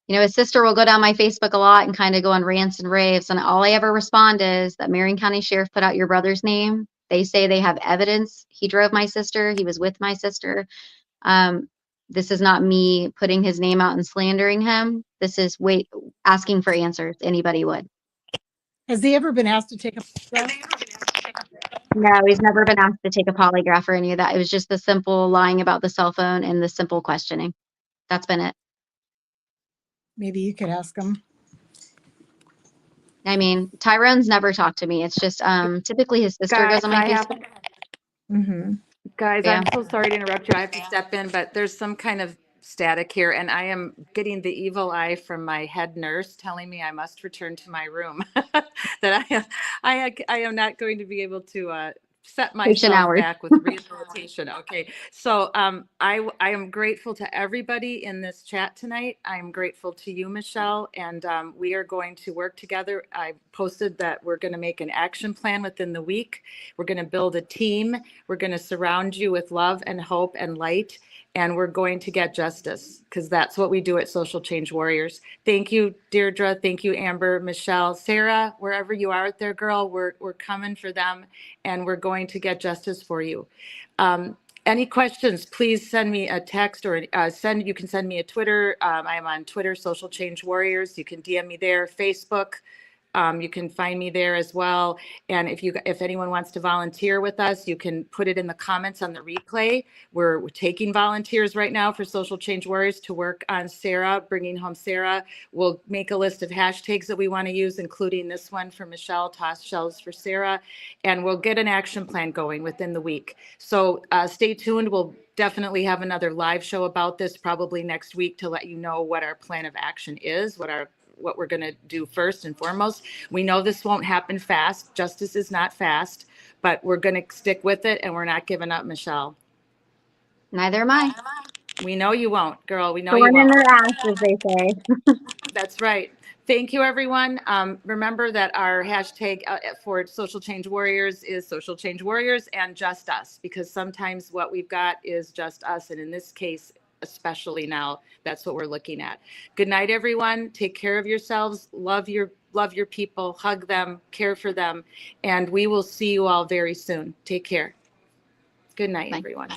his sister will go down my Facebook a lot and kind of go on rants and raves, and all I ever respond is that Marion County Sheriff put out your brother's name. They say they have evidence. He drove my sister. He was with my sister. This is not me putting his name out and slandering him. This is asking for answers. Anybody would. Has he ever been asked to take a polygraph? No, he's never been asked to take a polygraph or any of that. It was just the simple lying about the cell phone and the simple questioning. That's been it. Maybe you could ask him. I mean, Tyrone's never talked to me. It's just typically his sister goes on my Facebook. Guys, Yeah. I'm so sorry to interrupt you. I have to step in, but there's some kind of static here, and I am getting the evil eye from my head nurse telling me I must return to my room. That I am not going to be able to set Patient myself hours. back with rehabilitation. Okay, so I am grateful to everybody in this chat tonight. I'm grateful to you, Michelle, and we are going to work together. I posted that we're going to make an action plan within the week. We're going to build a team. We're going to surround you with love and hope and light, and we're going to get justice, because that's what we do at Social Change Warriors. Thank you, Deirdre. Thank you, Amber, Michelle, Sarah, wherever you are out there, girl, we're coming for them, and we're going to get justice for you. Any questions, please send me a text, or you can send me a Twitter. I am on Twitter, Social Change Warriors. You can DM me there, Facebook. You can find me there as well. And if anyone wants to volunteer with us, you can put it in the comments on the replay. We're taking volunteers right now for Social Change Warriors to work on Sarah, bringing home Sarah. We'll make a list of hashtags that we want to use, including this one for Michelle, toss shells for Sarah, and we'll get an action plan going within the week. So stay tuned. We'll definitely have another live show about this probably next week to let you know what our plan of action is, what we're going to do first and foremost. We know this won't happen fast. Justice is not fast, but we're going to stick with it, and we're not giving up, Michelle. Neither am I. We know you won't, girl. We know you Thorn in won't. their ass, as they say. That's right. Thank you, everyone. Remember that our hashtag for Social Change Warriors is Social Change Warriors and Just Us, because sometimes what we've got is just us. And in this case, especially now, that's what we're looking at. Good night, everyone. Take care of yourselves. Love your people. Hug them. Care for them. And we will see you all very soon. Take care. Good night, Bye. everyone.